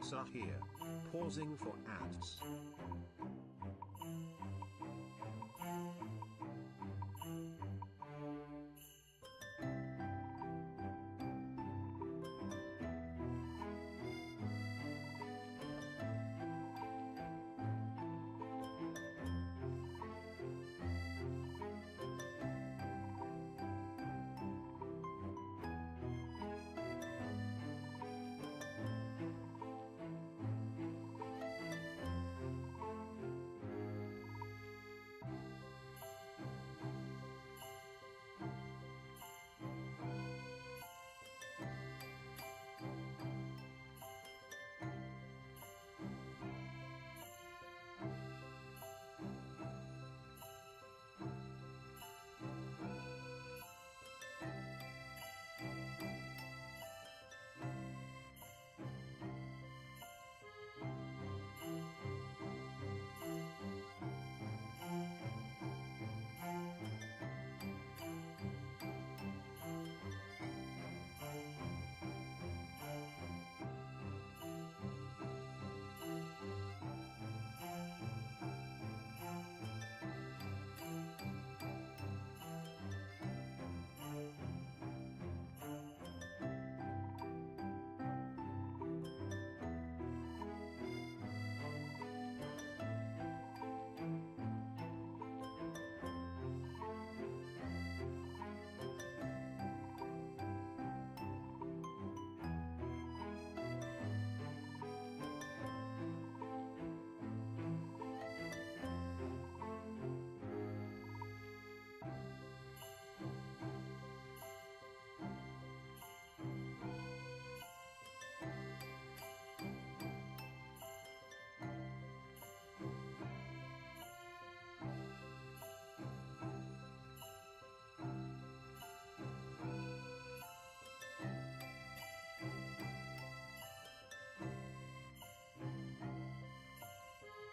powerups are here. Pausing for ads.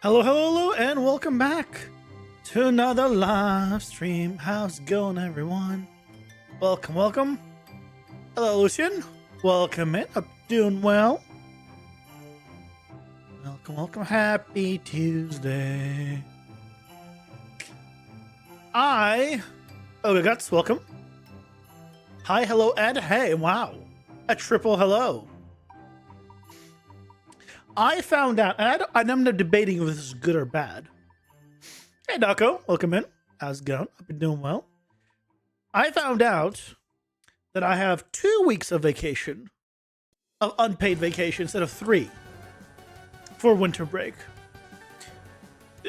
Hello, and welcome back to another live stream. How's it going, everyone? Welcome. Hello, Lucian. Welcome in. Hope you're doing well. Welcome. Happy Tuesday. Guts, welcome. Hi, hello, and hey, wow. A triple hello. I found out, and I'm not debating if this is good or bad. Hey, Daco, welcome in. How's it going? Hope you're doing well. I found out that I have 2 weeks of vacation, of unpaid vacation, instead of 3 for winter break.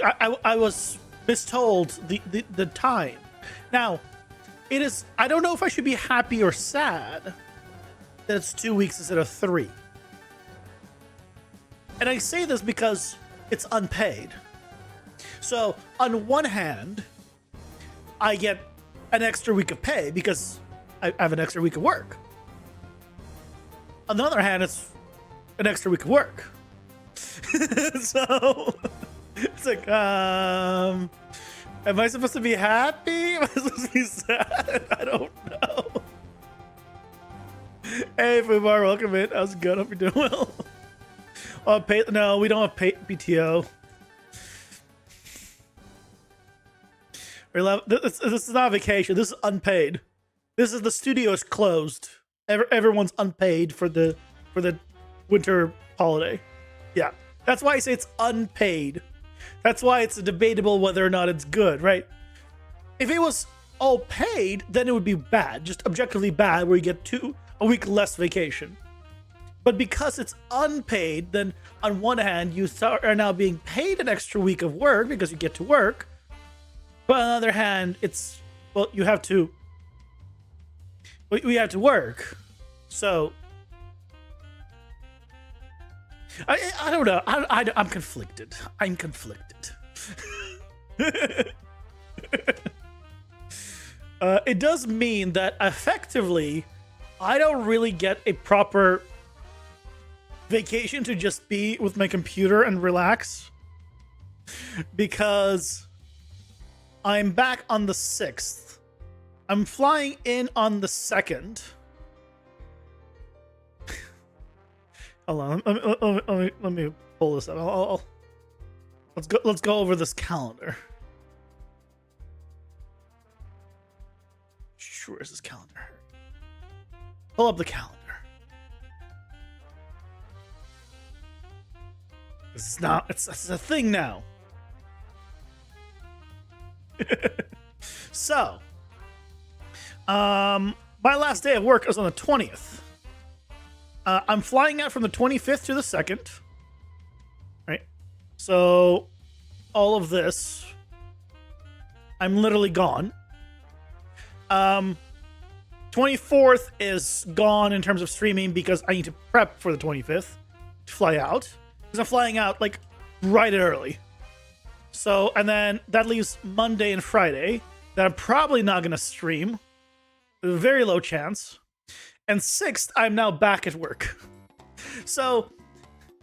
I was mistold the time. Now, it is. I don't know if I should be happy or sad that it's 2 weeks instead of 3. And I say this because it's unpaid. So, on one hand, I get an extra week of pay because I have an extra week of work. On the other hand, it's an extra week of work. So, it's like, am I supposed to be happy? Am I supposed to be sad? I don't know. Hey, Fumar, welcome in. How's it going? Hope you're doing well. No, we don't have PTO. This is not vacation. This is unpaid. This is the studio is closed. Everyone's unpaid for the winter holiday. Yeah, that's why I say it's unpaid. That's why it's debatable whether or not it's good, right? If it was all paid, then it would be bad, just objectively bad, where you get a week less vacation. But because it's unpaid, then on one hand, you are now being paid an extra week of work because you get to work. But on the other hand, it's, well, we have to work. So, I don't know. I'm conflicted. It does mean that effectively, I don't really get a proper vacation to just be with my computer and relax, because I'm back on the 6th. I'm flying in on the 2nd. Hold on. Let me pull this up. Let's go over this calendar. Where is this calendar? Pull up the calendar. It's not. It's a thing now. So, my last day of work is on the 20th. I'm flying out from the 25th to the 2nd. Right. So, all of this, I'm literally gone. 24th is gone in terms of streaming because I need to prep for the 25th to fly out. Because I'm flying out like right early. So, and then that leaves Monday and Friday that I'm probably not going to stream. There's a very low chance. And 6th, I'm now back at work. So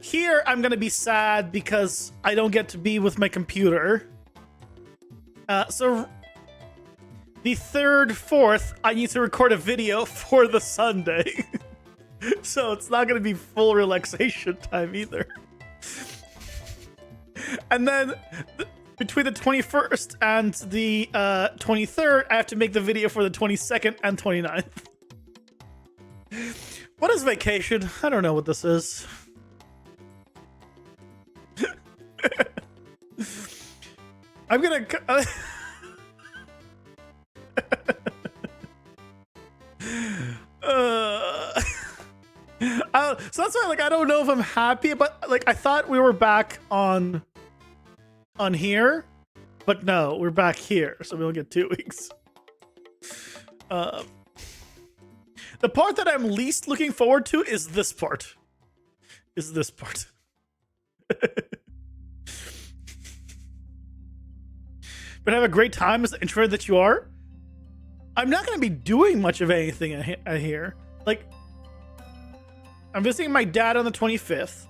here I'm going to be sad because I don't get to be with my computer. So the 3rd, 4th, I need to record a video for the Sunday. So it's not going to be full relaxation time either. And then between the 21st and the 23rd, I have to make the video for the 22nd and 29th. What is vacation? I don't know what this is. I'm gonna... so that's why, like, I don't know if I'm happy, but like, I thought we were back on here, but no, we're back here, so we only get 2 weeks. The part that I'm least looking forward to is this part. But have a great time as the introvert that you are. I'm not going to be doing much of anything here. Like, I'm visiting my dad on the 25th.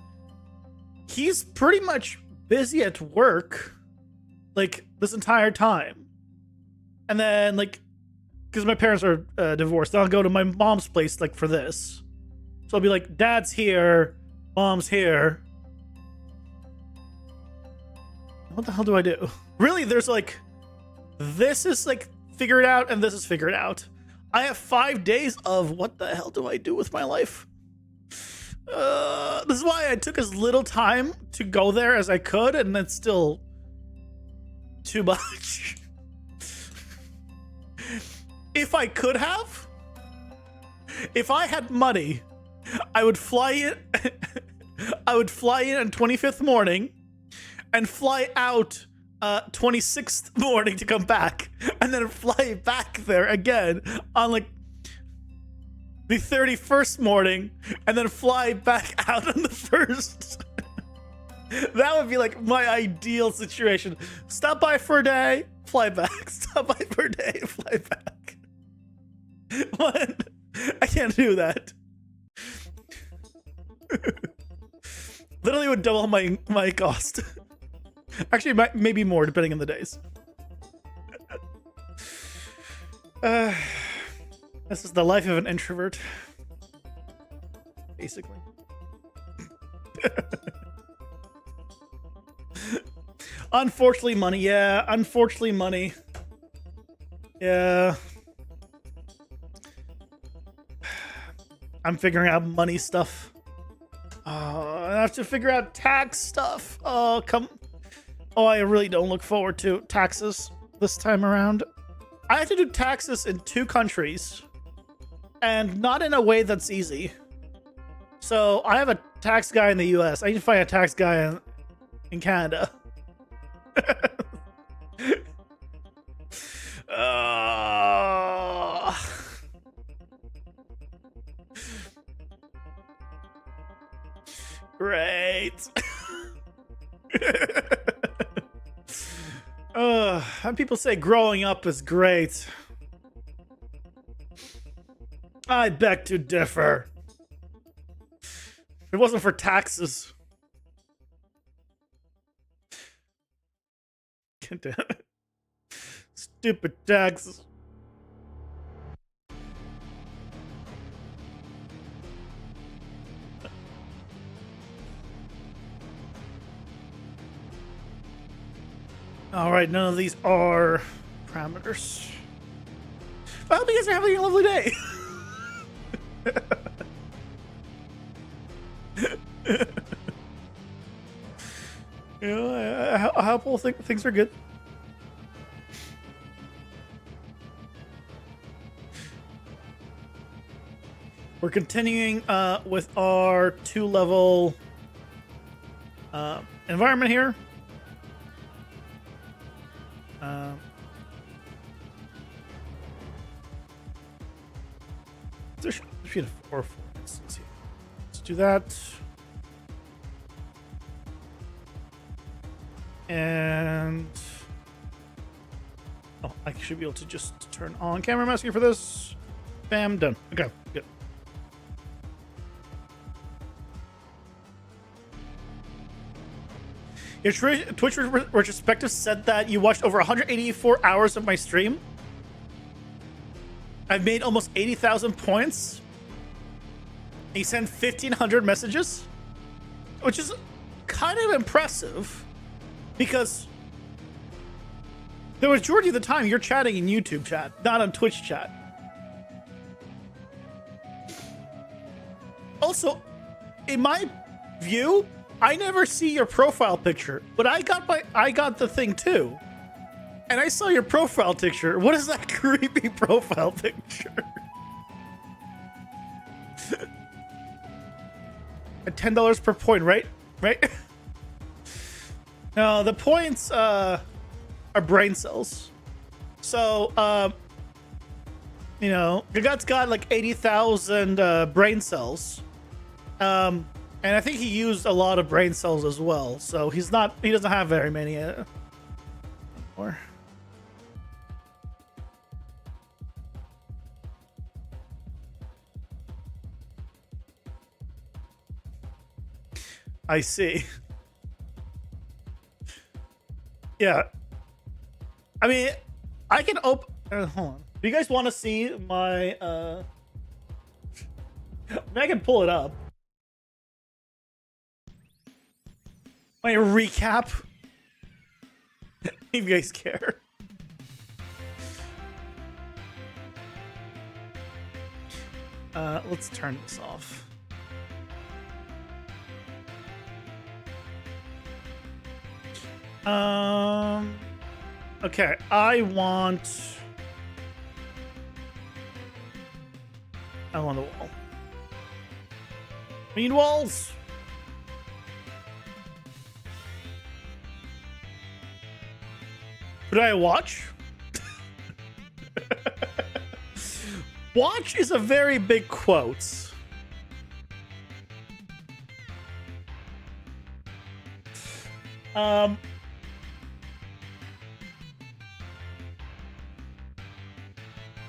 He's pretty much busy at work, like, this entire time. And then, like, because my parents are divorced, I'll go to my mom's place, like, for this. So I'll be like, Dad's here, Mom's here. What the hell do I do? Really, there's, like, this is, like, figured out, and this is figured out. I have 5 days of what the hell do I do with my life? This is why I took as little time to go there as I could, and it's still too much. If I could have, if I had money, I would fly in. I would fly in on 25th morning, and fly out 26th morning to come back, and then fly back there again on like the 31st morning, and then fly back out on the 1st. That would be like my ideal situation. Stop by for a day, fly back. Stop by for a day, fly back. What? I can't do that. Literally would double my cost. Actually, maybe more depending on the days. This is the life of an introvert, basically. Unfortunately, money. Yeah, unfortunately, money. Yeah. I'm figuring out money stuff. I have to figure out tax stuff. Oh, I really don't look forward to taxes this time around. I have to do taxes in 2 countries, and not in a way that's easy. So I have a tax guy in the US. I need to find a tax guy in Canada. Great. And people say growing up is great. I beg to differ. If it wasn't for taxes. God damn it. Stupid taxes. All right, none of these are parameters. I hope you guys are having a lovely day. You know, I hope all things are good. We're continuing with our 2-level environment here. There should be a 4 instance here. Let's do that. And oh, I should be able to just turn on camera mask here for this. Bam, done. Okay, good. Your Twitch retrospective said that you watched over 184 hours of my stream. I've made almost 80,000 points. You sent 1,500 messages, which is kind of impressive because the majority of the time you're chatting in YouTube chat, not on Twitch chat. Also, in my view, I never see your profile picture, but I got the thing too. And I saw your profile picture. What is that creepy profile picture? At $10 per point, right? Right? No, the points are brain cells. So, you know, Gagat's got like 80,000 brain cells. And I think he used a lot of brain cells as well. So he doesn't have very many anymore. I see. Yeah. I mean, I can open... hold on. Do you guys want to see my... I mean, I can pull it up. My recap. If you guys care. Let's turn this off. Okay, I want the wall. We need walls. Who do I watch? Watch is a very big quote.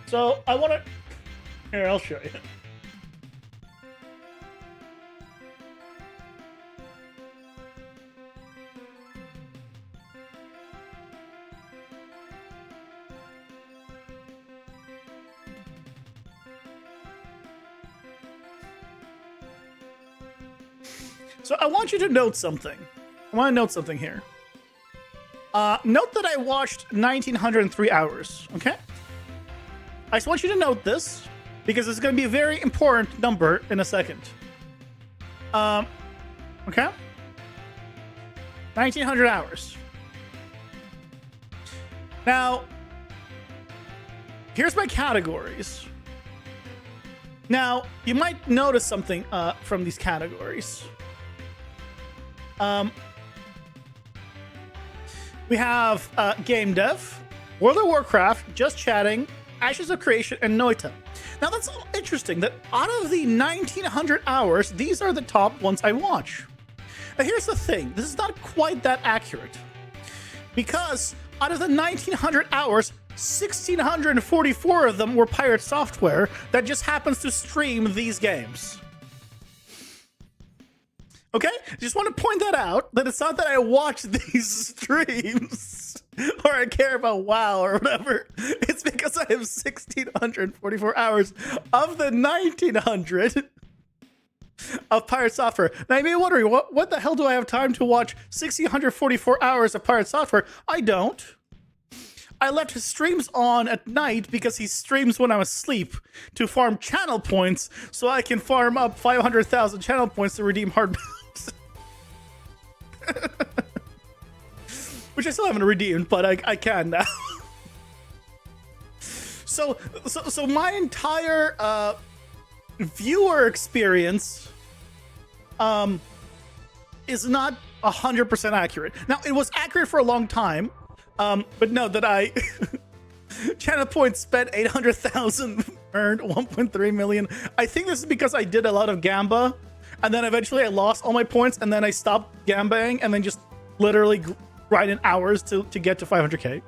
So I want to... Here, I'll show you. So I want you to note something. I want to note something here. Note that I watched 1,903 hours, okay? I just want you to note this, because it's going to be a very important number in a second. Okay? 1,900 hours. Now, here's my categories. Now, you might notice something from these categories. We have game dev, World of Warcraft, Just Chatting, Ashes of Creation, and Noita. Now that's interesting that out of the 1,900 hours, these are the top ones I watch. Now here's the thing, this is not quite that accurate. Because out of the 1,900 hours, 1,644 of them were pirate software that just happens to stream these games. Okay? Just want to point that out, that it's not that I watch these streams or I care about WoW or whatever. It's because I have 1,644 hours of the 1,900. of Pirate Software. Now you may be wondering, what the hell do I have time to watch 1,644 hours of Pirate Software? I don't. I left his streams on at night because he streams when I'm asleep to farm channel points so I can farm up 500,000 channel points to redeem hard maps. Which I still haven't redeemed, but I can now. So my entire viewer experience is not 100% accurate. Now, it was accurate for a long time, but no, that I channel points spent 800,000, earned 1.3 million. I think this is because I did a lot of Gamba, and then eventually I lost all my points, and then I stopped Gambaing, and then just literally grinded hours to get to 500k.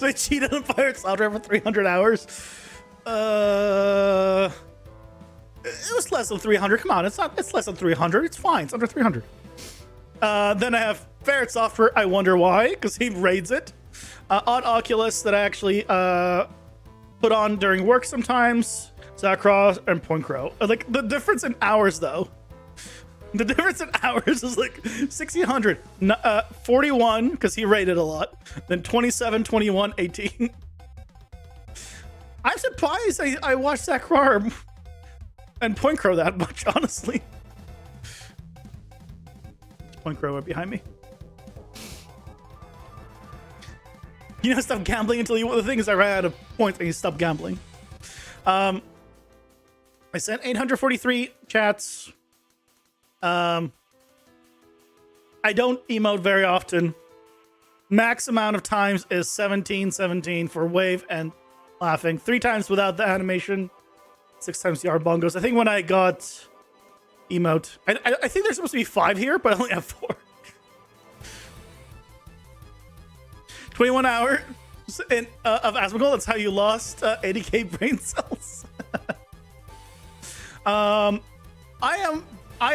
So I cheated on Pirate Software for 300 hours. It was less than 300. Come on, it's less than 300. It's fine. It's under 300. Then I have Ferret Software. I wonder why, because he raids it. Odd Oculus that I actually put on during work sometimes. Zacross and Point Crow. Like the difference in hours though. The difference in hours is like 1,600, 41 because he raided a lot, then 27, 21, 18. I'm surprised I watched Zacross and Point Crow that much, honestly. Point Crow right behind me. You know, stop gambling until you. The thing is, I ran out of points and you stopped gambling. I sent 843 chats. I don't emote very often. Max amount of times is 17 for wave and laughing. 3 times without the animation. 6 times the bongos. I think when I got emote, I think there's supposed to be 5 here, but I only have 4. 21 hours of Asmongold. That's how you lost 80k brain cells. I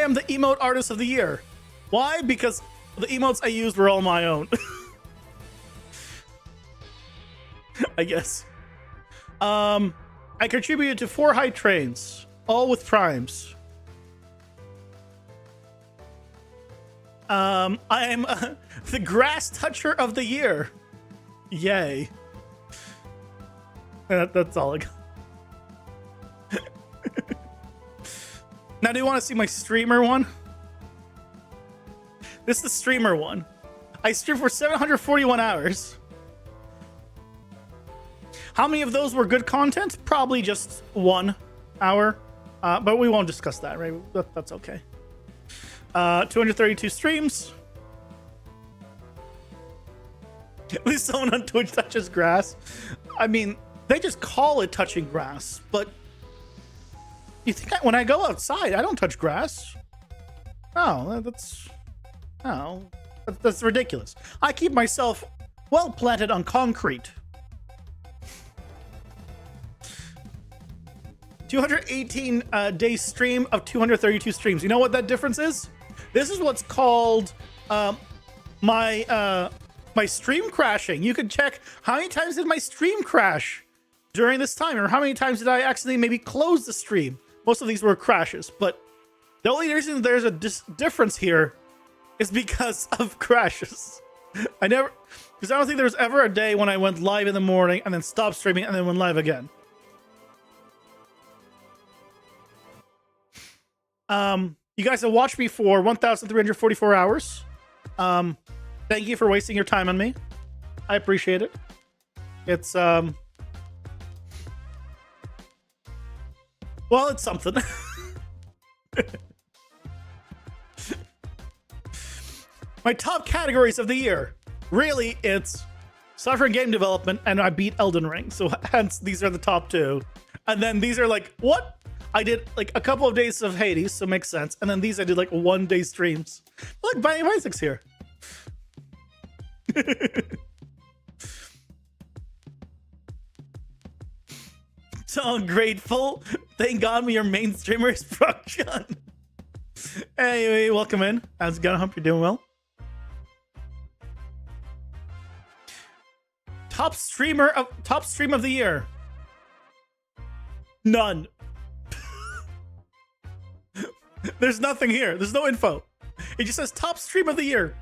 am the emote artist of the year. Why? Because the emotes I used were all my own. I guess. I contributed to 4 hype trains, all with primes. I am the grass toucher of the year. Yay. That's all I got. Now, do you want to see my streamer one? This is the streamer one. I streamed for 741 hours. How many of those were good content? Probably just 1 hour. But we won't discuss that, right? That's okay. 232 streams. At least someone on Twitch touches grass. I mean, they just call it touching grass, but you think when I go outside, I don't touch grass? Oh, that's ridiculous. I keep myself well planted on concrete. 218 day stream of 232 streams. You know what that difference is? This is what's called my stream crashing. You can check how many times did my stream crash during this time, or how many times did I accidentally maybe close the stream. Most of these were crashes, but the only reason there's a difference here is because of crashes. Because I don't think there was ever a day when I went live in the morning and then stopped streaming and then went live again. You guys have watched me for 1,344 hours. Thank you for wasting your time on me. I appreciate it. It's well, it's something. My top categories of the year. Really, it's software and game development, and I beat Elden Ring. So hence, these are the top 2. And then these are like, what? I did like a couple of days of Hades, so makes sense. And then these I did like 1 day streams. Look, Binding of Isaac's here. So ungrateful. Thank God your main streamer is Production. Anyway, welcome in. How's it going? Hope you're doing well. Top stream of the year. None. There's nothing here. There's no info. It just says top stream of the year.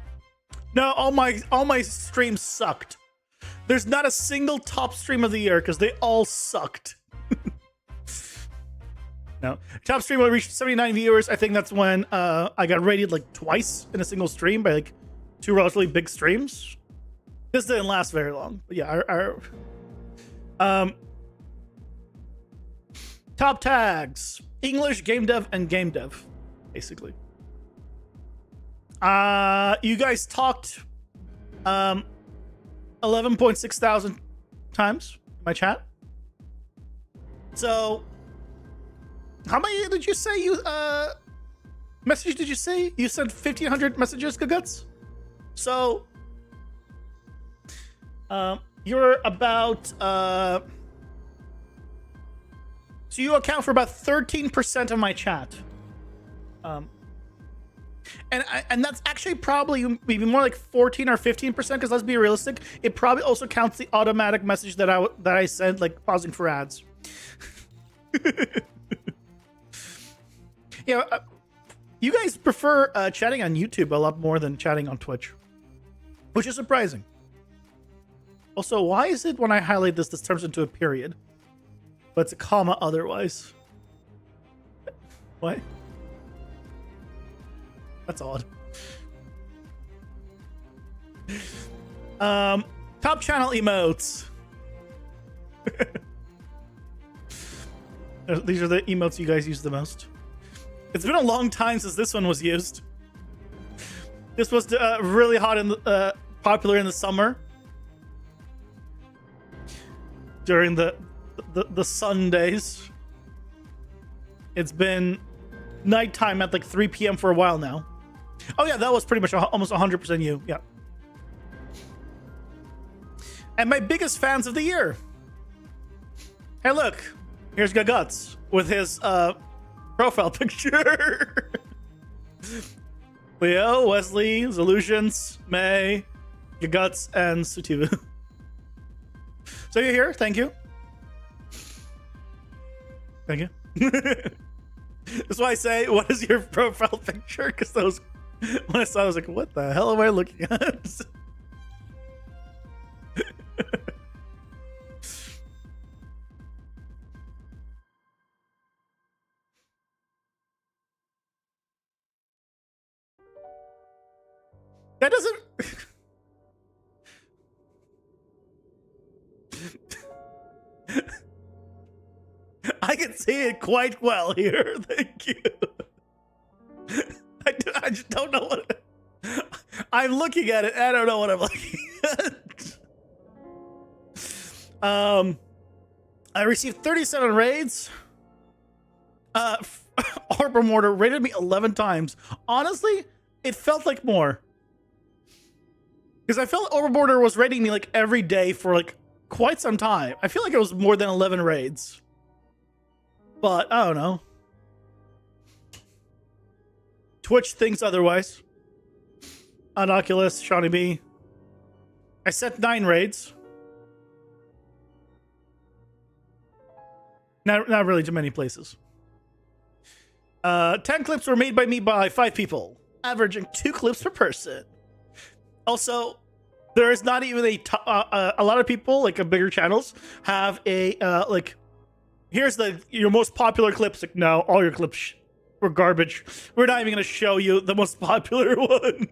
No, all my streams sucked. There's not a single top stream of the year because they all sucked. No. Top stream will reach 79 viewers. I think that's when I got rated like twice in a single stream by like 2 relatively big streams. This didn't last very long. But yeah, top tags. English, game dev, and game dev, basically. You guys talked 11.6 thousand times in my chat. So how many did you say you message did you say? You said 1,500 messages, Guguts? So you're about so you account for about 13% of my chat. And that's actually probably maybe more like 14 or 15%, because let's be realistic, it probably also counts the automatic message that I sent, like pausing for ads. Yeah, you guys prefer chatting on YouTube a lot more than chatting on Twitch, which is surprising. Also, why is it when I highlight this turns into a period, but it's a comma otherwise? What? That's odd. Top channel emotes. These are the emotes you guys use the most. It's been a long time since this one was used. This was really hot and popular in the summer during the Sundays. It's been nighttime at like 3 p.m. for a while now. Oh yeah, that was pretty much almost 100% you. Yeah. And my biggest fans of the year. Hey, look, here's Guguts with his profile picture. Leo, Wesley, Zolutions, May, Guguts, and Sutivu. So you're here. Thank you. Thank you. That's why I say, what is your profile picture? Because those, when I saw it, I was like, what the hell am I looking at? That doesn't... I can see it quite well here. Thank you. I just don't know what... I'm looking at it. I don't know what I'm looking at. I received 37 raids. Arbor Mortar raided me 11 times. Honestly, it felt like more. Because I felt Arbor Mortar was raiding me like every day for like quite some time. I feel like it was more than 11 raids. But I don't know. Twitch thinks otherwise. On Oculus, Shawnee B. I set 9 raids. Not really too many places. 10 clips were made by me by 5 people, averaging 2 clips per person. Also, there is not even a lot of people, like bigger channels, have a like, here's your most popular clips. Like, no, all your clips were garbage. We're not even gonna show you the most popular one.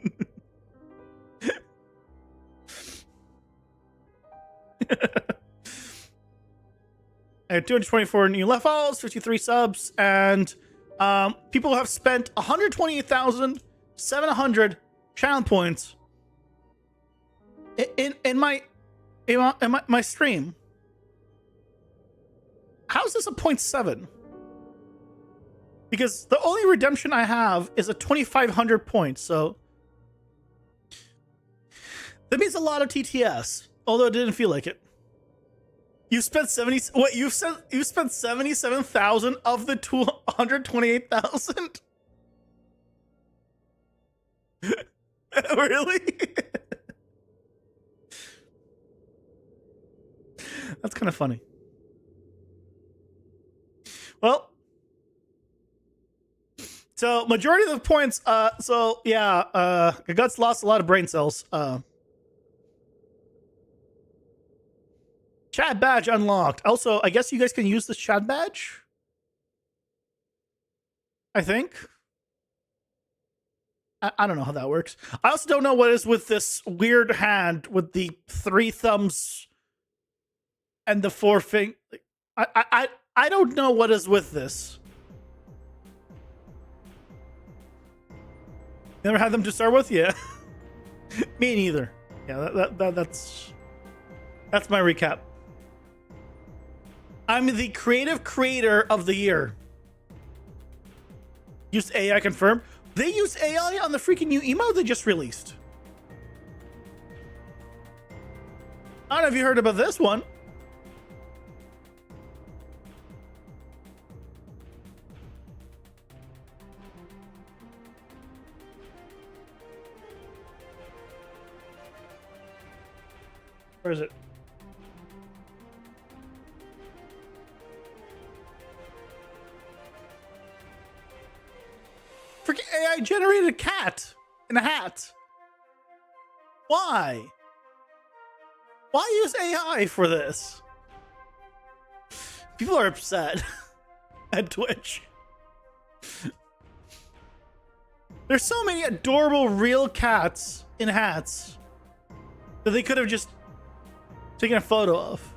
I had 224 new left follows, 53 subs, and people have spent 128,700 channel points in my stream. How's this a 0.7? Because the only redemption I have is a 2,500 points, so that means a lot of TTS. Although it didn't feel like it. You spent 70. What you spent 77,000 of the 228,000. Really? That's kind of funny. Well, so majority of the points. So yeah, Guts lost a lot of brain cells. Chat badge unlocked. Also, I guess you guys can use this chat badge. I think. I don't know how that works. I also don't know what is with this weird hand with the 3 thumbs and the 4 finger. I don't know what is with this. Never had them to start with? Yeah. Me neither. Yeah, that's my recap. I'm the creative creator of the year. Used AI confirm. They use AI on the freaking new emote they just released. I don't know if you heard about this one. Where is it? Freaking AI generated a cat in a hat. Why? Why use AI for this? People are upset at Twitch. There's so many adorable real cats in hats that they could have just taken a photo of.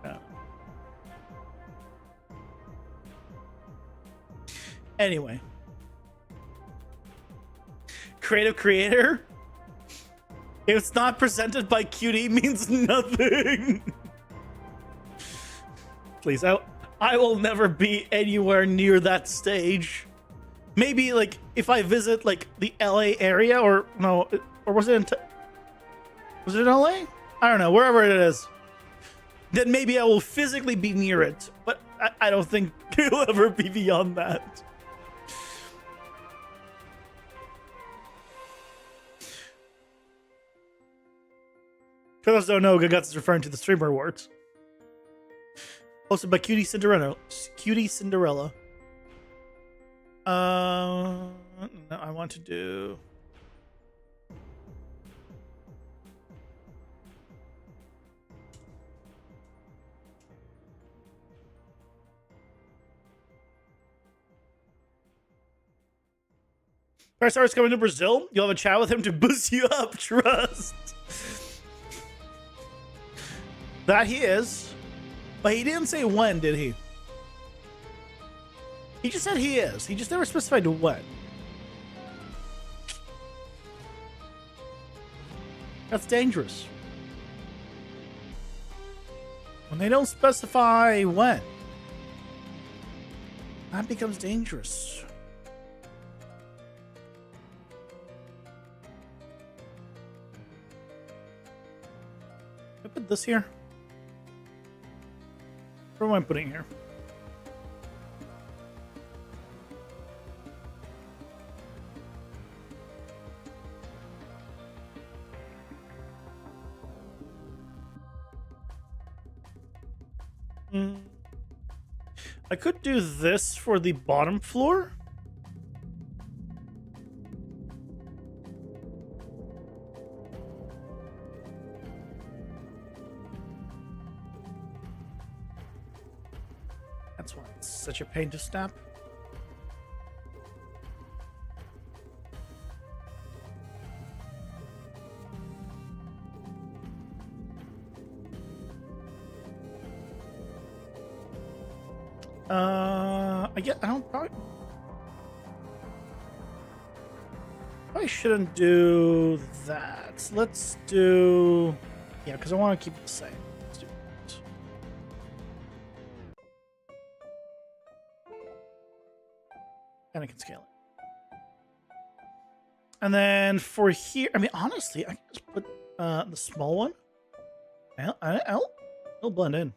Yeah. Anyway. Creative creator? If it's not presented by QD means nothing. Please, I will never be anywhere near that stage. Maybe like if I visit like the LA area or no, or was it in LA? I don't know, wherever it is. Then maybe I will physically be near it, but I don't think it'll ever be beyond that. For those who don't know, Guts is referring to the Streamer Awards. Hosted by Cutie Cinderella. No, I want to do... Firestar is coming to Brazil. You'll have a chat with him to boost you up. Trust. That he is. But he didn't say when, did he? He just said he is. He just never specified when. That's dangerous. When they don't specify when, that becomes dangerous. Can I put this here? Where am I putting here? I could do this for the bottom floor. That's why it's such a pain to snap. I don't probably shouldn't do that. Let's do, yeah, because I want to keep it the same. Let's do that. And I can scale it. And then for here, I mean, honestly, I can just put the small one. It'll blend in.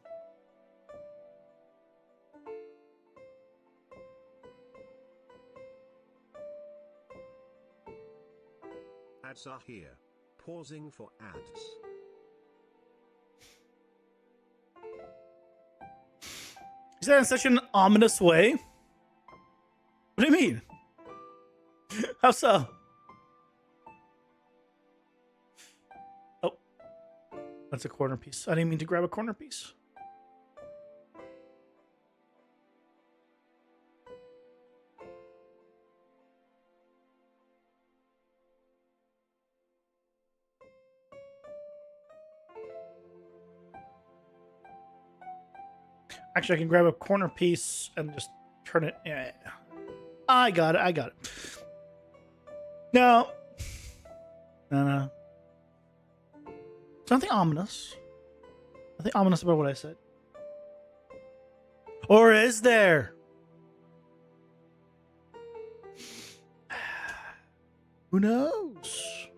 Ads are here. Pausing for ads. Is that in such an ominous way? What do you mean? How so? Oh, that's a corner piece. I didn't mean to grab a corner piece. Actually, I can grab a corner piece and just turn it. Yeah, I got it. I got it. No. No. There's nothing ominous. Nothing ominous about what I said. Or is there? Who knows?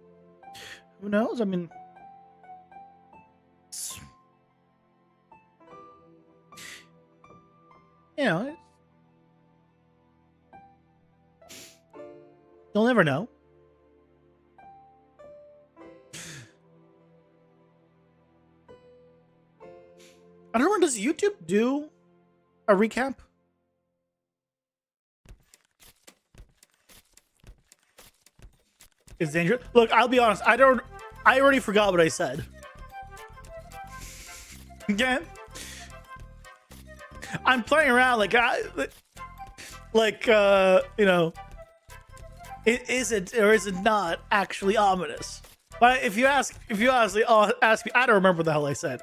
Who knows? I mean, you know, you'll never know. I don't know. Does YouTube do a recap? It's dangerous. Look, I'll be honest. I already forgot what I said. Again, I'm playing around like you know, is it or is it not actually ominous? But if you ask me, I don't remember what the hell I said.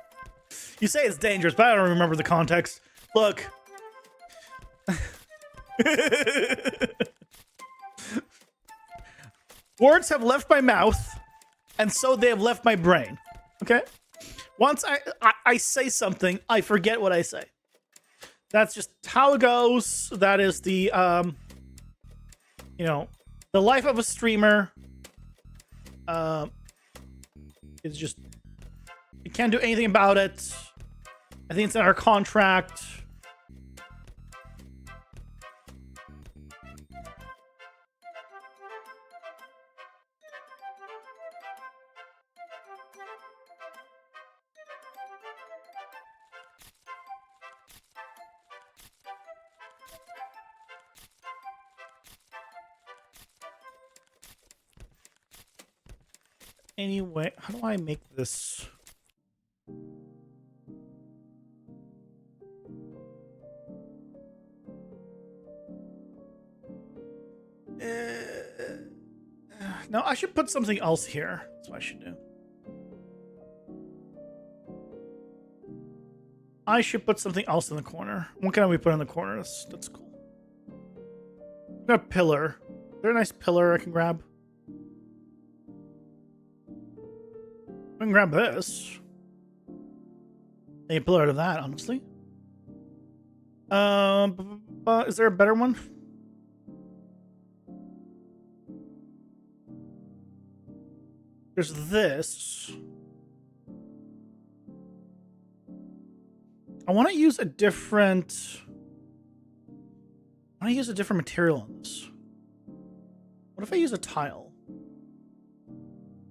You say it's dangerous, but I don't remember the context. Look. Words have left my mouth, and so they have left my brain. Okay? Once I say something, I forget what I say. That's just how it goes. That is the, you know, the life of a streamer. It's just, you can't do anything about it. I think it's in our contract. Anyway, how do I make this? No, I should put something else here. That's what I should do. I should put something else in the corner. What can we put in the corner? That's cool. Got a pillar. Is there a nice pillar I can grab? I can grab this. A pillar out of that, honestly. Is there a better one? There's this. I want to use a different. I want to use a different material on this. What if I use a tile?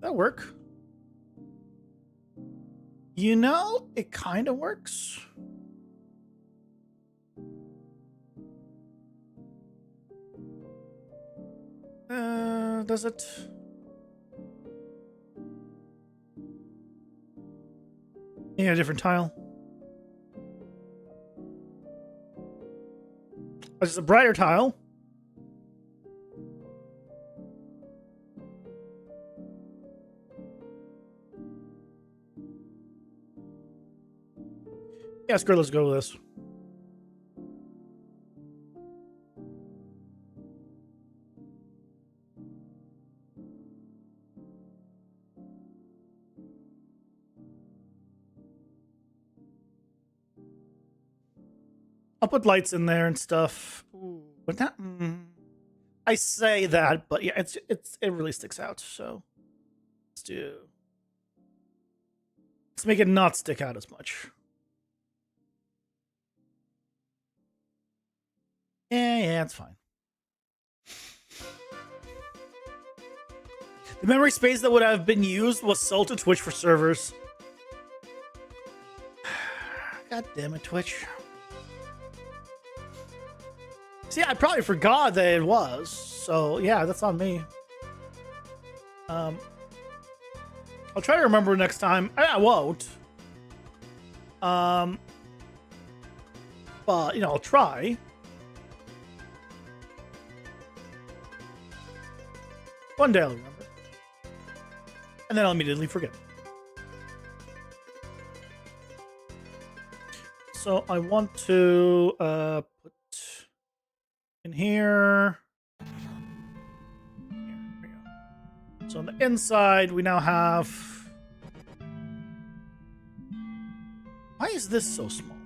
That work? You know, it kind of works. Does it? Yeah, a different tile. This is a brighter tile. Yeah, screw it, let's go with this. I'll put lights in there and stuff. Ooh, but not. I say that, but yeah, it really sticks out. So let's make it not stick out as much. Yeah, it's fine. The memory space that would have been used was sold to Twitch for servers. God damn it, Twitch. See, I probably forgot that it was. So yeah, that's on me. I'll try to remember next time. I won't. But you know, I'll try. One day I'll remember. And then I'll immediately forget. So I want to put in here. Here we go. So on the inside, we now have. Why is this so small?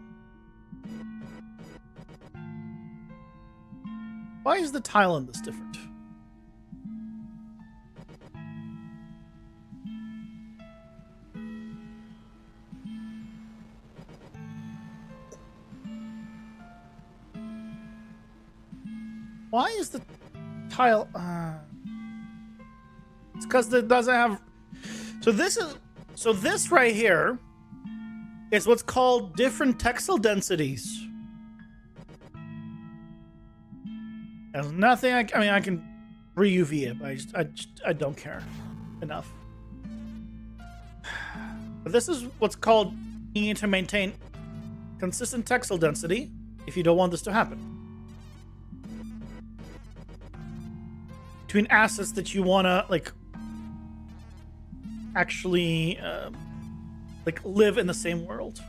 Why is the tile in this different? Why is the tile? It's because it doesn't have. So this right here is what's called different textile densities. There's nothing. I mean, I can re-UV it, but I don't care enough. But this is what's called. You need to maintain consistent textile density if you don't want this to happen. Between assets that you want to like actually like live in the same world,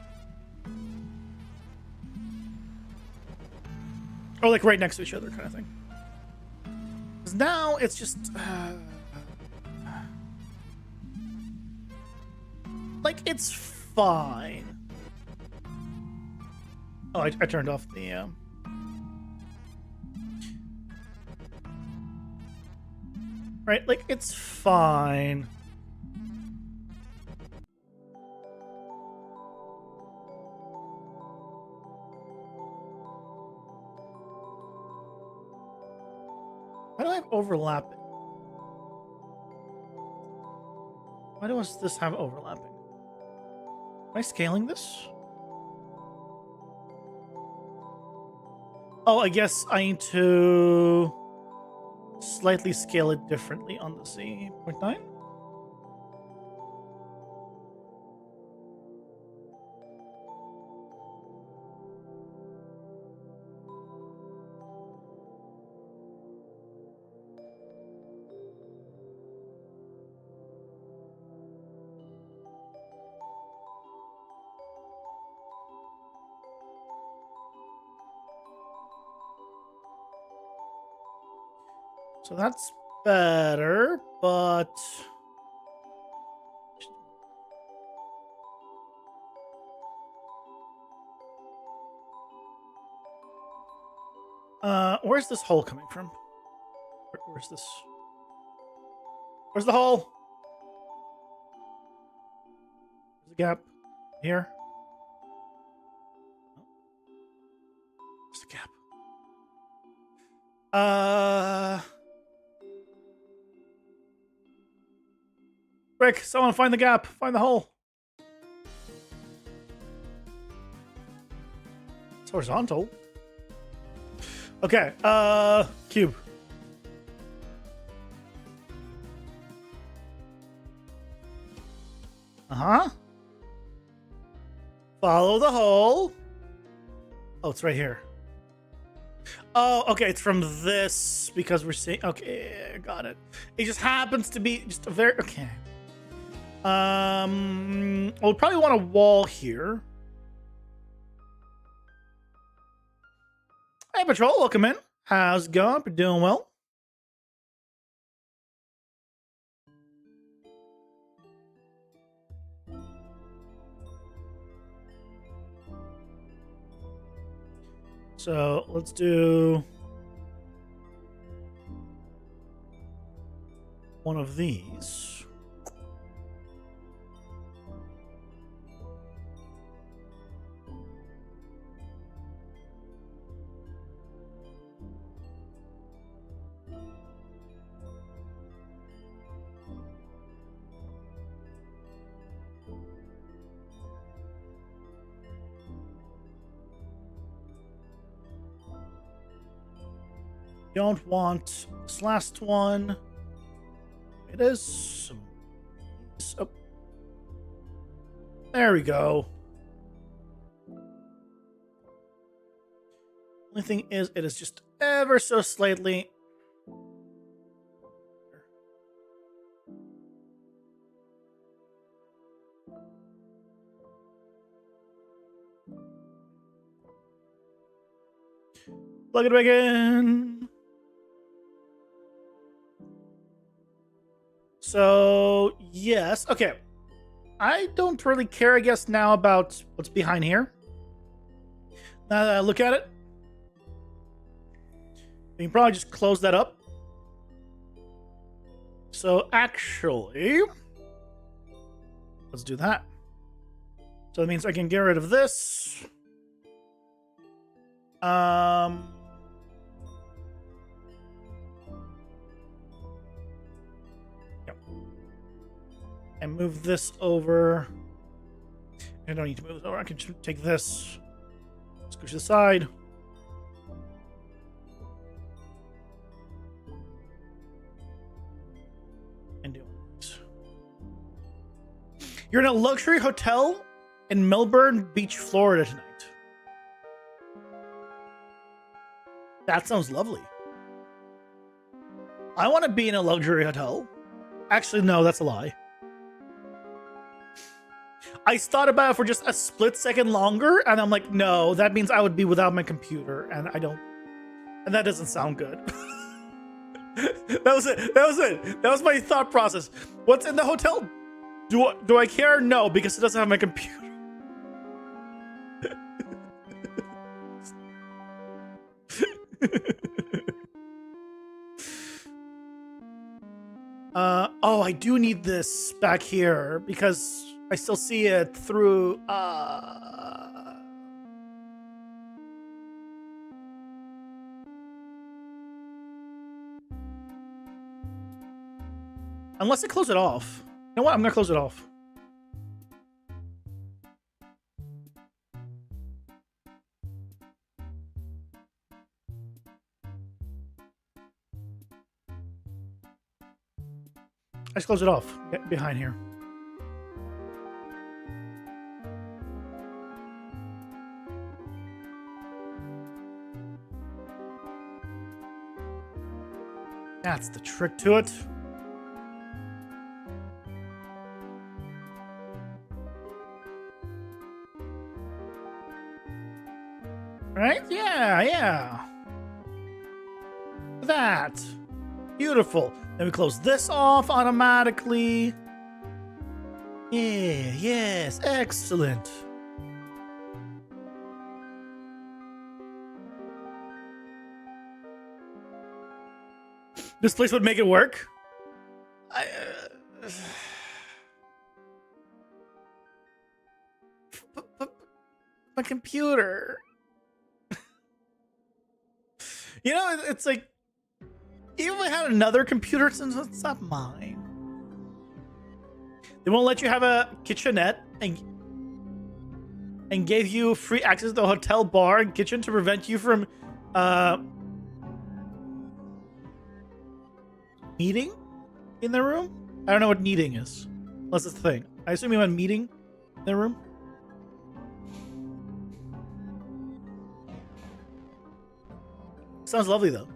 or like right next to each other, kind of thing. Because now it's just like it's fine. Oh, I turned off the. Right, like, it's fine. Why do I have overlapping? Why does this have overlapping? Am I scaling this? Oh, I guess I need to slightly scale it differently on the Z.9. So that's better, but where's this hole coming from? Where's this? Where's the hole? There's a gap here. Where's the gap? Rick, someone find the gap. Find the hole. It's horizontal. Okay, cube. Uh-huh. Follow the hole. Oh, it's right here. Oh, okay, it's from this because we're seeing. Okay, got it. It just happens to be just a very okay. We'll probably want a wall here. Hey, Patrol, welcome in. How's it going? We're doing well. So let's do one of these. Don't want this last one. It is. Oh. There we go. Only thing is, it is just ever so slightly. Plug it back in. So, yes. Okay. I don't really care, I guess, now about what's behind here. Now that I look at it, we can probably just close that up. So, actually, let's do that. So that means I can get rid of this. Yep. And move this over. I don't need to move it over. I can just take this, squish it aside. And do it. You're in a luxury hotel in Melbourne Beach, Florida tonight. That sounds lovely. I want to be in a luxury hotel. Actually, no, that's a lie. I thought about it for just a split second longer, and I'm like, no, that means I would be without my computer, and I don't. And that doesn't sound good. That was it. That was my thought process. What's in the hotel? Do I care? No, because it doesn't have my computer. Oh, I do need this back here because I still see it through unless I close it off. You know what? I'm gonna close it off. I just close it off behind here. That's the trick to it. Right? Yeah. That. Beautiful. Then we close this off automatically. Yeah, yes, excellent. This place would make it work. My computer. You know, it's like, even if I had another computer, since it's not mine, they won't let you have a kitchenette and gave you free access to the hotel bar and kitchen to prevent you from meeting in the room. I don't know what meeting is, unless it's the thing. I assume you meant meeting in the room. Sounds lovely though.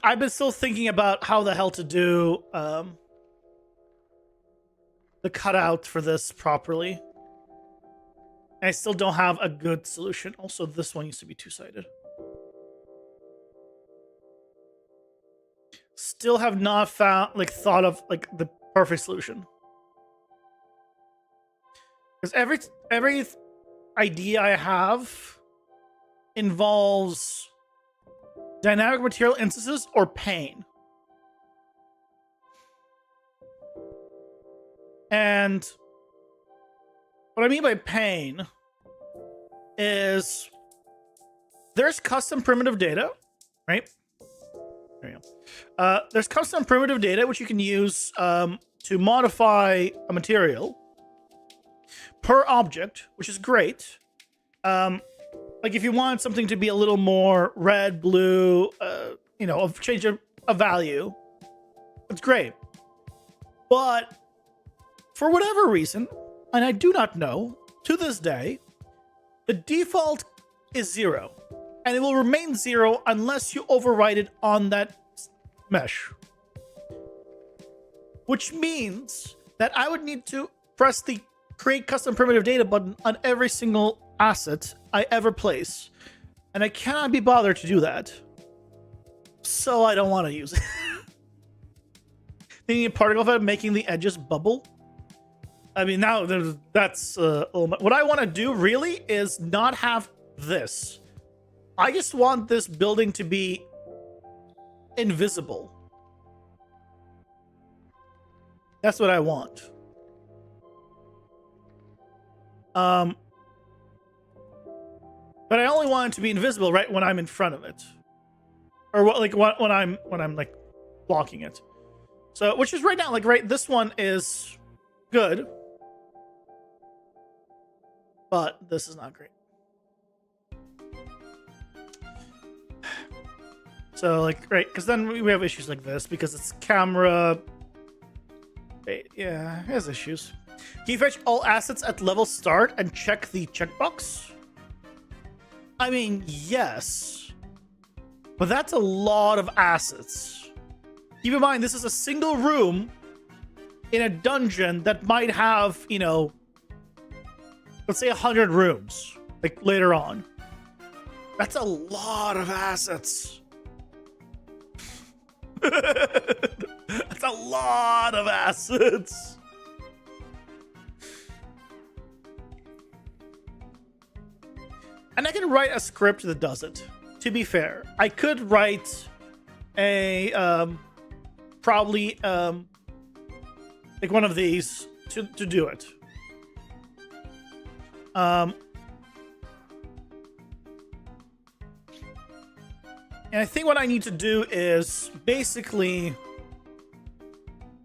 I've been still thinking about how the hell to do the cutout for this properly. I still don't have a good solution. Also, this one used to be two-sided. Still have not thought of the perfect solution. Because every idea I have involves dynamic material instances or pain. And what I mean by pain is there's custom primitive data, right? There you go. There's custom primitive data which you can use to modify a material per object, which is great. Like if you want something to be a little more red, blue, change of value, it's great. But for whatever reason, and I do not know, to this day, the default is 0. And it will remain 0 unless you override it on that mesh. Which means that I would need to press the create custom primitive data button on every single asset I ever place. And I cannot be bothered to do that. So I don't want to use it. Thinking a particle effect making the edges bubble. I mean, now that's what I want to do really is not have this. I just want this building to be invisible. That's what I want. But I only want it to be invisible right when I'm in front of it, or when I'm like blocking it. So, which is right now, like right, this one is good, but this is not great. So, like, right, because then we have issues like this because it's camera. Yeah, it has issues. Can you fetch all assets at level start and check the checkbox? I mean, yes, but that's a lot of assets. Keep in mind, this is a single room in a dungeon that might have, let's say 100 rooms, like later on. That's a lot of assets. That's a lot of assets. And I can write a script that does it. To be fair, I could write a probably like one of these to do it. And I think what I need to do is basically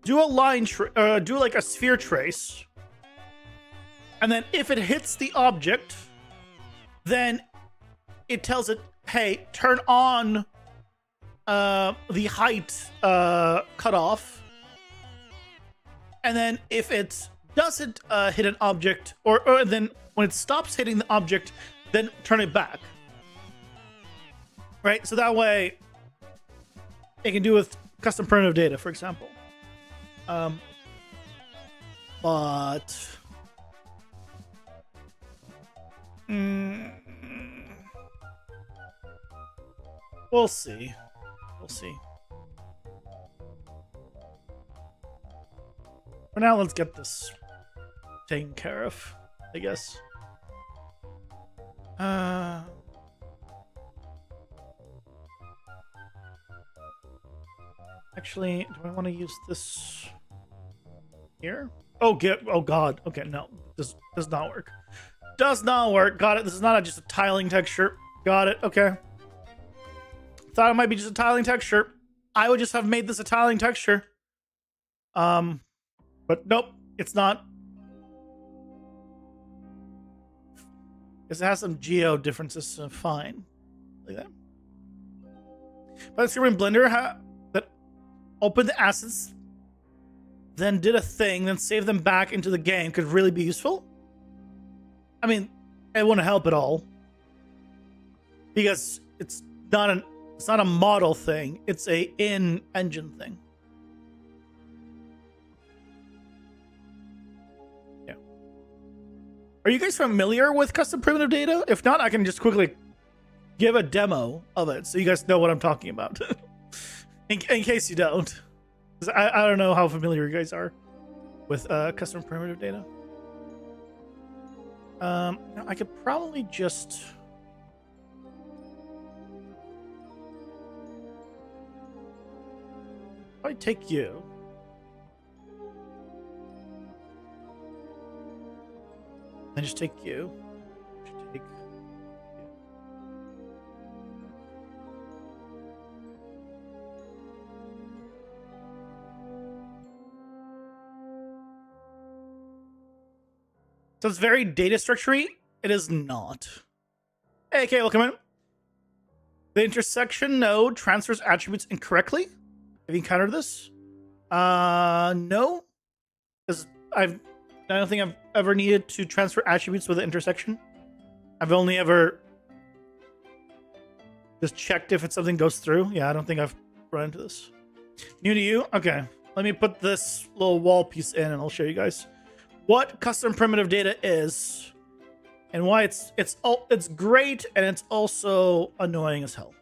do a do like a sphere trace, and then if it hits the object, then it tells it, hey, turn on the height cutoff. And then if it doesn't hit an object, or then when it stops hitting the object, then turn it back. Right? So that way it can do with custom primitive data, for example. But we'll see. We'll see. For now, let's get this taken care of, I guess. Actually, do I want to use this here? Oh, God. Okay, no. This does not work. Does not work. Got it. This is not just a tiling texture. Got it. Okay. Thought it might be just a tiling texture. I would just have made this a tiling texture. But nope, it's not. Because it has some geo differences, so fine. Like that. But the screen Blender that opened the assets, then did a thing, then saved them back into the game could really be useful. I mean, it wouldn't help at all. Because it's not a model thing, it's a in-engine thing. Yeah. Are you guys familiar with custom primitive data? If not, I can just quickly give a demo of it so you guys know what I'm talking about. in case you don't. 'Cause I don't know how familiar you guys are with custom primitive data. I could probably just... I take you. And just take you. Take you. So it's very data structure-y. It is not. Hey, okay, welcome in. The intersection node transfers attributes incorrectly. Have you encountered this? No. I don't think I've ever needed to transfer attributes with an intersection. I've only ever just checked if something goes through. Yeah, I don't think I've run into this. New to you? Okay. Let me put this little wall piece in and I'll show you guys what custom primitive data is and why it's great and it's also annoying as hell.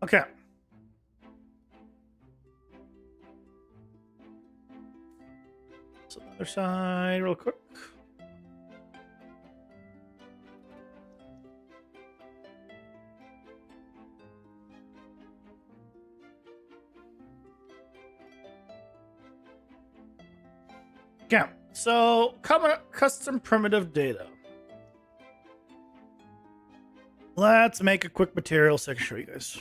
Okay. So the other side real quick. Okay, so custom primitive data. Let's make a quick material so I can show you guys.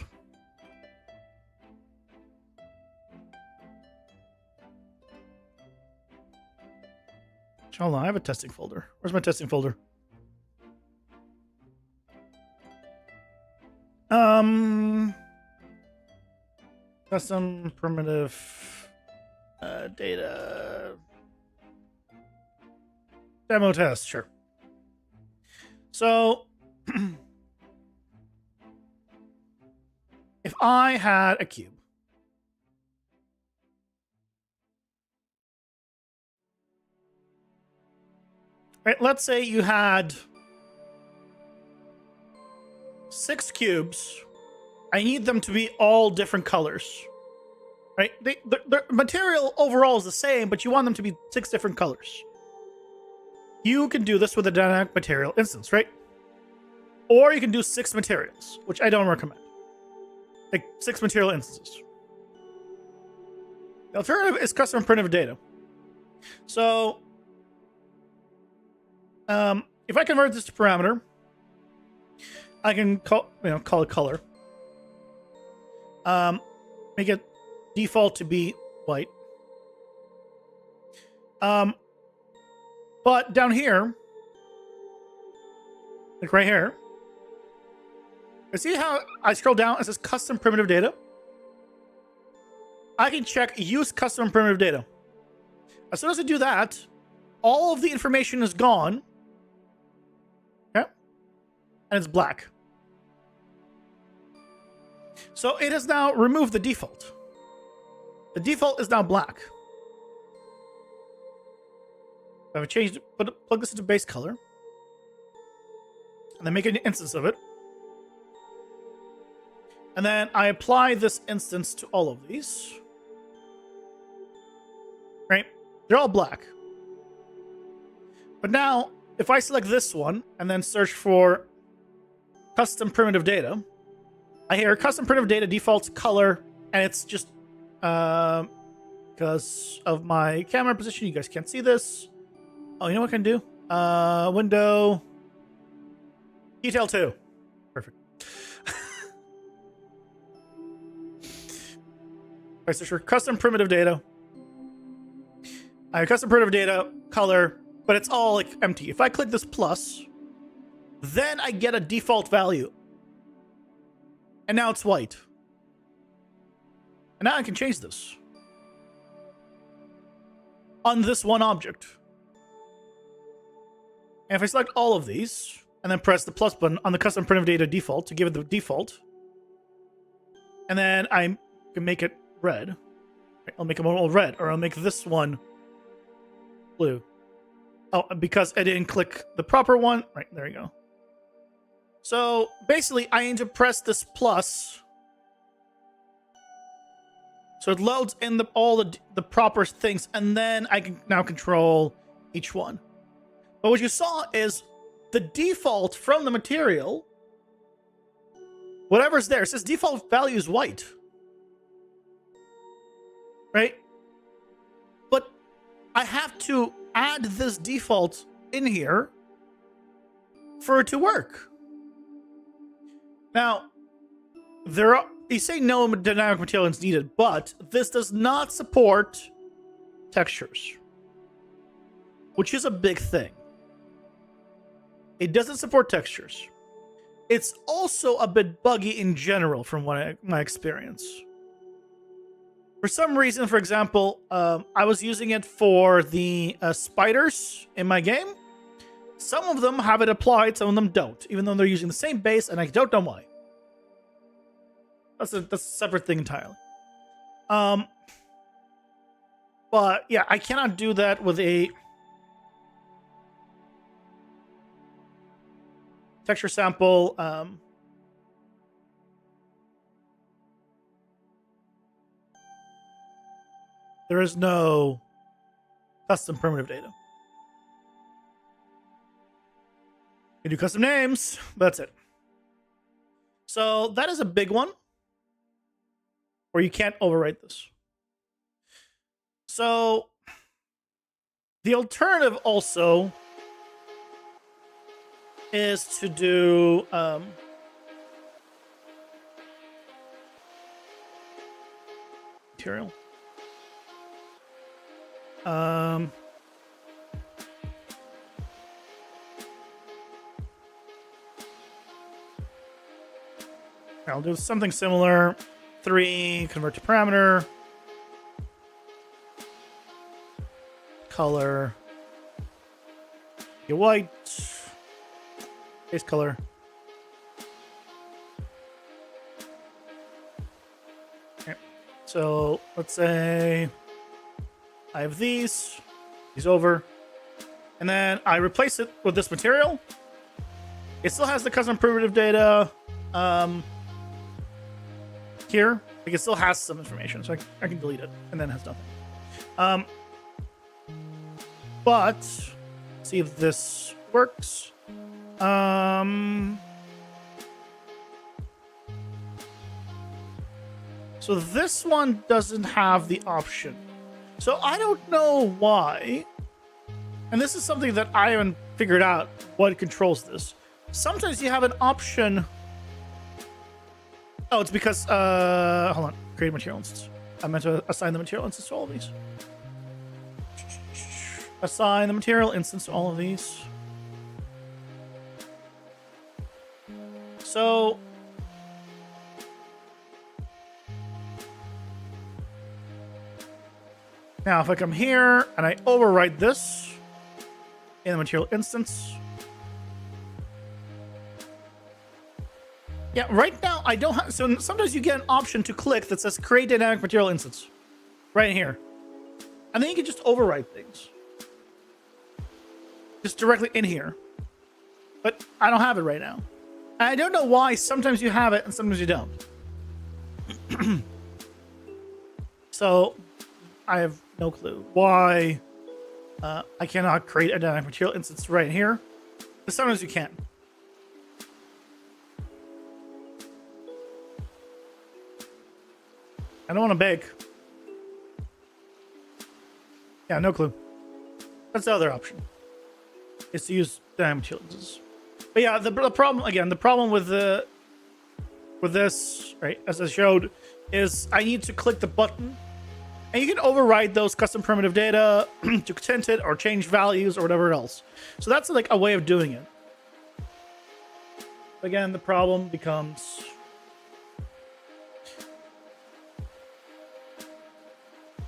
Hold on, I have a testing folder. Where's my testing folder? Custom primitive data demo test, sure. So if I had a cube, right, let's say you had 6 cubes. I need them to be all different colors, right? The material overall is the same, but you want them to be 6 different colors. You can do this with a dynamic material instance, right? Or you can do 6 materials, which I don't recommend. Like 6 material instances. The alternative is custom primitive data. So if I convert this to parameter, I can call it color. Make it default to be white. But down here, like right here, you see how I scroll down? It says custom primitive data. I can check use custom primitive data. As soon as I do that, all of the information is gone. Okay? And it's black. So it has now removed the default. The default is now black. I've changed, plug this into base color, and then make an instance of it. And then I apply this instance to all of these. Right? They're all black. But now, if I select this one and then search for custom primitive data, I hear custom primitive data defaults color, and it's just because of my camera position, you guys can't see this. Oh, you know what I can do? Window detail 2. Perfect. I search for custom primitive data. I have custom primitive data color, but it's all like empty. If I click this plus, then I get a default value. And now it's white. And now I can change this on this one object. And if I select all of these and then press the plus button on the custom primitive data default to give it the default, and then I can make it red. I'll make them all red, or I'll make this one blue. Oh, because I didn't click the proper one. Right, there you go. So basically, I need to press this plus. So it loads in all the proper things, and then I can now control each one. But what you saw is the default from the material, whatever's there, it says default value is white. Right? But I have to add this default in here for it to work. Now, you say no dynamic material is needed, but this does not support textures, which is a big thing. It doesn't support textures. It's also a bit buggy in general from my experience. For some reason, for example, I was using it for the spiders in my game. Some of them have it applied, some of them don't, even though they're using the same base, and I don't know why. That's a separate thing entirely. But yeah, I cannot do that with a texture sample. There is no custom primitive data. You do custom names, that's it. So that is a big one, where you can't overwrite this. So the alternative also is to do material. I'll do something similar. 3, convert to parameter. Color. Get white. Base color. Okay. So let's say I have these over, and then I replace it with this material. It still has the custom primitive data here. Like, it still has some information, so I can delete it, and then it has nothing. But see if this works. So this one doesn't have the option. So I don't know why. And this is something that I haven't figured out what controls this. Sometimes you have an option. Oh, it's because hold on. Create material instance. I meant to assign the material instance to all of these. Assign the material instance to all of these. So now if I come here and I overwrite this in the material instance. Yeah, right now I don't have, so sometimes you get an option to click that says create dynamic material instance right here. And then you can just overwrite things. Just directly in here. But I don't have it right now. And I don't know why sometimes you have it and sometimes you don't. So I have no clue why I cannot create a dynamic material instance right here. But sometimes you can. I don't want to bake. Yeah, no clue. That's the other option. Is to use dynamic material instances. But yeah, the problem again, the problem with this, right, as I showed, is I need to click the button, and you can override those custom primitive data to tint it or change values or whatever else. So that's like a way of doing it. Again, the problem becomes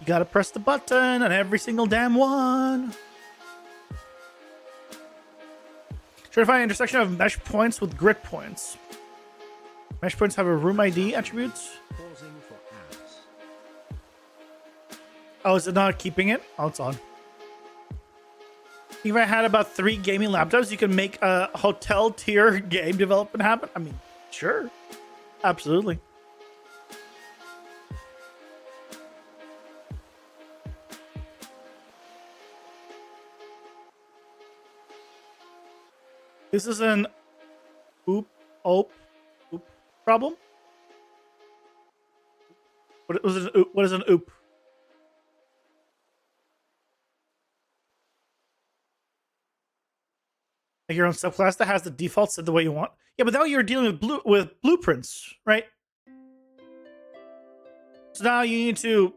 you gotta press the button on every single damn one. Try to find an intersection of mesh points with grid points. Mesh points have a room ID attribute. Pausing for ads. Oh, is it not keeping it? Oh, it's on. If I had about 3 gaming laptops, you can make a hotel tier game development happen. I mean, sure. Absolutely. This is an oop problem. What is an oop? Like your own subclass that has the default set the way you want. Yeah, but now you're dealing with blueprints, right? So now you need to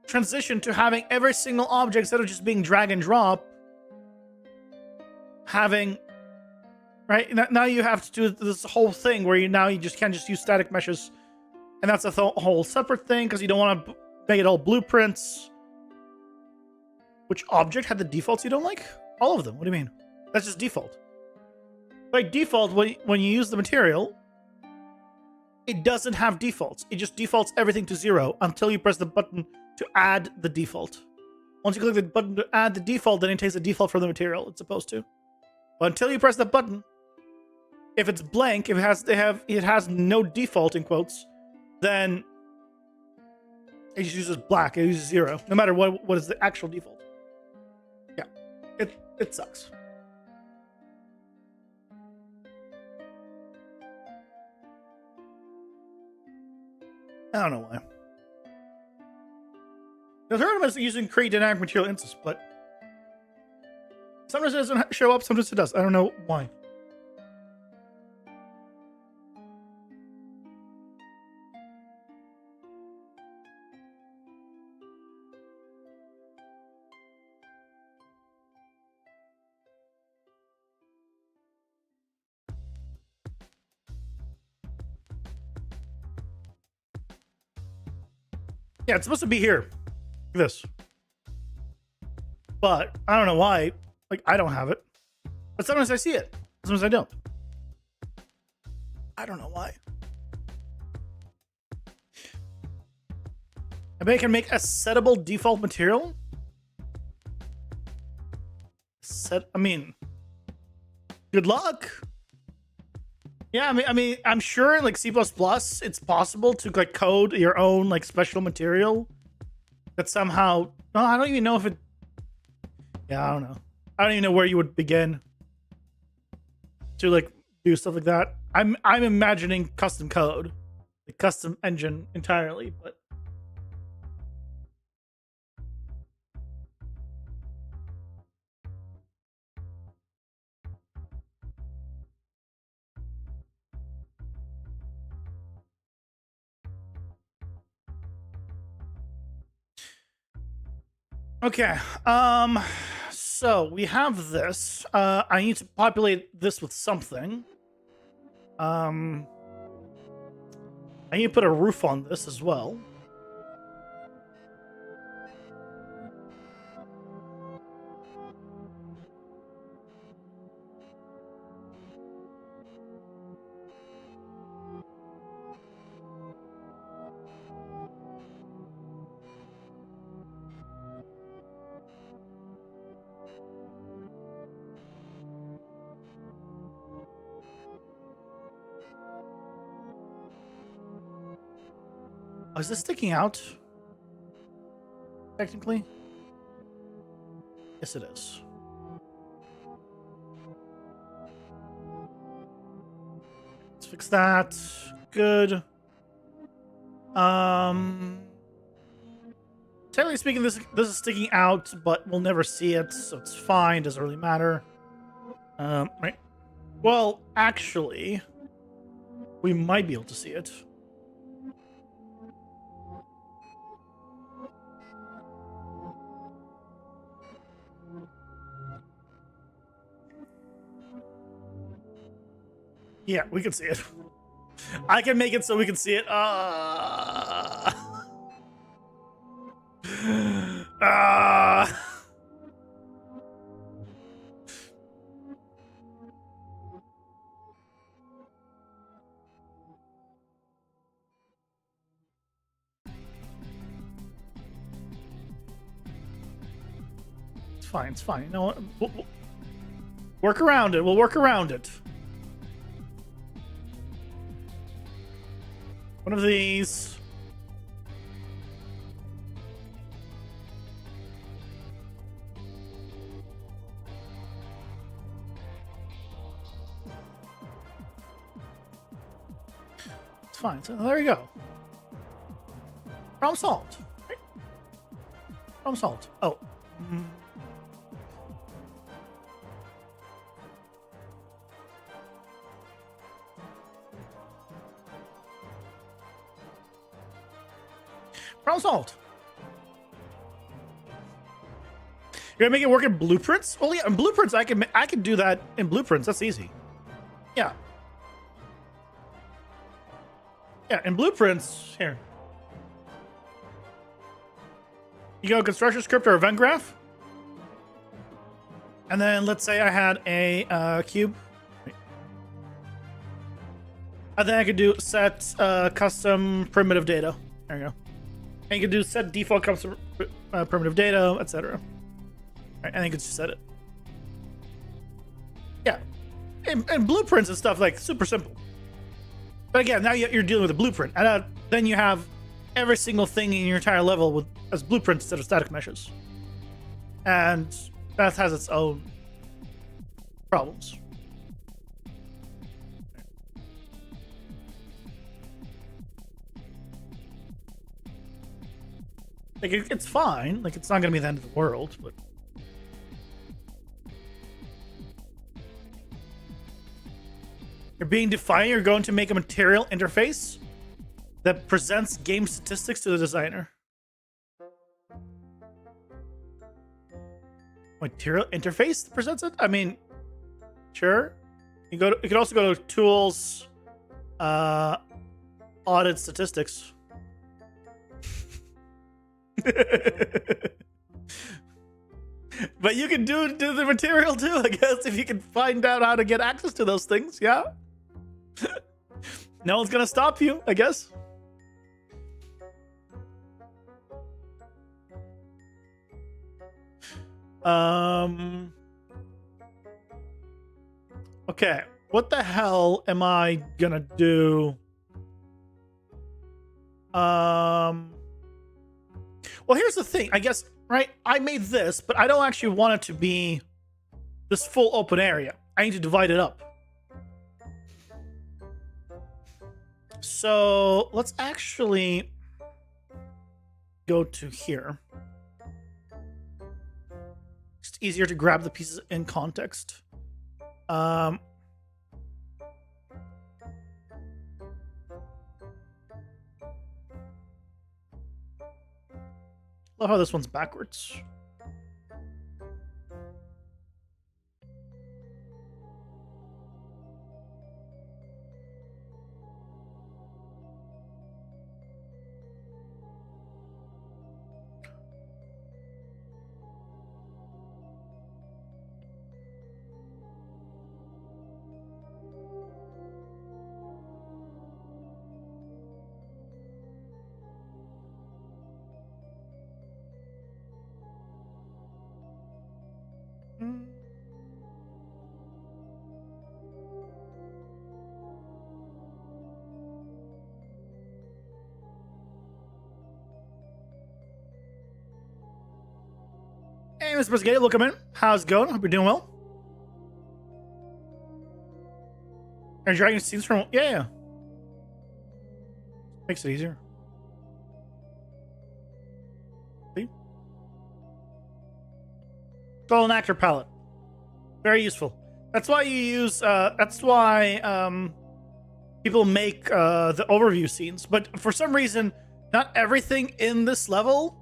transition to having every single object, instead of just being drag and drop, having, right? Now you have to do this whole thing where you just can't just use static meshes. And that's a whole separate thing because you don't want to make it all blueprints. Which object had the defaults you don't like? All of them. What do you mean? That's just default. By default, when you use the material, it doesn't have defaults. It just defaults everything to 0 until you press the button to add the default. Once you click the button to add the default, then it takes the default from the material it's supposed to. But until you press the button, if it's blank, if it has no default in quotes, then it just uses black. It uses 0, no matter what is the actual default. Yeah, it sucks. I don't know why. The third one is using create dynamic material instance, but sometimes it doesn't show up, sometimes it does. I don't know why. Yeah, it's supposed to be here. This. But I don't know why. Like, I don't have it. But sometimes I see it. Sometimes I don't. I don't know why. I can make a settable default material. I mean, good luck. Yeah, I mean, I'm sure in like C++, it's possible to like code your own like special material that somehow. No, I don't even know if it. Yeah, I don't know. I don't even know where you would begin to like do stuff like that. I'm imagining custom code, the custom engine entirely, but. Okay, so we have this. I need to populate this with something. I need to put a roof on this as well. Oh, is this sticking out? Technically? Yes, it is. Let's fix that. Good. Technically speaking, this is sticking out, but we'll never see it, so it's fine. Doesn't really matter. Right. Well, actually, we might be able to see it. Yeah, we can see it. I can make it so we can see it. It's fine. It's fine. You know what? We'll work around it. We'll work around it. One of these. It's fine. So there you go. Problem solved. Right? Problem solved. Oh. Problem solved. You're gonna make it work in blueprints? Well, yeah, in blueprints I can do that in blueprints. That's easy. Yeah. Yeah, in blueprints here. You go construction script or event graph, and then let's say I had a cube, and then I could do set custom primitive data. There you go. And you can do set default custom primitive data, etc. Right, and you can just set it. Yeah, and blueprints and stuff like super simple. But again, now you're dealing with a blueprint, and then you have every single thing in your entire level as blueprints instead of static meshes, and that has its own problems. Like it's fine. Like it's not going to be the end of the world, but. You're being defined. You're going to make a material interface that presents game statistics to the designer. Material interface that presents it? I mean, sure. You could also go to tools, audit statistics. But you can do the material too, I guess, if you can find out how to get access to those things. Yeah. No one's gonna stop you, I guess. Okay, what the hell am I gonna do? Well, here's the thing, I guess, right? I made this, but I don't actually want it to be this full open area. I need to divide it up. So let's actually go to here. It's easier to grab the pieces in context. Love how this one's backwards. Hey, Mr. Brusquette, welcome in. How's it going? Hope you're doing well. Are you dragging scenes from? Yeah. Makes it easier. See? It's all an actor palette. Very useful. That's why you use. That's why people make the overview scenes. But for some reason, not everything in this level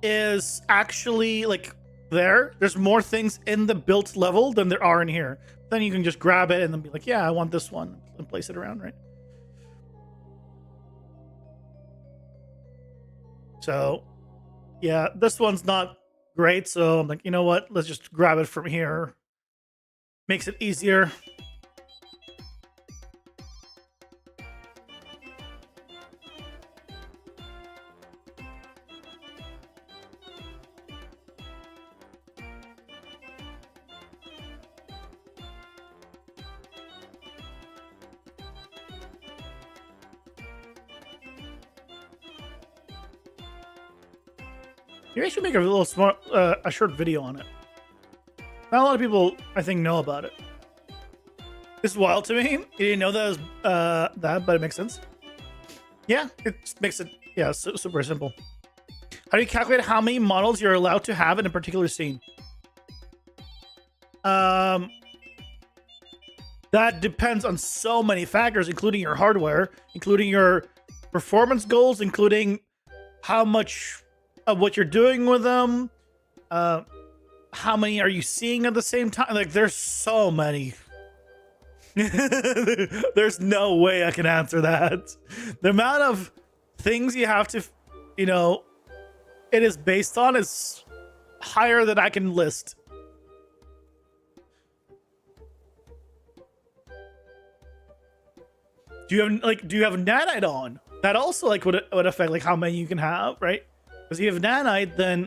is actually like there. There's more things in the built level than there are in here. Then you can just grab it and then be like, yeah, I want this one, and place it around, right? So, yeah, this one's not great. So I'm like, you know what? Let's just grab it from here. Makes it easier. Maybe I should make a little smart, a short video on it. Not a lot of people, I think, know about it. This is wild to me. You didn't know that was that, but it makes sense. Yeah, it makes it super simple. How do you calculate how many models you're allowed to have in a particular scene? That depends on so many factors, including your hardware, including your performance goals, including how much of what you're doing with them, how many are you seeing at the same time? Like, there's so many. There's no way I can answer that. The amount of things you have to, it is based on is higher than I can list. Do you have nanite on? That also would affect how many you can have, right? Because if you have nanite, then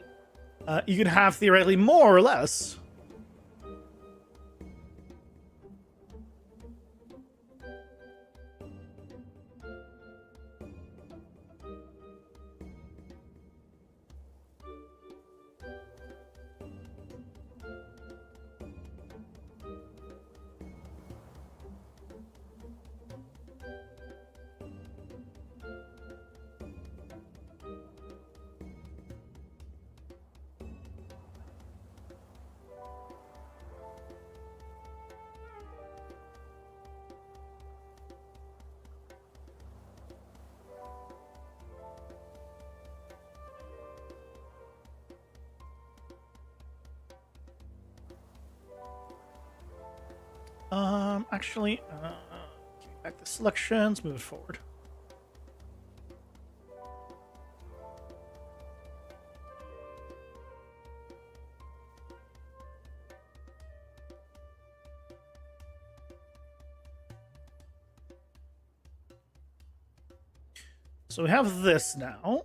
you can have theoretically more or less. Actually, back the selections, move it forward. So we have this now.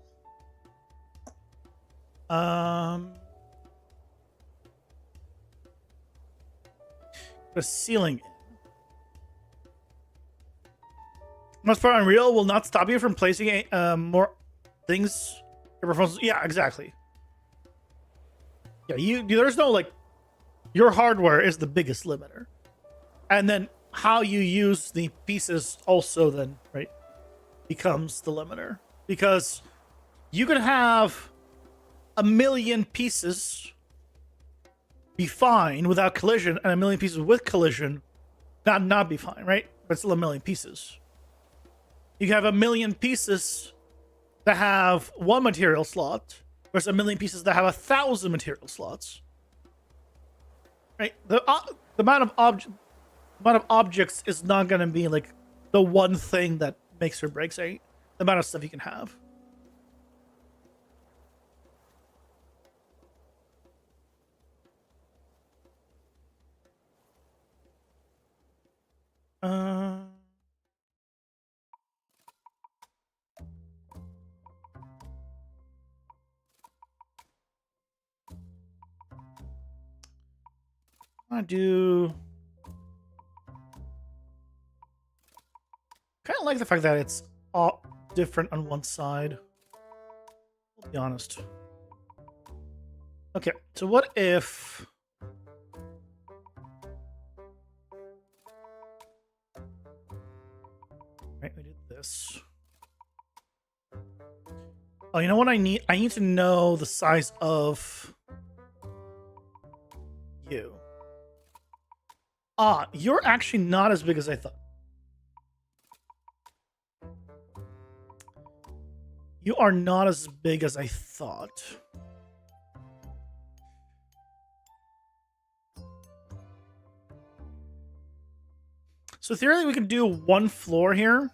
The ceiling. Most part, Unreal will not stop you from placing more things. Yeah, exactly. Yeah, there's no your hardware is the biggest limiter, and then how you use the pieces also then becomes the limiter, because you can have 1 million pieces be fine without collision, and 1 million pieces with collision not be fine, right? But still 1 million pieces. You can have 1 million pieces that have 1 material slot versus 1 million pieces that have 1,000 material slots. Right? The amount of objects is not going to be the one thing that makes or breaks the amount of stuff you can have. I do kind of like the fact that it's all different on one side. I'll be honest. Okay, so what if... Right, we did this. Oh, you know what I need? I need to know the size of you. Ah, you're actually not as big as I thought. You are not as big as I thought. So theoretically, we can do 1 floor here.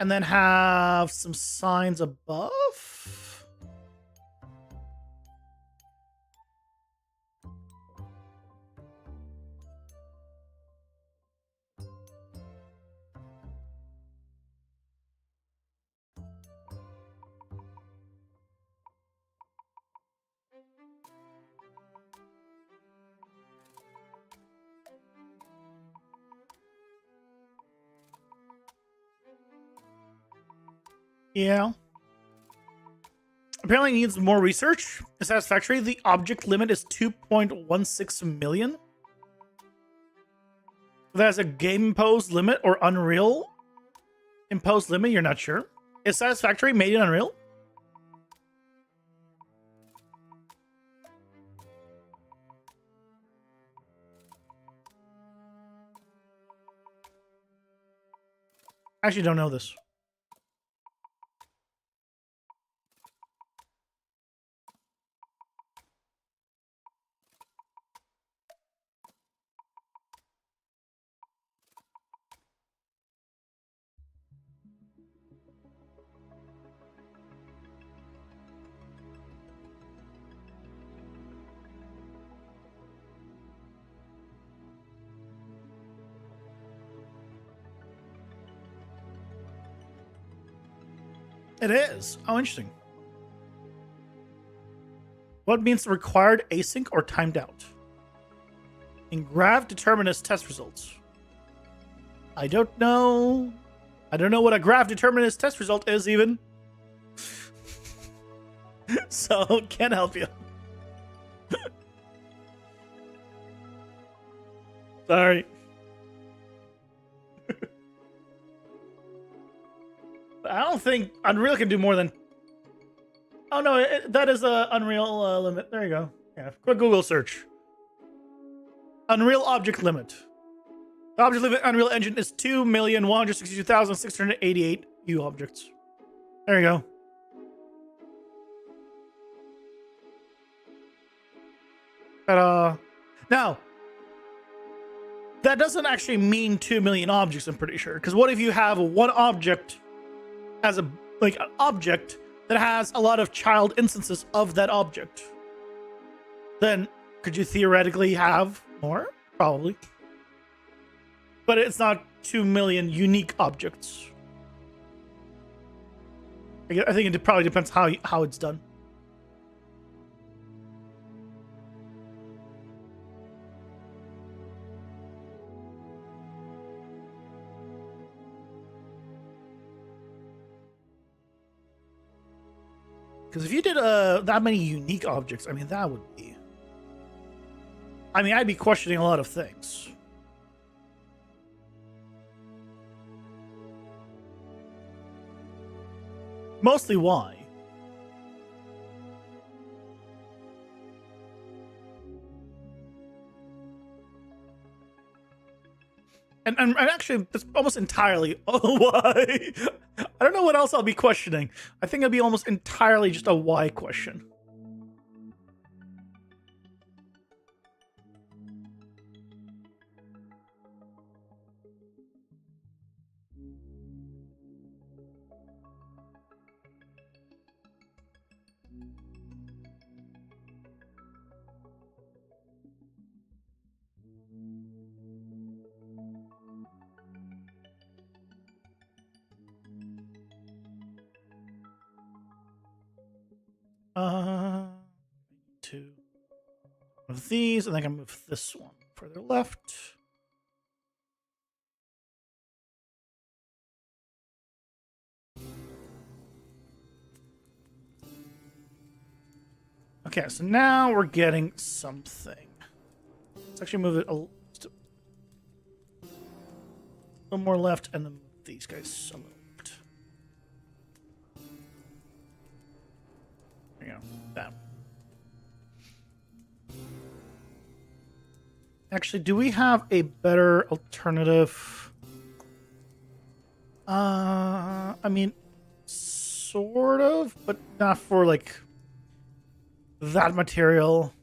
And then have some signs above. Yeah. Apparently needs more research. Satisfactory. The object limit is 2.16 million. There's a game imposed limit or Unreal imposed limit. You're not sure. Is Satisfactory made in Unreal? I actually don't know this. It is. Oh, interesting. What means required async or timed out? In graph determinist test results. I don't know. I don't know what a graph determinist test result is even. So can't help you. Sorry. I don't think Unreal can do more than. Oh no, that is a Unreal limit. There you go. Yeah, quick Google search. Unreal object limit. The object limit Unreal Engine is 2,162,688 U objects. There you go. Ta-da. Now, that doesn't actually mean 2 million objects, I'm pretty sure. Because what if you have one object as an object that has a lot of child instances of that object? Then could you theoretically have more? Probably. But it's not 2 million unique objects. I think it probably depends how it's done. Because if you did that many unique objects, I mean, that would be... I mean, I'd be questioning a lot of things. Mostly why? And actually, it's almost entirely, oh, why? I don't know what else I'll be questioning. I think it'll be almost entirely just a why question. Two of these, and then I can move this one further left. Okay, so now we're getting something. Let's actually move it a little more left, and then move these guys a little left. There you go. That. Actually, do we have a better alternative? I mean, sort of, but not for like that material.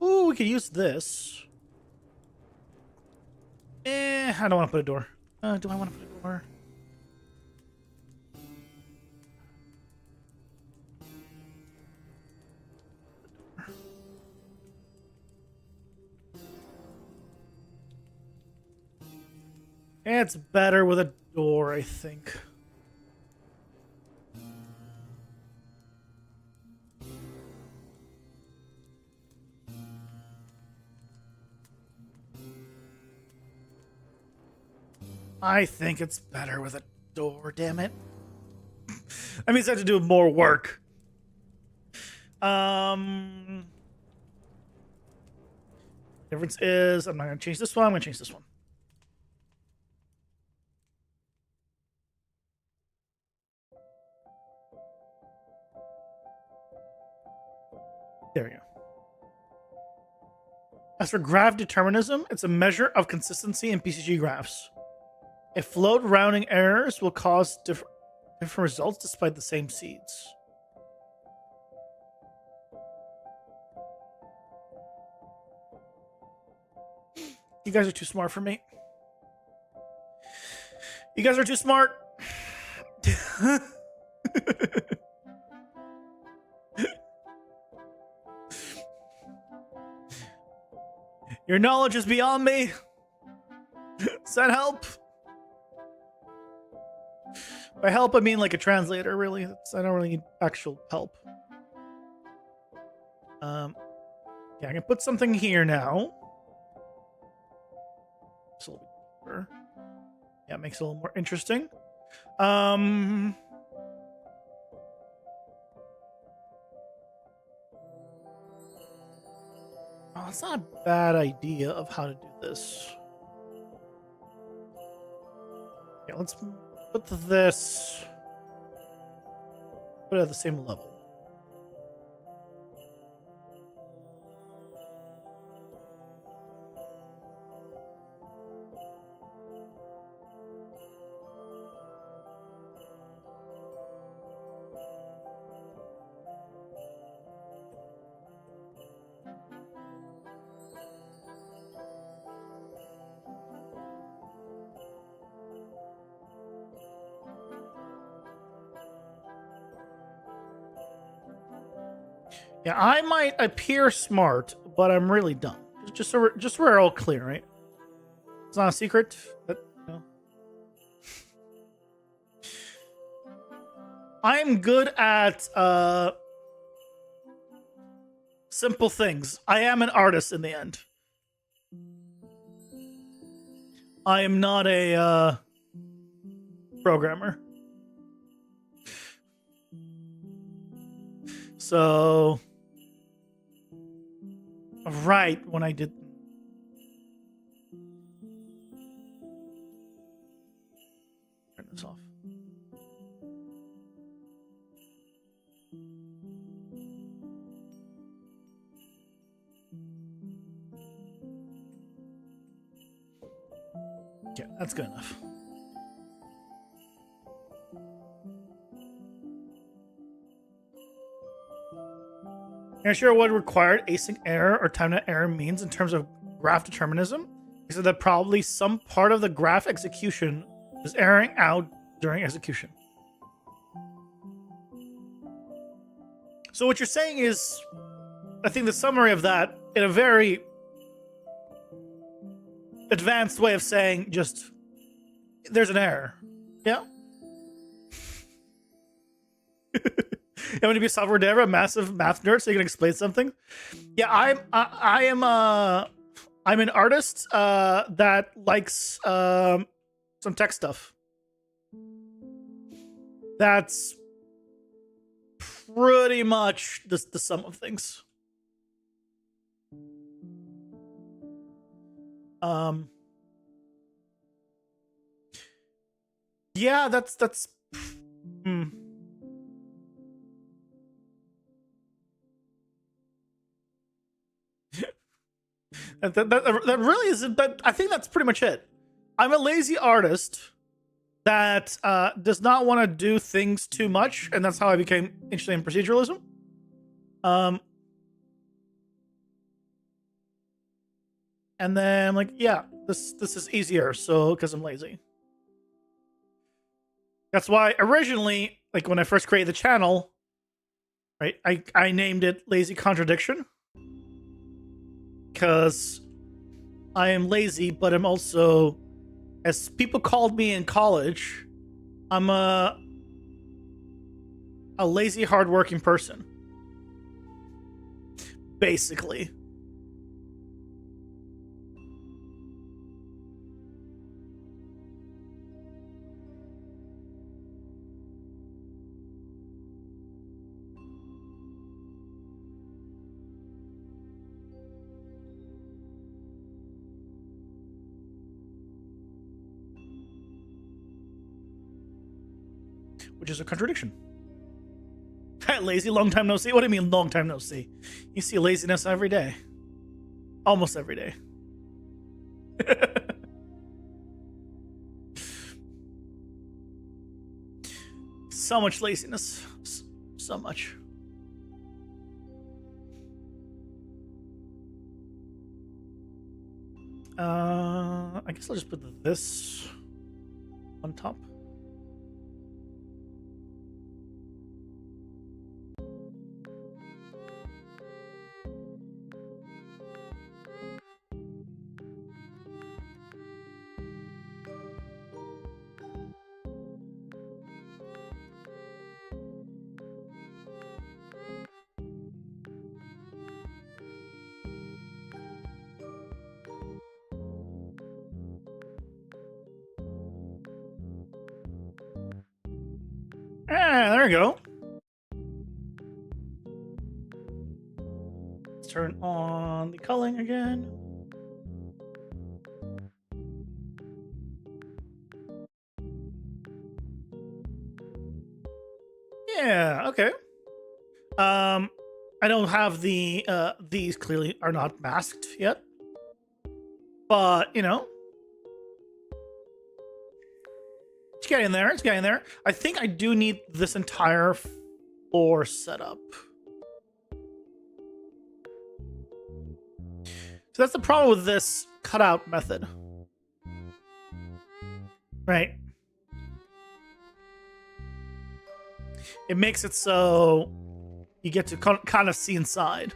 Ooh, we could use this. I don't want to put a door. Do I want to put a door? It's better with a door, I think. I think it's better with a door, damn it. That means I have to do more work. Difference is, I'm not going to change this one, I'm going to change this one. There we go. As for graph determinism, it's a measure of consistency in PCG graphs. A float rounding errors will cause different results despite the same seeds. You guys are too smart for me. You guys are too smart. Your knowledge is beyond me. Does that help? By help, I mean like a translator, really. I don't really need actual help. Yeah, I can put something here now. It's a little bit deeper. Yeah, it makes it a little more interesting. Oh, it's not a bad idea of how to do this. Yeah, let's put this. Put it at the same level. Yeah, I might appear smart, but I'm really dumb. Just so we're all clear, right? It's not a secret. But, no. I'm good at simple things. I am an artist in the end. I am not a programmer. So, right when I did. Turn this off. Yeah, that's good enough. You're not sure what required async error or timeout error means in terms of graph determinism? He said that probably some part of the graph execution is erroring out during execution. So what you're saying is, I think the summary of that, in a very advanced way of saying, just, there's an error. Yeah? You want to be a software dev, a massive math nerd, so you can explain something? Yeah, I'm an artist that likes some tech stuff. That's pretty much the sum of things. Yeah, that's that really is that. I think that's pretty much it. I'm a lazy artist that does not want to do things too much, and that's how I became interested in proceduralism. And then I'm like, yeah, this is easier, so because I'm lazy. That's why originally, like when I first created the channel, right, I named it Lazy Contradiction. Because I am lazy, but I'm also, as people called me in college, I'm a lazy, hardworking person. Basically. Which is a contradiction. Lazy, long time no see. What do you mean long time no see? You see laziness every day. Almost every day. So much laziness. So much. I guess I'll just put this on top. Ah, there we go. Let's turn on the culling again. Yeah, okay. I don't have the these clearly are not masked yet. But, you know, it's getting there. It's getting there. I think I do need this entire floor set up. So that's the problem with this cutout method. Right? It makes it so you get to kind of see inside,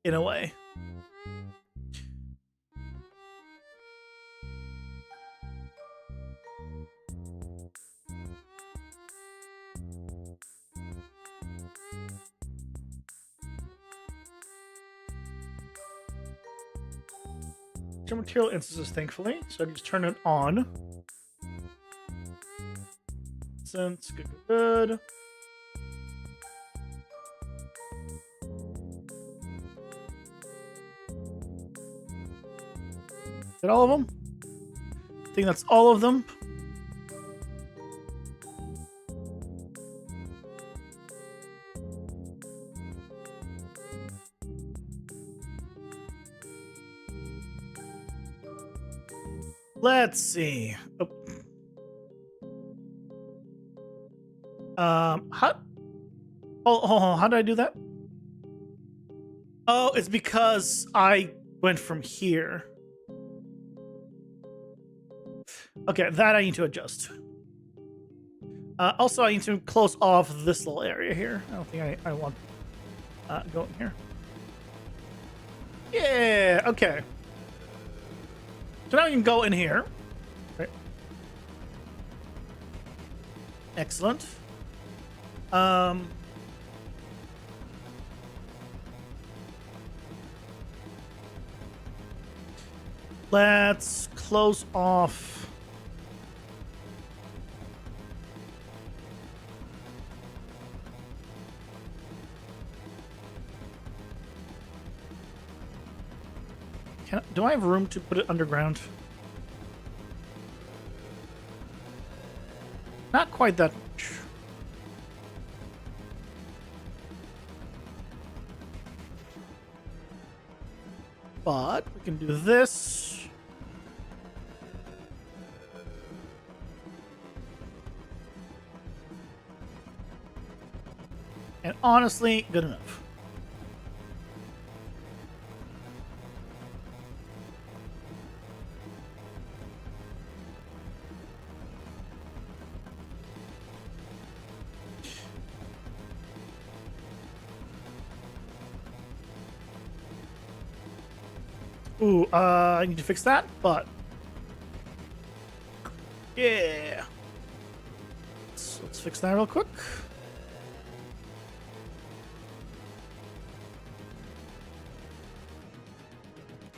in a way. Material instances, thankfully, so I can just turn it on. Since good. Is that all of them? I think that's all of them. Let's see. How? Oh, hold on. How did I do that? Oh, it's because I went from here. Okay, that I need to adjust. Also, I need to close off this little area here. I don't think I want go in here. Yeah. Okay. So now we can go in here. Right. Excellent. Let's close off. Do I have room to put it underground? Not quite that much. But we can do this. And honestly, good enough. Ooh, I need to fix that, but yeah. Let's fix that real quick.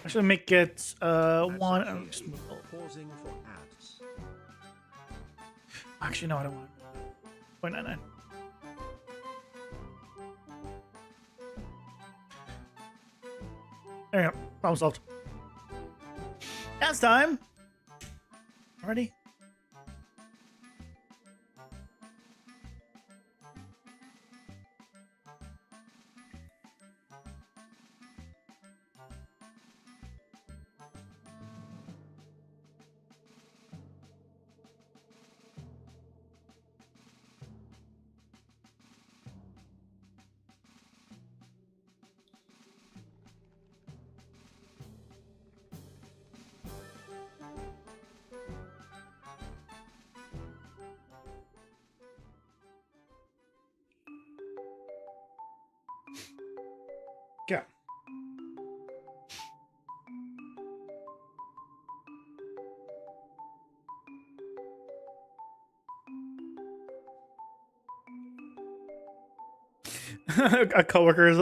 I should make it one and just move it. Pausing for ads. Actually, no, I don't want it. 0.99. There you go. Problem solved. Dance time. Ready? A coworker is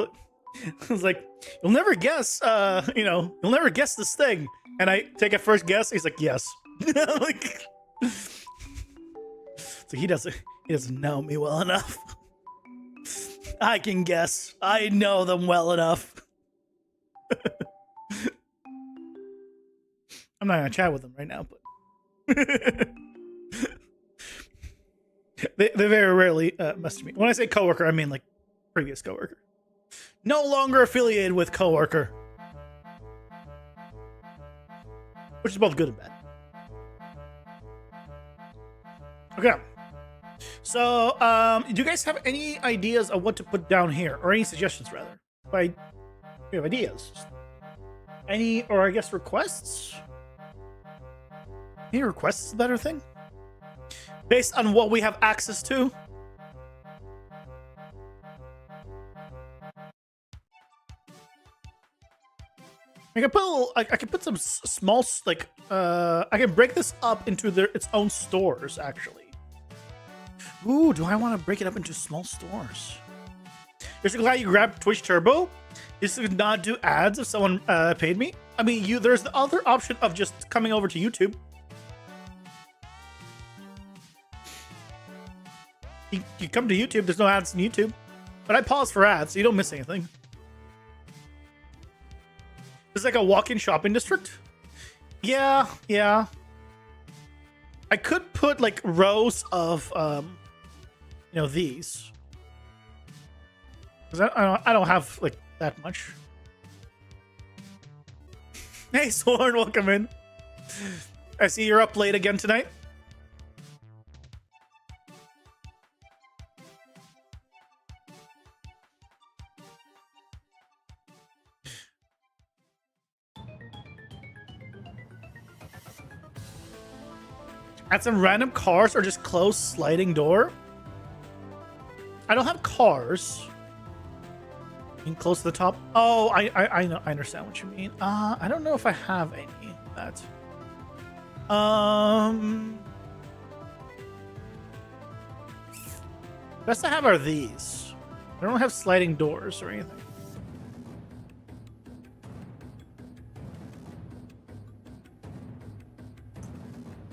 like, you'll never guess, you'll never guess this thing. And I take a first guess. He's like, yes. Like, so he doesn't know me well enough. I can guess. I know them well enough. I'm not gonna chat with them right now, but they very rarely message me. When I say coworker, I mean like previous coworker. No longer affiliated with coworker, which is both good and bad. Okay. So, do you guys have any ideas of what to put down here, or any suggestions rather? If you have ideas, any, or I guess requests. Any requests is a better thing? Based on what we have access to? I can put some small, like, I can break this up into its own stores, actually. Ooh, do I want to break it up into small stores? You're so glad you grabbed Twitch Turbo? This would not do ads if someone paid me? I mean, there's the other option of just coming over to YouTube. You come to YouTube, there's no ads on YouTube. But I pause for ads, so you don't miss anything. It's like a walk-in shopping district? Yeah. I could put like rows of, these. Because I don't have like that much. Hey, Sworn, welcome in. I see you're up late again tonight. Add some random cars or just close sliding door? I don't have cars. You can close to the top. Oh, I know. I understand what you mean. I don't know if I have any of that. Best I have are these. I don't have sliding doors or anything.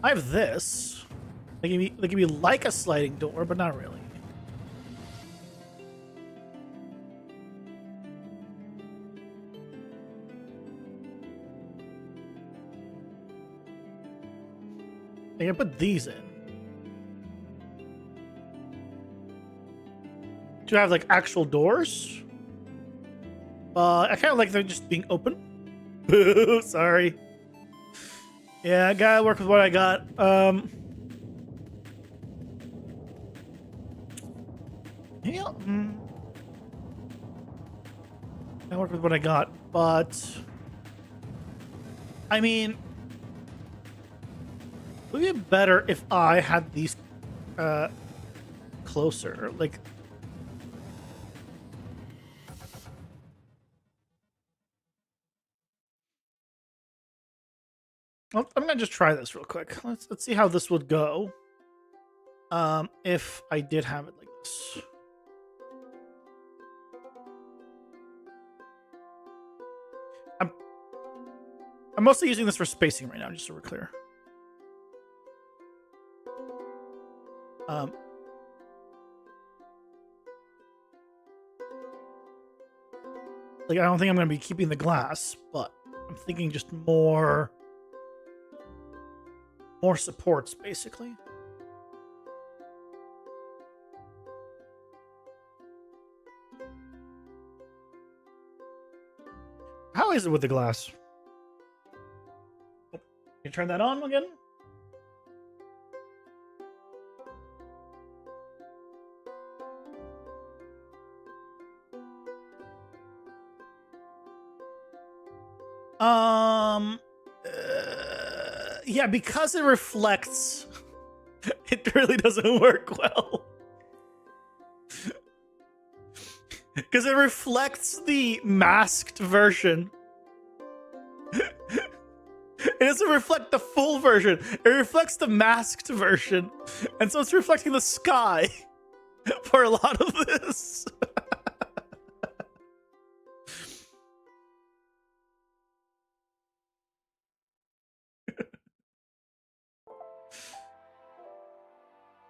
I have this. They give me like a sliding door, but not really. I can put these in. Do you have like actual doors? I kind of like them just being open. Sorry. Yeah, I gotta work with what I got. Yeah. I work with what I got, but I mean, would it be better if I had these closer? Like, I'm gonna just try this real quick. Let's see how this would go. If I did have it like this. I'm mostly using this for spacing right now, just so we're clear. Like, I don't think I'm gonna be keeping the glass, but I'm thinking just more supports, basically. How is it with the glass? Oh, can you turn that on again? Yeah, because it reflects, it really doesn't work well. Because it reflects the masked version. It doesn't reflect the full version. It reflects the masked version. And so it's reflecting the sky for a lot of this.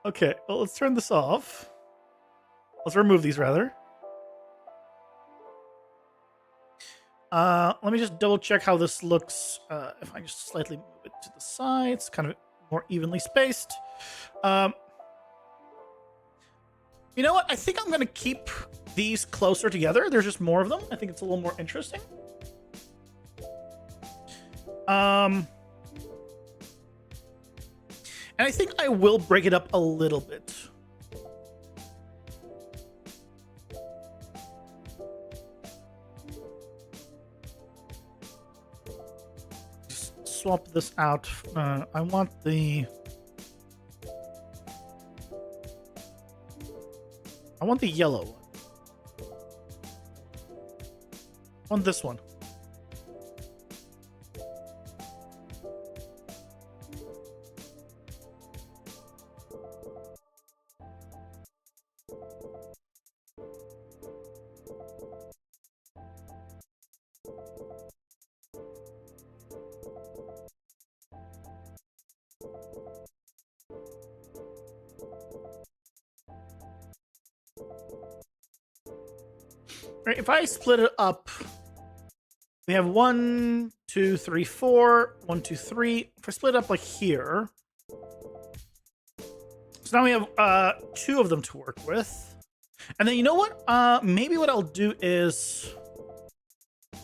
Okay, well, let's turn this off. Let's remove these, rather. Let me just double check how this looks. If I just slightly move it to the side, it's kind of more evenly spaced. You know what? I think I'm going to keep these closer together. There's just more of them. I think it's a little more interesting. And I think I will break it up a little bit. Just swap this out. I want the yellow one. I want this one. Right, if I split it up, we have 1, 2, 3, 4, 1, 2, 3. If I split it up like here, so now we have 2 of them to work with. And then you know what? Maybe what I'll do is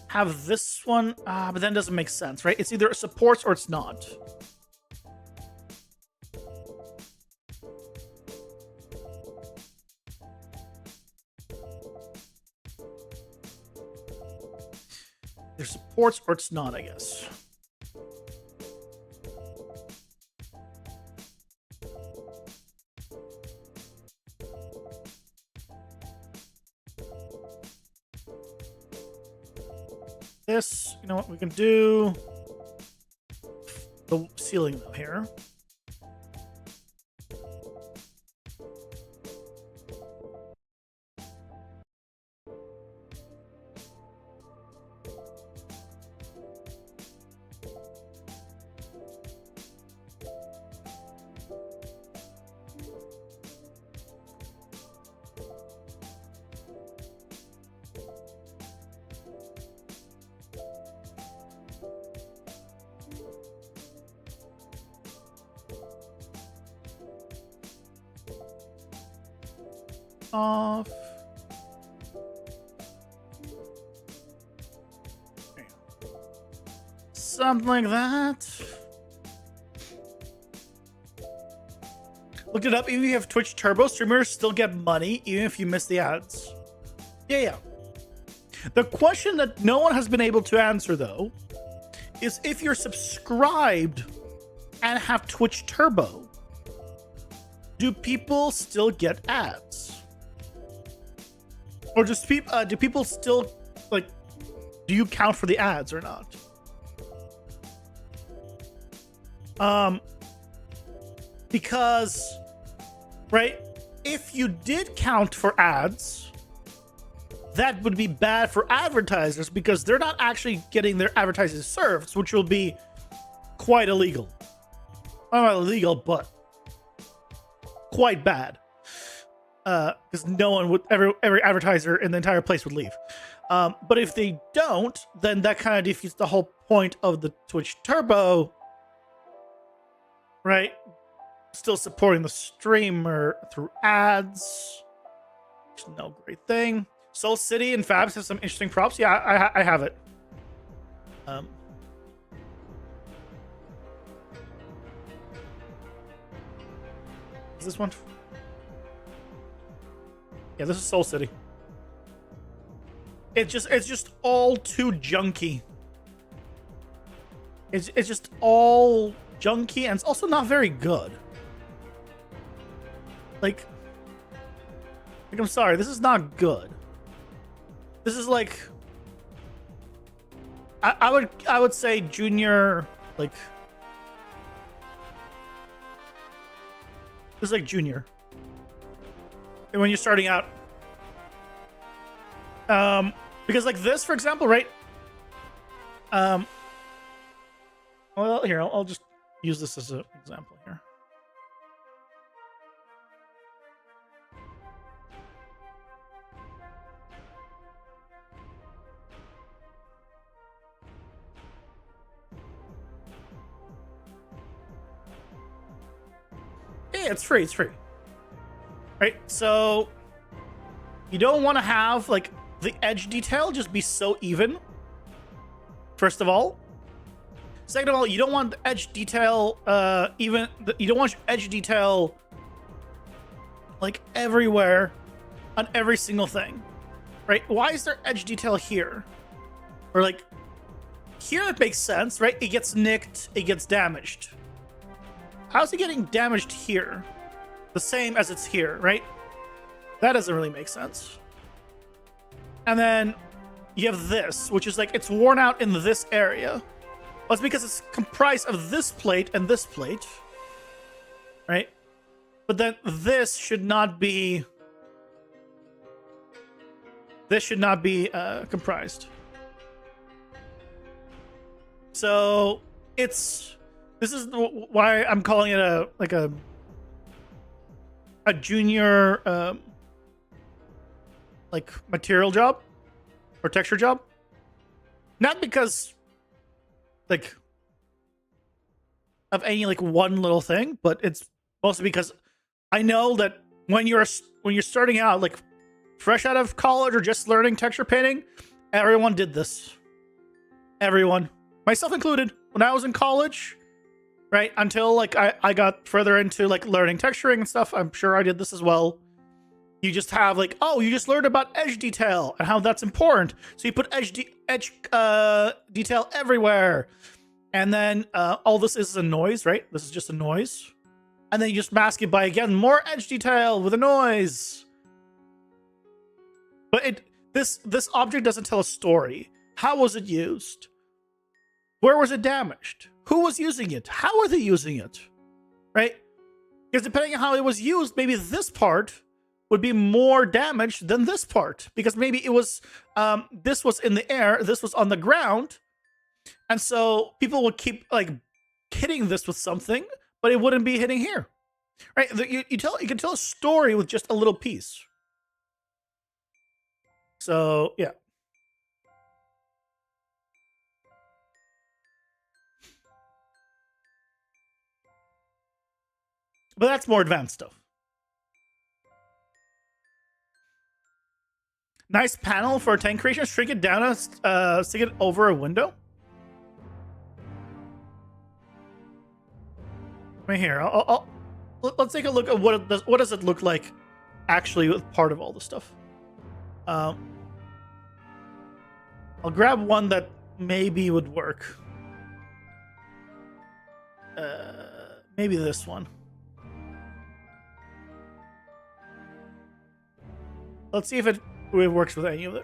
have this one, but then it doesn't make sense, right? It's either it supports or it's not. Either supports or it's not, I guess. This, you know what we can do? The ceiling though here. Off. Something like that. Looked it up. Even if you have Twitch Turbo, streamers still get money even if you miss the ads. Yeah. The question that no one has been able to answer, though, is if you're subscribed and have Twitch Turbo, do people still get ads? Or just do people still, like, do you count for the ads or not? Because, right, if you did count for ads, that would be bad for advertisers because they're not actually getting their advertising served, which will be quite illegal. Not illegal, but quite bad. Because no one would, every advertiser in the entire place would leave. But if they don't, then that kind of defeats the whole point of the Twitch Turbo, right? Still supporting the streamer through ads, which is no great thing. Soul City and Fabs have some interesting props. Yeah, I have it. Is this one? Yeah, this is Soul City. It's just all too junky. It's just all junky, and it's also not very good. Like I'm sorry, this is not good. This is like I would say junior, like this is like junior. And when you're starting out, because like this, for example, right? Well, here I'll just use this as an example here. Yeah, it's free. It's free. Right. So you don't want to have like the edge detail just be so even. First of all. Second of all, you don't want the edge detail you don't want your edge detail like everywhere on every single thing. Right? Why is there edge detail here? Or like here it makes sense, right? It gets nicked, it gets damaged. How's it getting damaged here? The same as it's here, right? That doesn't really make sense. And then you have this, which is like it's worn out in this area. Well, it's because it's comprised of this plate and this plate, right? But then this should not be comprised. So this is why I'm calling it a junior like material job or texture job. Not because like of any like one little thing, but it's mostly because I know that when you're starting out, like fresh out of college or just learning texture painting, everyone did this. Everyone, myself included, when I was in college, right? Until like I got further into like learning texturing and stuff, I'm sure I did this as well. You just have like, oh, you just learned about edge detail and how that's important. So you put edge detail everywhere. And then all this is a noise, right? This is just a noise. And then you just mask it by, again, more edge detail with a noise. But this object doesn't tell a story. How was it used? Where was it damaged? Who was using it? How are they using it? Right? Because depending on how it was used, maybe this part would be more damaged than this part. Because maybe it was, this was in the air, this was on the ground. And so people would keep like hitting this with something, but it wouldn't be hitting here. Right? You can tell a story with just a little piece. So, yeah. But that's more advanced stuff. Nice panel for a tank creation. Shrink it down and stick it over a window. Right here. Let's take a look at what does it look like actually with part of all the stuff. I'll grab one that maybe would work. Maybe this one. Let's see if it works with any of it.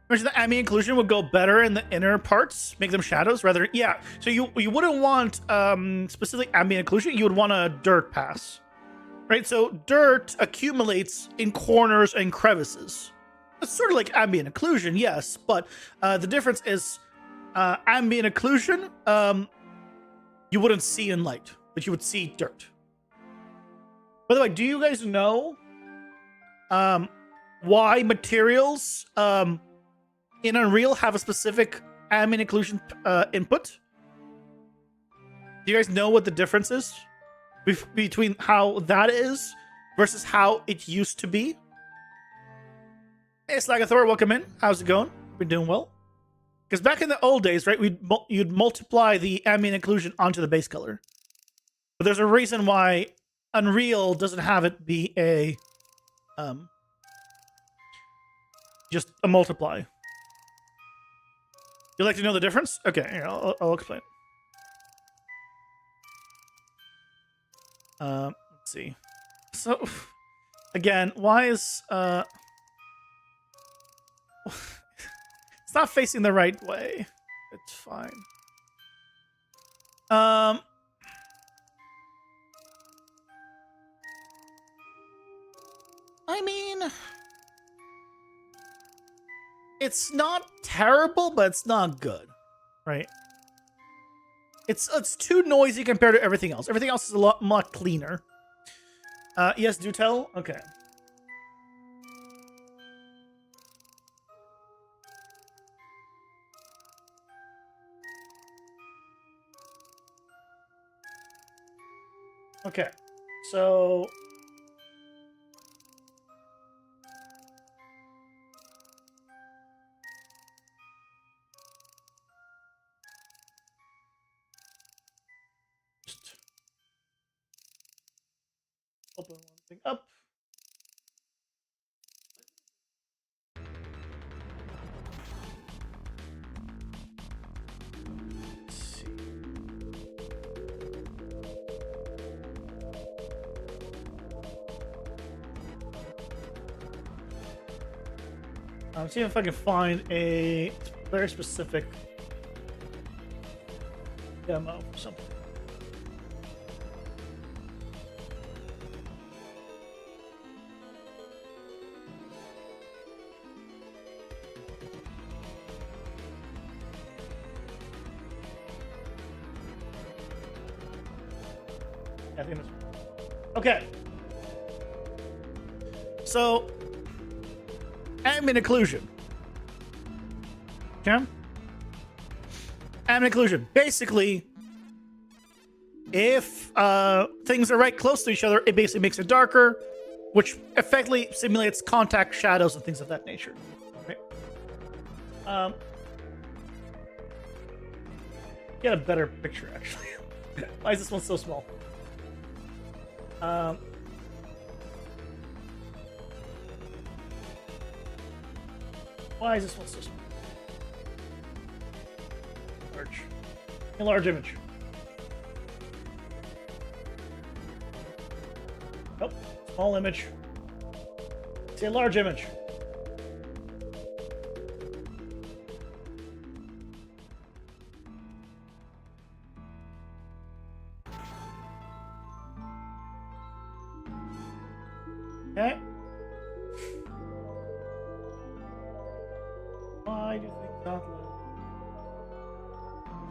Imagine the ambient occlusion would go better in the inner parts, make them shadows rather. Yeah, so you wouldn't want specific ambient occlusion. You would want a dirt pass, right? So dirt accumulates in corners and crevices. It's sort of like ambient occlusion, yes, but the difference is ambient occlusion you wouldn't see in light, but you would see dirt. By the way, do you guys know why materials in Unreal have a specific ambient occlusion input? Do you guys know what the difference is between how that is versus how it used to be? Hey, Slagathor, welcome in. How's it going? Been doing well? Because back in the old days, right, you'd multiply the ambient occlusion onto the base color. But there's a reason why Unreal doesn't have it be a just a multiply. You'd like to know the difference? Okay, here, I'll explain. Let's see. So, again, why is it's not facing the right way. It's fine. I mean, it's not terrible, but it's not good, right? It's too noisy compared to everything else. Everything else is a lot cleaner. Yes, do tell. Okay. Okay, so just open one thing up. Let's see. See if I can find a very specific demo or something. I think that's okay. So, ambient occlusion. Okay? Ambient occlusion. Basically, if things are right close to each other, it basically makes it darker, which effectively simulates contact shadows and things of that nature. Right? Get a better picture, actually. Why is this one so small? Why is this one so small? Large. A large image. Oh, small image. See a large image. Okay. Why do things not load?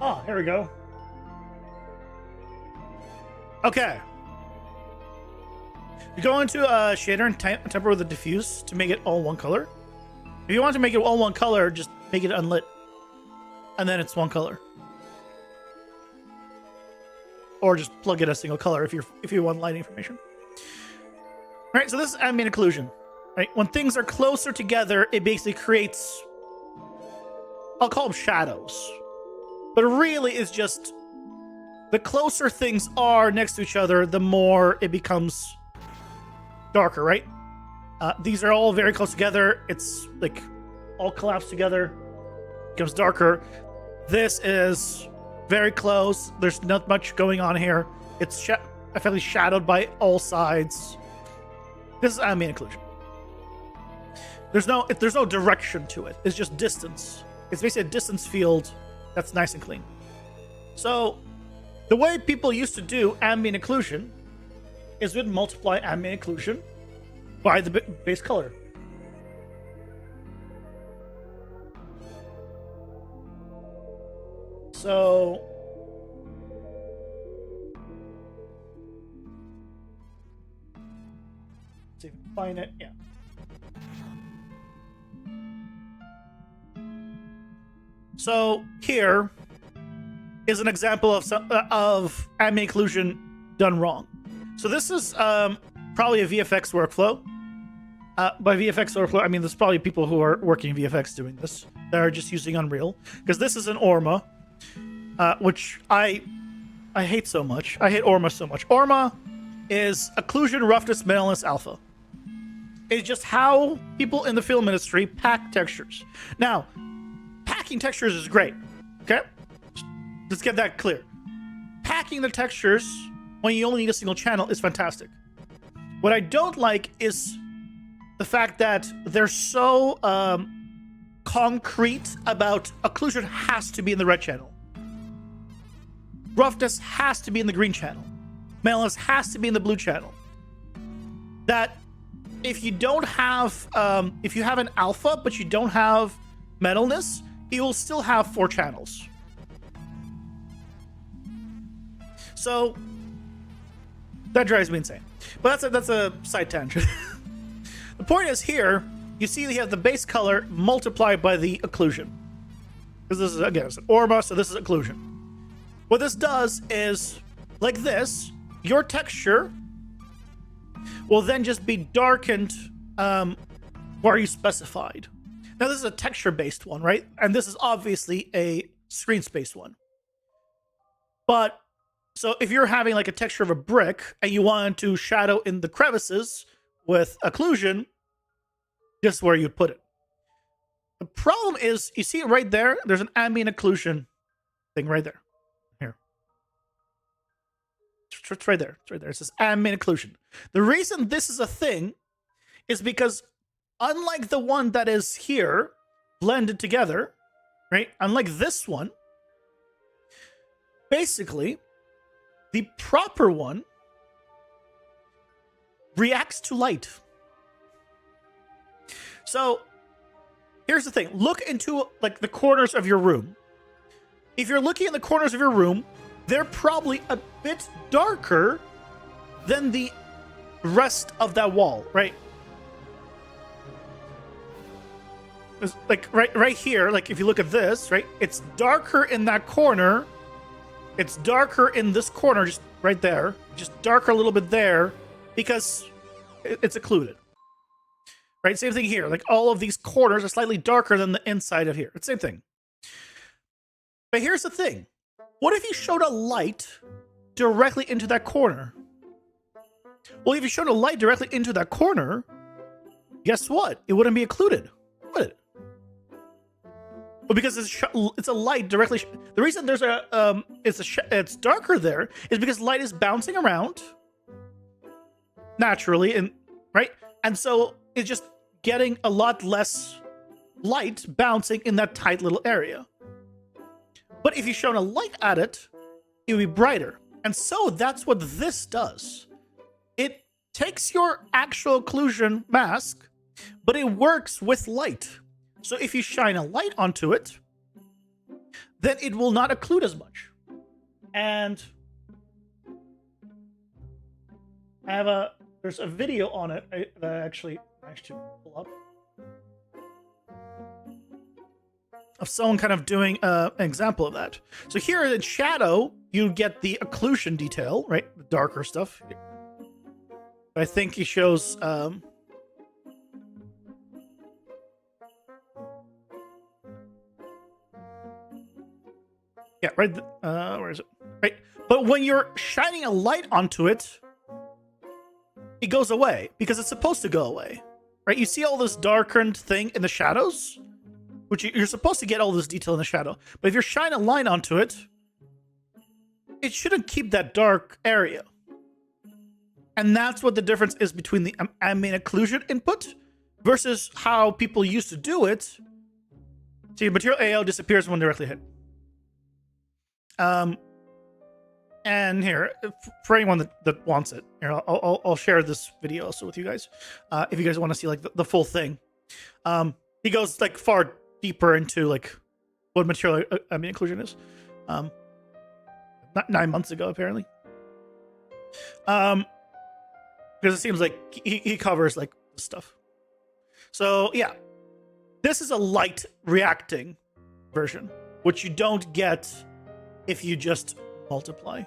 Oh, here we go. Okay. You go into shader and temper with the diffuse to make it all one color. If you want to make it all one color, just make it unlit. And then it's one color. Or just plug in a single color if you want light information. Right, so this is ambient occlusion. Right, when things are closer together, it basically creates, I'll call them shadows, but really it's just the closer things are next to each other, the more it becomes darker. Right, these are all very close together. It's like all collapsed together, becomes darker. This is very close. There's not much going on here. It's effectively shadowed by all sides. This is ambient occlusion. There's no direction to it. It's just distance. It's basically a distance field that's nice and clean. So the way people used to do ambient occlusion is we'd multiply ambient occlusion by the base color. So see if we can find it. Yeah. So here is an example of ambient occlusion done wrong. So this is probably a VFX workflow. By VFX workflow, I mean there's probably people who are working in VFX doing this. They're just using Unreal, because this is an Orma, which I hate so much. I hate Orma so much. Orma is occlusion, roughness, minimalness, alpha. It's just how people in the film industry pack textures. Now, packing textures is great. Okay, let's get that clear. Packing the textures when you only need a single channel is fantastic. What I don't like is the fact that they're so concrete about occlusion has to be in the red channel. Roughness has to be in the green channel. Minimalness has to be in the blue channel. That if you don't have, if you have an alpha but you don't have metalness, you will still have 4 channels. So that drives me insane. But that's a side tangent. The point is here, you see you have the base color multiplied by the occlusion. Because this is, again, it's an Orma, so this is occlusion. What this does is, like this, your texture will then just be darkened where you specified. Now, this is a texture-based one, right? And this is obviously a screen space one. But, so if you're having like a texture of a brick and you want to shadow in the crevices with occlusion, this is where you'd put it. The problem is, you see it right there? There's an ambient occlusion thing right there. Here. It's right there. It's right there. It says ambient occlusion. The reason this is a thing is because unlike the one that is here, blended together, right? Unlike this one, basically, the proper one reacts to light. So, here's the thing. Look into, like, the corners of your room. If you're looking in the corners of your room, they're probably a bit darker than the rest of that wall, right? Like right here, like if you look at this, right, it's darker in that corner. It's darker in this corner, just right there. Just darker a little bit there because it's occluded. Right, same thing here. Like all of these corners are slightly darker than the inside of here. It's the same thing. But here's the thing. What if you showed a light directly into that corner? Well, if you showed a light directly into that corner, guess what? It wouldn't be occluded, would it? Well, because it's a light directly. The reason there's it's darker there is because light is bouncing around naturally, and right, and so it's just getting a lot less light bouncing in that tight little area. But if you shone a light at it, it would be brighter, and so that's what this does. It takes your actual occlusion mask, but it works with light. So if you shine a light onto it, then it will not occlude as much. And there's a video on it that I actually pull up of someone kind of doing an example of that. So here in shadow, you get the occlusion detail, right? The darker stuff. I think he shows yeah, right. Where is it? Right. But when you're shining a light onto it, it goes away because it's supposed to go away. Right? You see all this darkened thing in the shadows, which you're supposed to get all this detail in the shadow. But if you're shining a light onto it, it shouldn't keep that dark area. And that's what the difference is between the ambient occlusion input versus how people used to do it. See, material AO disappears when directly hit. And here, for anyone that wants it, here, I'll share this video also with you guys. If you guys want to see like the full thing. He goes like far deeper into like what material ambient occlusion is. Not 9 months ago, apparently. Because it seems like he covers like this stuff. So yeah, this is a light reacting version, which you don't get if you just multiply.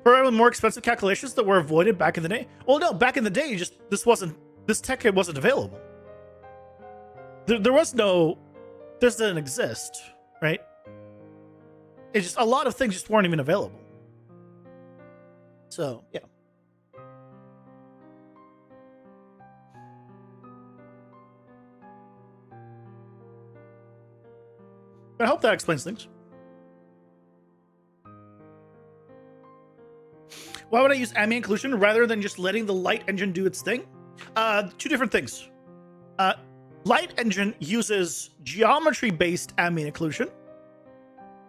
For more expensive calculations that were avoided back in the day. Well, no, back in the day, this tech wasn't available. This didn't exist, right? It's just a lot of things just weren't even available. So, yeah. I hope that explains things. Why would I use ambient occlusion rather than just letting the light engine do its thing? Two different things. Light engine uses geometry-based ambient occlusion,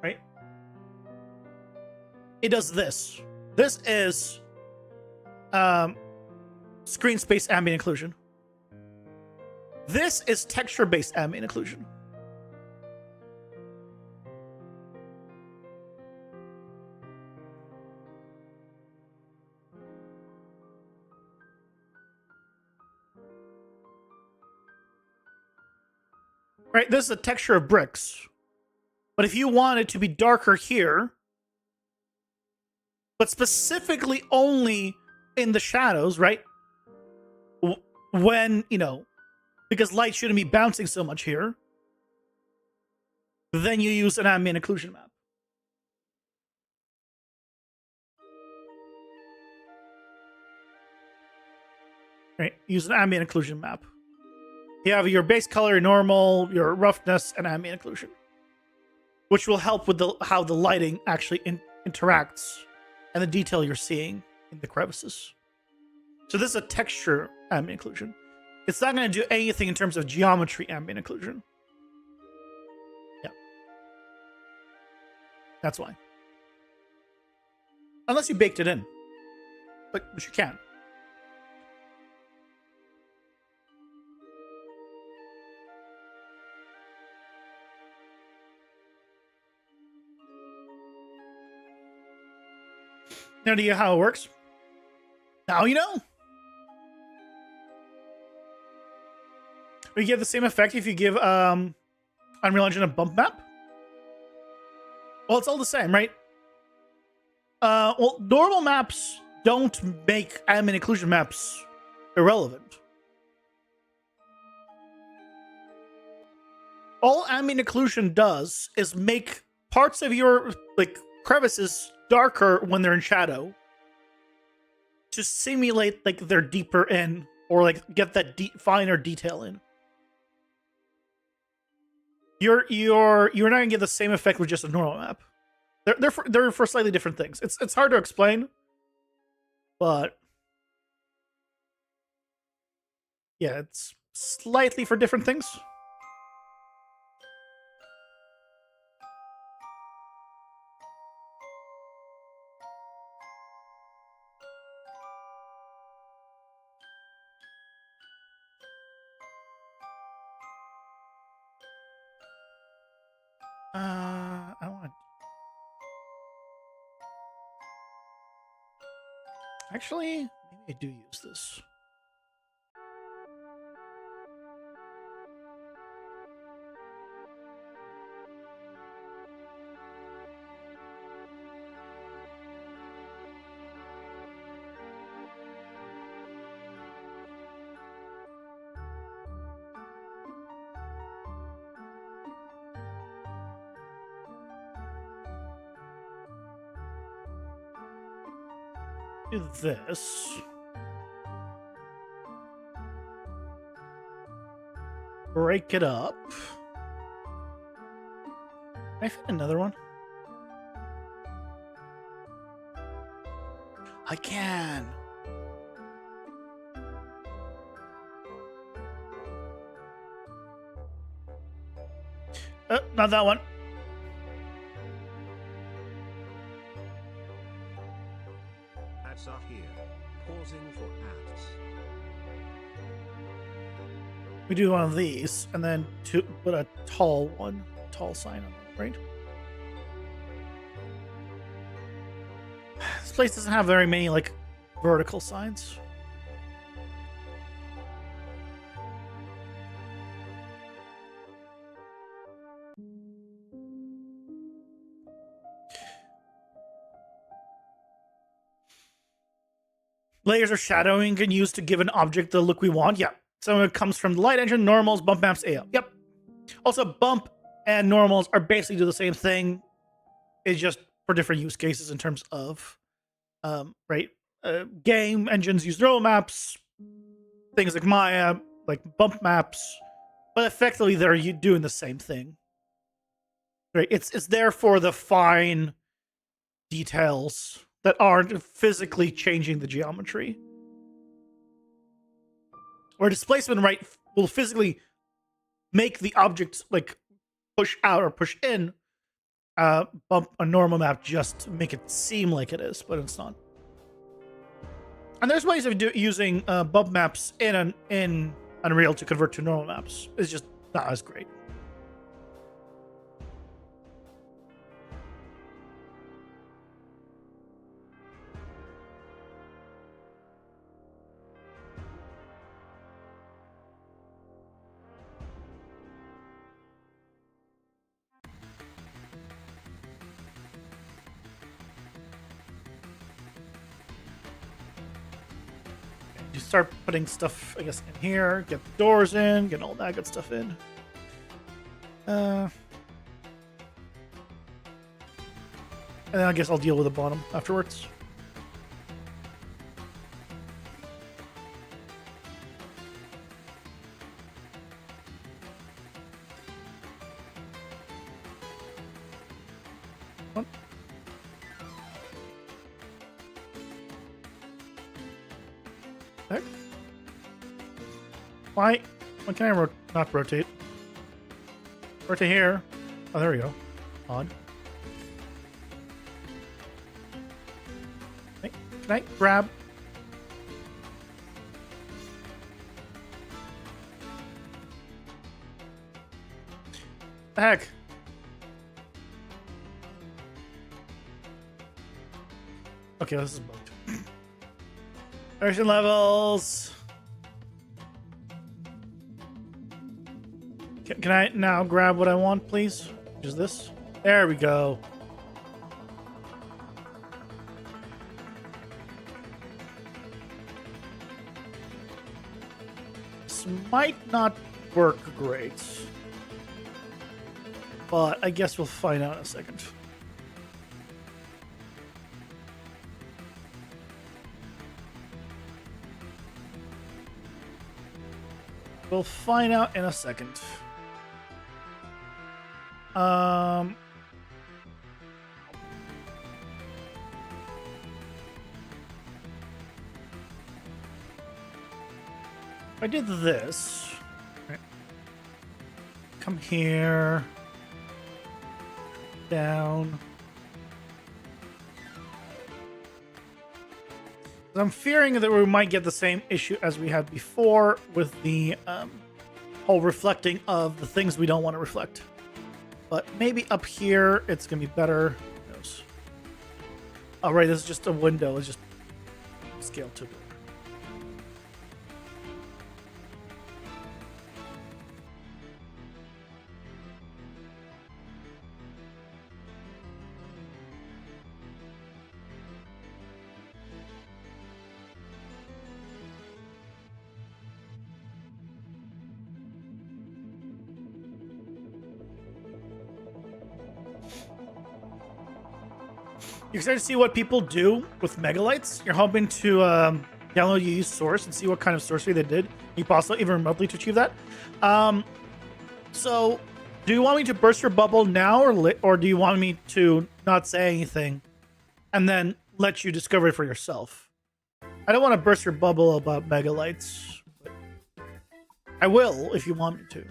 right? It does this. This is screen space ambient occlusion. This is texture-based ambient occlusion. Right, this is a texture of bricks. But if you want it to be darker here, but specifically only in the shadows, right? When, because light shouldn't be bouncing so much here, then you use an ambient occlusion map. Right, use an ambient occlusion map. You have your base color, normal, your roughness, and ambient occlusion, which will help with how the lighting actually interacts and the detail you're seeing in the crevices. So this is a texture ambient occlusion. It's not going to do anything in terms of geometry ambient occlusion. Yeah. That's why. Unless you baked it in. But you can. Now do you know how it works? Now you know. You get the same effect if you give Unreal Engine a bump map. Well, it's all the same, right? Well, normal maps don't make ambient occlusion maps irrelevant. All ambient occlusion does is make parts of your crevices darker when they're in shadow to simulate they're deeper in, or get that finer detail in. You're not gonna get the same effect with just a normal map. They're for slightly different things. It's hard to explain, but yeah, it's slightly for different things. I don't want to. Actually, maybe I do use this. Do this. Break it up. Can I fit another one? I can. Not that one. Ads are here. Pausing for ads. We do one of these, and then put a tall sign on it, right? This place doesn't have very many vertical signs. Layers or shadowing can use to give an object the look we want. Yeah. So it comes from the light engine, normals, bump maps, AO. Yep. Also, bump and normals are basically do the same thing. It's just for different use cases in terms of, game engines use neural maps, things like Maya, like bump maps, but effectively they're doing the same thing. Right? It's there for the fine details that aren't physically changing the geometry. Where displacement, right, will physically make the objects push out or push in. Bump a normal map just to make it seem like it is, but it's not. And there's ways of using bump maps in Unreal to convert to normal maps. It's just not as great. start putting stuff, I guess, in here. Get the doors in, get all that good stuff in. And then I guess I'll deal with the bottom afterwards. What? Heck? Why can I not rotate? Rotate here. Oh, there we go. Odd. Can I grab? The heck? Okay, this is bugged. Direction levels. Can I now grab what I want, please? Is this? There we go. This might not work great, but I guess we'll find out in a second. We'll find out in a second. If I did this, right. Come here, down. I'm fearing that we might get the same issue as we had before with the whole reflecting of the things we don't want to reflect. But maybe up here it's going to be better. Who knows? Oh, right, this is just a window. It's just scale to it. You're excited to see what people do with megalites. You're hoping to download UU's source and see what kind of sorcery they did. You possibly even remotely to achieve that. So, do you want me to burst your bubble now, or do you want me to not say anything and then let you discover it for yourself? I don't want to burst your bubble about megalites, but I will if you want me to.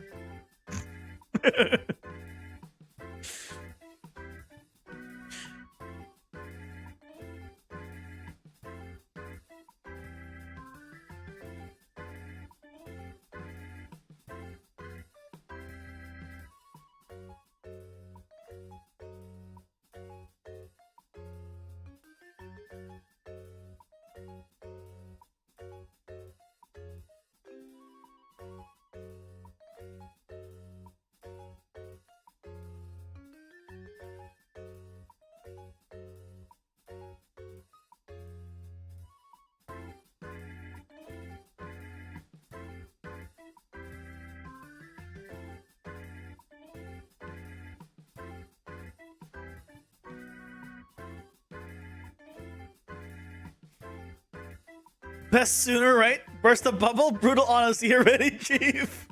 Best sooner, right? Burst the bubble. Brutal honesty already, Chief.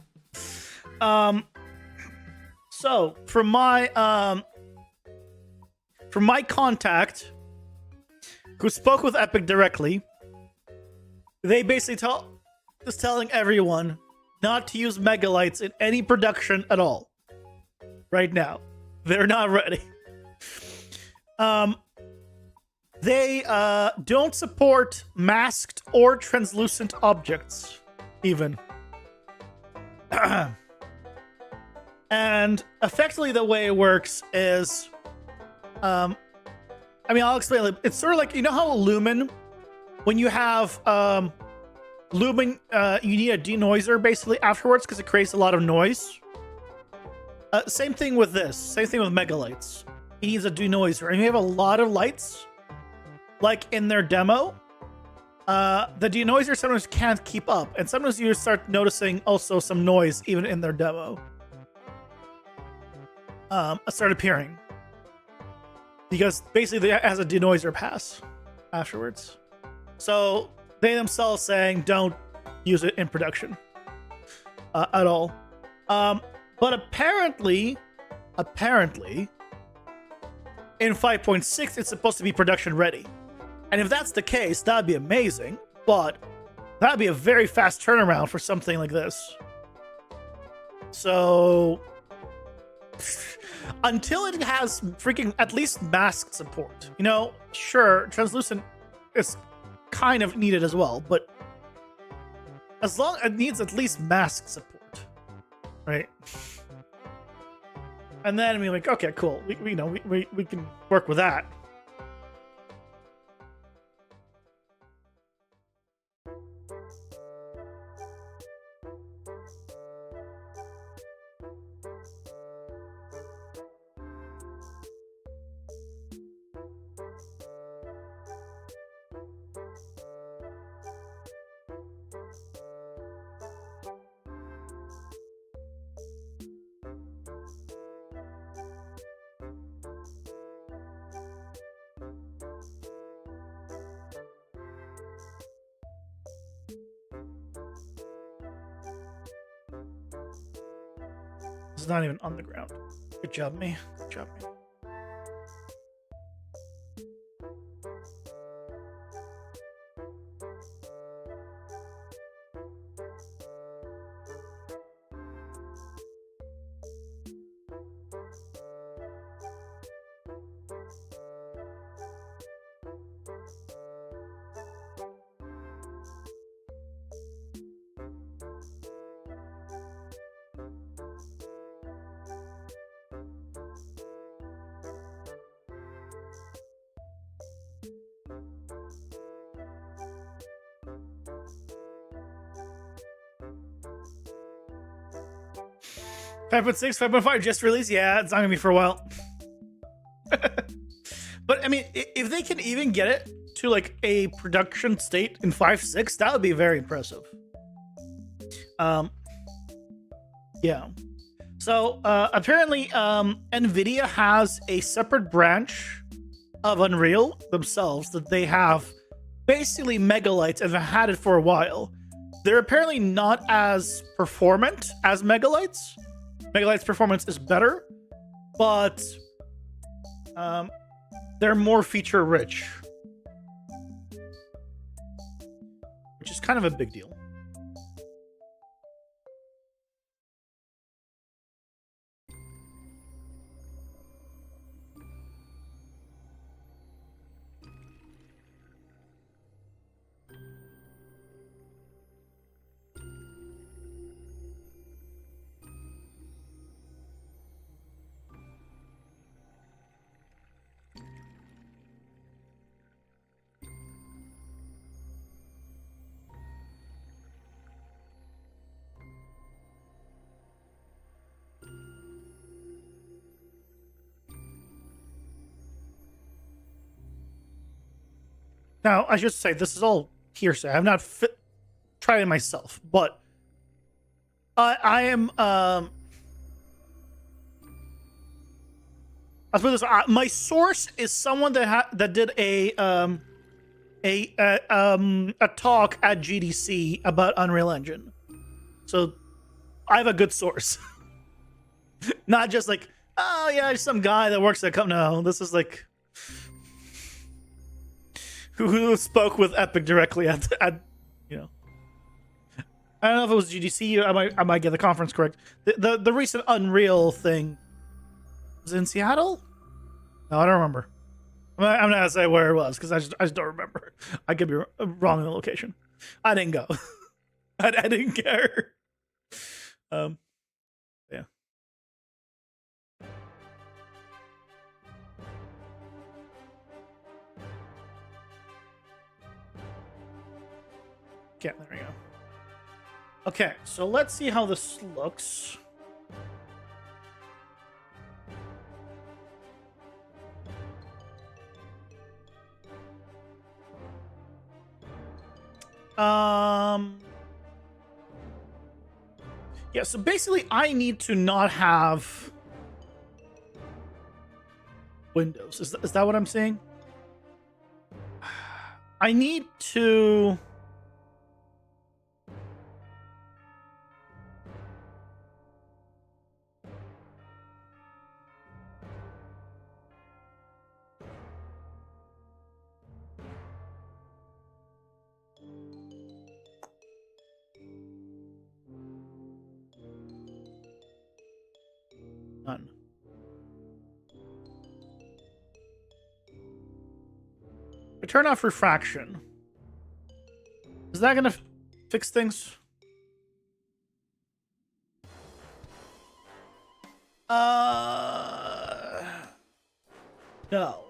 So from my contact who spoke with Epic directly, they basically just telling everyone not to use megalites in any production at all. Right now, they're not ready. They don't support masked or translucent objects, even. And effectively the way it works is, I mean, I'll explain it. It's sort of like, you know how Lumen, when you have Lumen, you need a denoiser basically afterwards because it creates a lot of noise. Same thing with this. Same thing with megalites. It needs a denoiser. And you have a lot of lights, like in their demo, the denoiser sometimes can't keep up, and sometimes you start noticing also some noise even in their demo. Start appearing because basically it has a denoiser pass afterwards. So they themselves saying don't use it in production at all. But apparently, in 5.6 it's supposed to be production ready. And if that's the case, that'd be amazing. But that'd be a very fast turnaround for something like this. So until it has freaking at least mask support, you know, sure, translucent is kind of needed as well, but as long as it needs at least mask support, right? And then we're like, okay, cool, we can work with that. It's not even on the ground. Good job, me. Good job, me. Five 5.5 just released. Yeah, it's not gonna be for a while. But I mean, if they can even get it to like a production state in 5.6, that would be very impressive. Yeah. So apparently, NVIDIA has a separate branch of Unreal themselves that they have basically megalights and have had it for a while. They're apparently not as performant as megalights. Megalight's performance is better, but they're more feature rich, which is kind of a big deal. Now, I should say, this is all hearsay. I have not tried it myself, but I am. I'll put this. My source is someone that did a talk at GDC about Unreal Engine, so I have a good source. Not just like, oh yeah, some guy that works at no. This is like who spoke with Epic directly at you know. I don't know if it was GDC. I might get the conference correct. The recent Unreal thing was in Seattle. No, I don't remember. I'm not gonna say where it was because I just don't remember. I could be wrong in the location. I didn't go. I didn't care. Yeah. Okay, there we go. Okay, so let's see how this looks. Yeah, so basically I need to not have windows. Is that what I'm saying? I need to... None. I turn off refraction. Is that gonna fix things? No.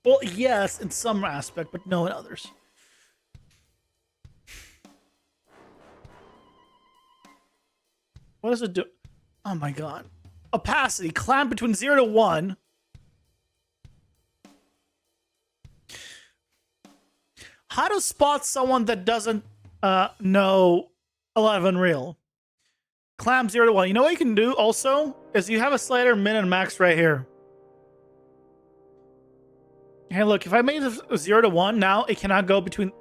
Well, yes, in some aspect, but no in others. What does it do? Oh my god. Opacity, clamp between 0 to 1. How to spot someone that doesn't know a lot of Unreal? Clamp 0 to 1. You know what you can do also? Is you have a slider min and max right here. Hey, look, if I made it 0 to 1, now it cannot go between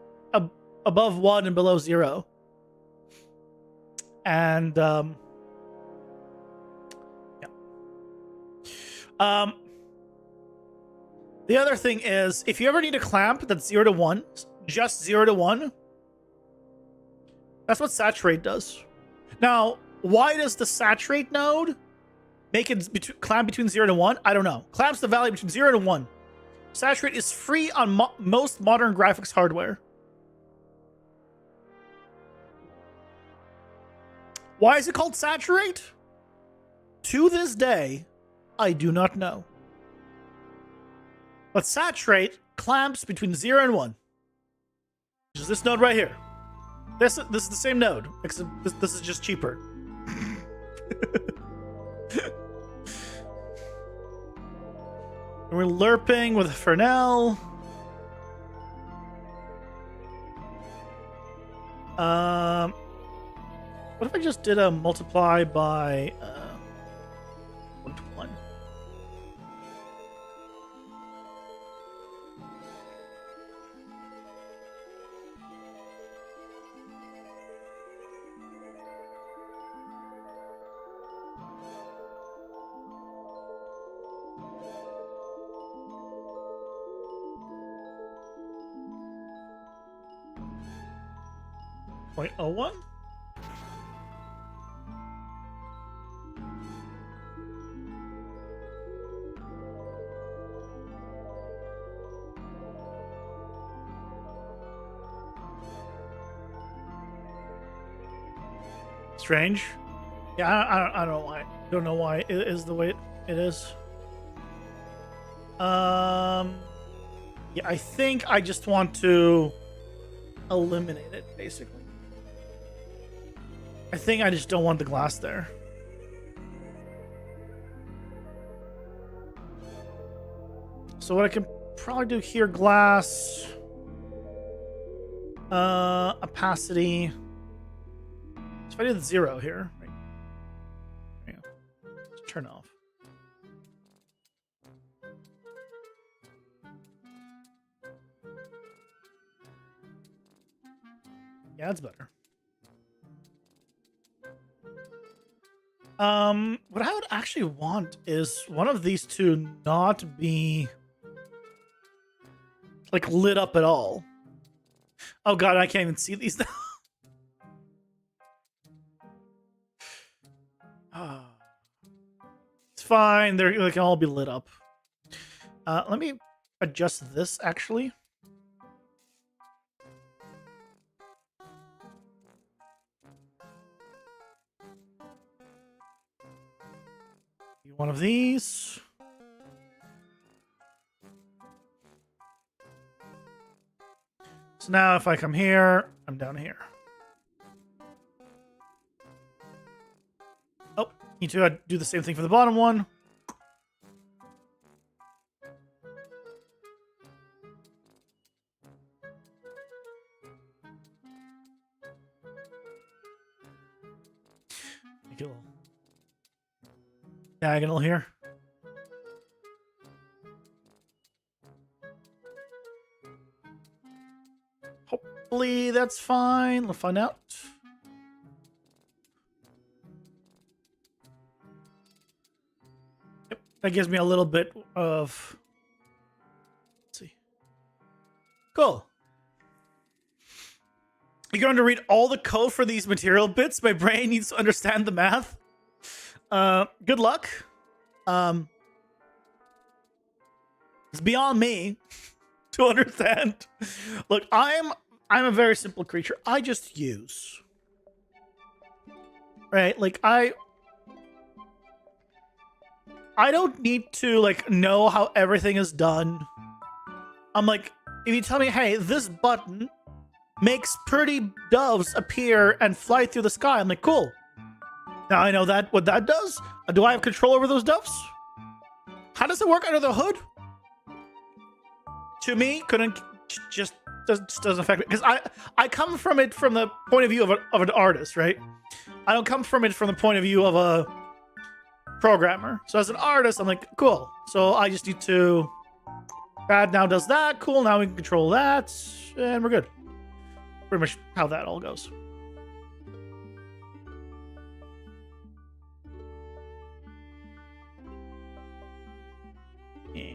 above 1 and below 0. And, yeah. The other thing is, if you ever need a clamp that's 0 to 1, just 0 to 1, that's what saturate does. Now, why does the saturate node make it clamp between 0 to 1? I don't know. Clamps the value between 0 to 1. Saturate is free on most modern graphics hardware. Why is it called saturate? To this day, I do not know. But saturate clamps between 0 and 1. Which is this node right here. This is the same node, except this is just cheaper. We're lerping with Fernell. What if I just did a multiply by 1 to 1? .01? Strange. Yeah, I don't know why. Don't know why it is the way it is. Yeah, I think I just want to eliminate it, basically. I think I just don't want the glass there. So what I can probably do here, glass, opacity. So if I did 0 here, right? There you go. Just turn off. Yeah, that's better. What I would actually want is one of these two not be like lit up at all. Oh god, I can't even see these now. It's fine. They can all be lit up. Let me adjust this actually. One of these. So now if I come here, I'm down here. Oh, need to do the same thing for the bottom one. Make it a little diagonal here. Hopefully that's fine. We'll find out. Yep, that gives me a little bit of... Let's see. Cool. You're going to read all the code for these material bits? My brain needs to understand the math. Good luck. It's beyond me to understand. Look, I'm a very simple creature. I just use. Right? Like I don't need to like know how everything is done. I'm like, if you tell me, hey, this button makes pretty doves appear and fly through the sky, I'm like, cool. Now I know that what that does. Do I have control over those doves? How does it work under the hood? To me, just doesn't affect me, because I come from it from the point of view of an artist, right? I don't come from it from the point of view of a programmer. So as an artist, I'm like, cool. So I just need to. Bad now does that. Cool. Now we can control that, and we're good. Pretty much how that all goes. Yeah.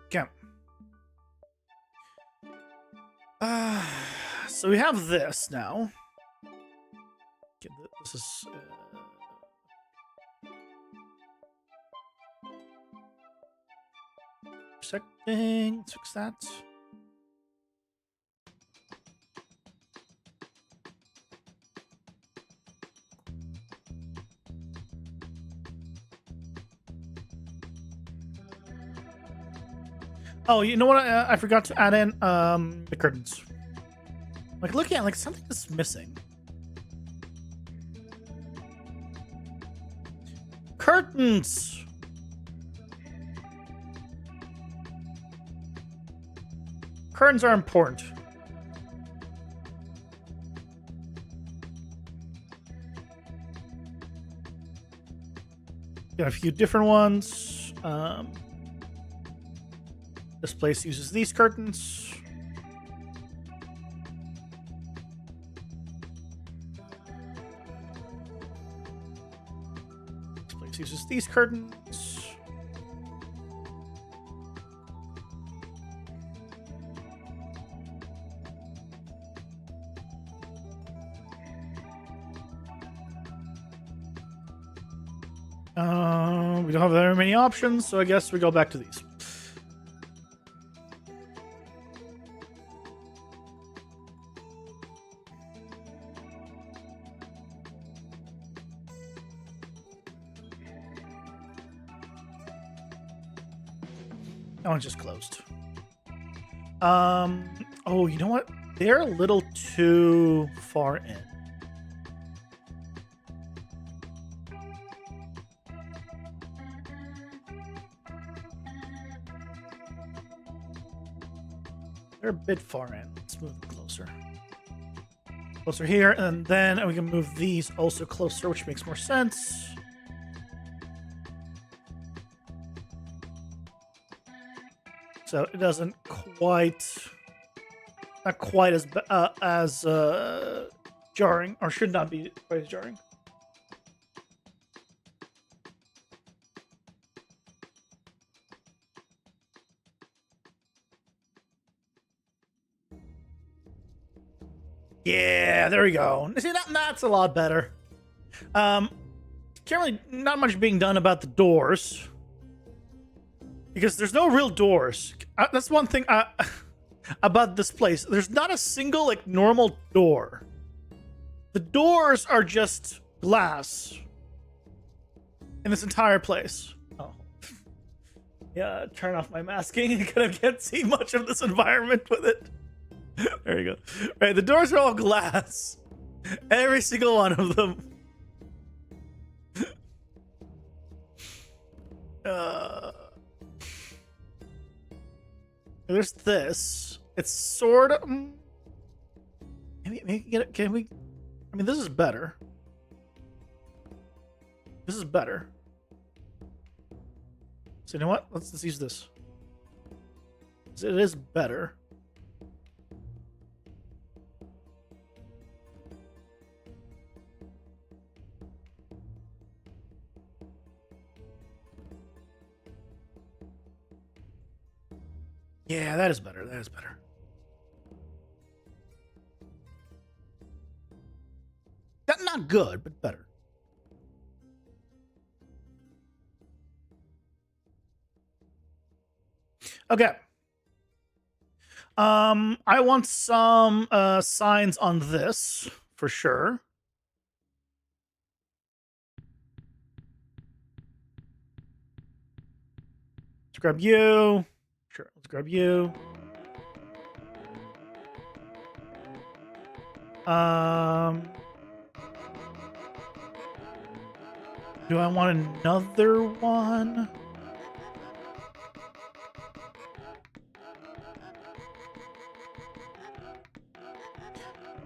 Okay. So we have this now. Okay, this is intersecting. Let's fix that. Oh, you know what? I forgot to add in the curtains. Like, looking at like something is missing. Curtains. Curtains are important. Got a few different ones. This place uses these curtains. This place uses these curtains. We don't have very many options, so I guess we go back to these. That one's just closed. Oh, you know what? They're a little too far in. They're a bit far in. Let's move them closer. Closer here, and then we can move these also closer, which makes more sense. So it doesn't quite, not quite as jarring, or should not be quite as jarring. Yeah, there we go. See, that's a lot better. Can't really, not much being done about the doors. Because there's no real doors. That's one thing about this place. There's not a single, like, normal door. The doors are just glass in this entire place. Oh. Yeah, turn off my masking because I can't see much of this environment with it. There you go. Right, the doors are all glass. Every single one of them. There's this. It's sort of. Maybe get it. Can we? I mean, this is better. This is better. So you know what? Let's use this. It is better. Yeah, that is better. That is better. Not good, but better. Okay. I want some signs on this for sure. Let's grab you. Sure, let's grab you. Do I want another one?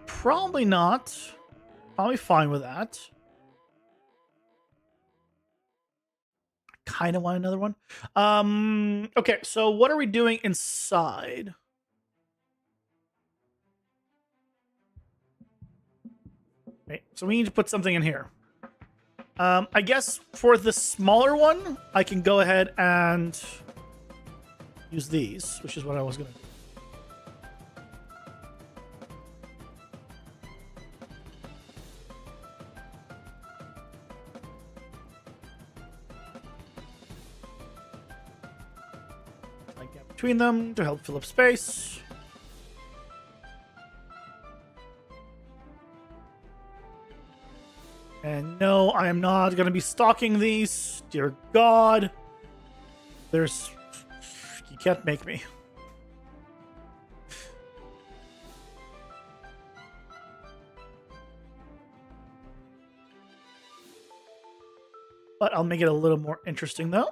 Probably not. Probably fine with that. Kind of want another one. Okay, so what are we doing inside? Okay, so we need to put something in here. I guess for the smaller one, I can go ahead and use these, which is what I was going to do. Like gap between them to help fill up space. And no, I am not going to be stocking these. Dear God. There's... You can't make me. But I'll make it a little more interesting, though.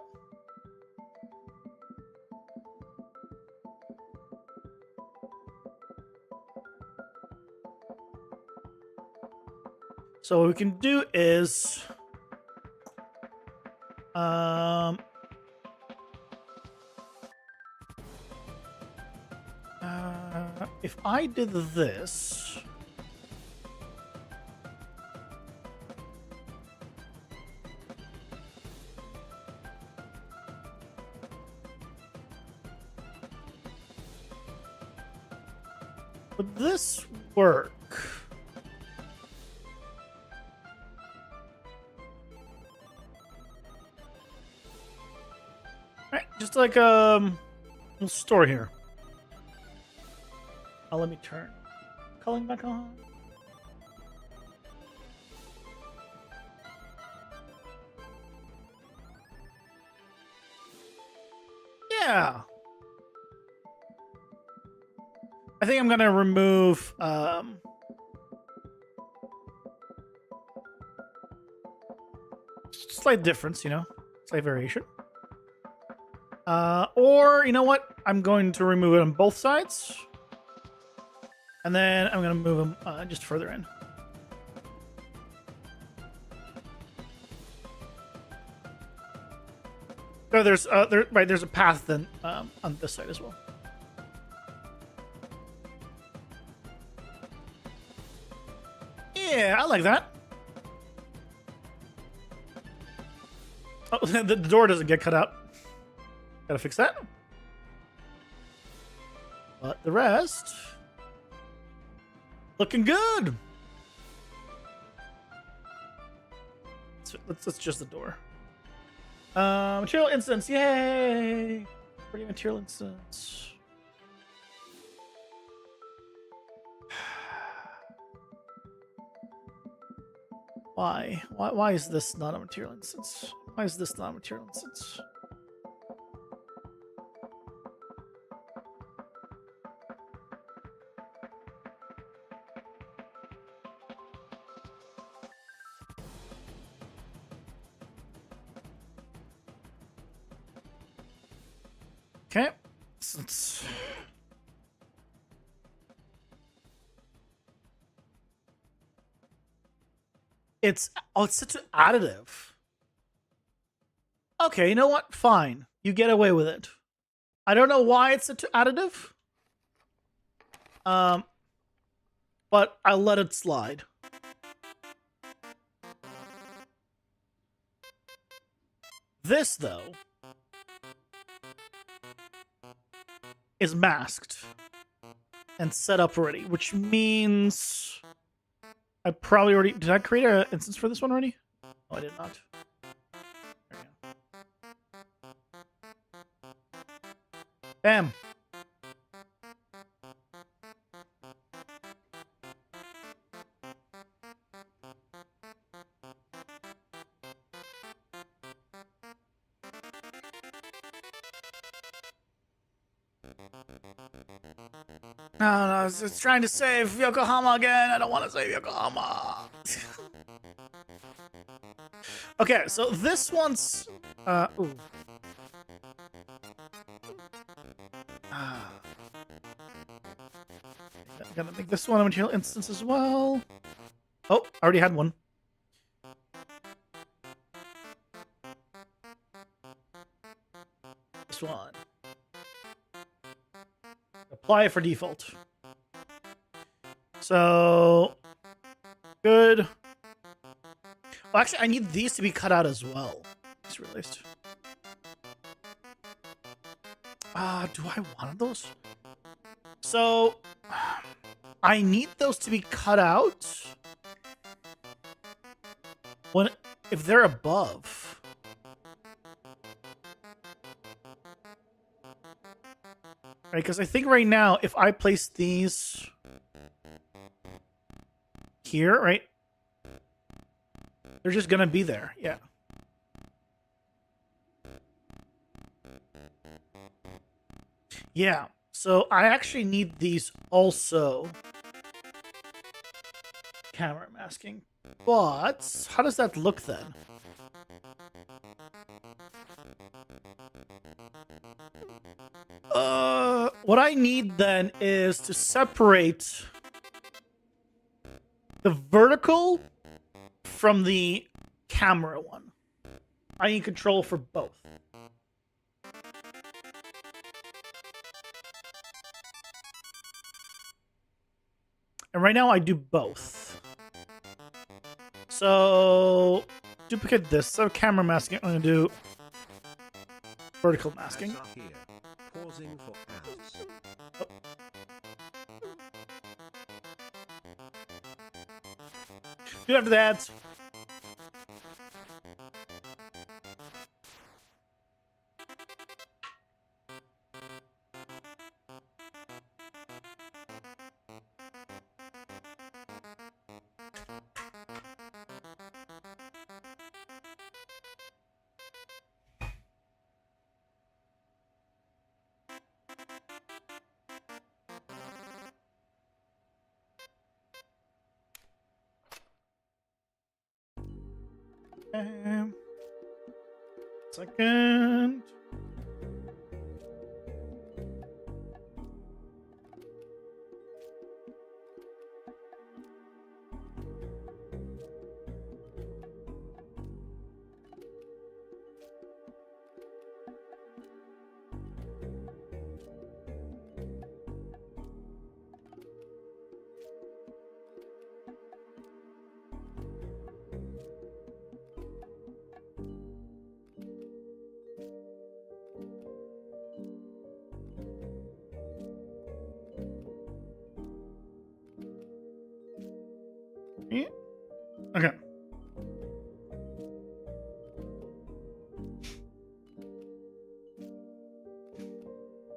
So what we can do is... if I did this... Would this work? Right, just like a little store here. Oh, let me turn culling back on. Yeah. I think I'm gonna remove slight difference, you know, slight variation. Or you know what? I'm going to remove it on both sides. And then I'm going to move them just further in. So there's there's a path then on this side as well. Yeah, I like that. Oh, the door doesn't get cut out. Gotta fix that. But the rest... Looking good. Let's just the door. Material instance, yay! Pretty material instance. Why? Why is this not a material instance? Why is this not a material instance? Okay. It's such an additive. Okay, you know what? Fine. You get away with it. I don't know why it's such an additive. But I'll let it slide. This, though, is masked and set up already, which means I probably already... Did I create an instance for this one already? Oh, I did not. There we go. Bam. No, it's trying to save Yokohama again. I don't want to save Yokohama. Okay, so this one's... ooh. Gotta make this one a material instance as well. Oh, I already had one. This one. Apply for default. So, good. Well, actually, I need these to be cut out as well. Just realized. Do I want those? So, I need those to be cut out if they're above. Right, because I think right now, if I place these here, right, they're just gonna be there. Yeah. Yeah. So I actually need these also. Camera masking. But how does that look then? What I need then is to separate the vertical from the camera one. I need control for both. And right now I do both. So duplicate this. So camera masking, I'm gonna do vertical masking. Pausing for ads. Oh. Do after the ads. Second. Okay.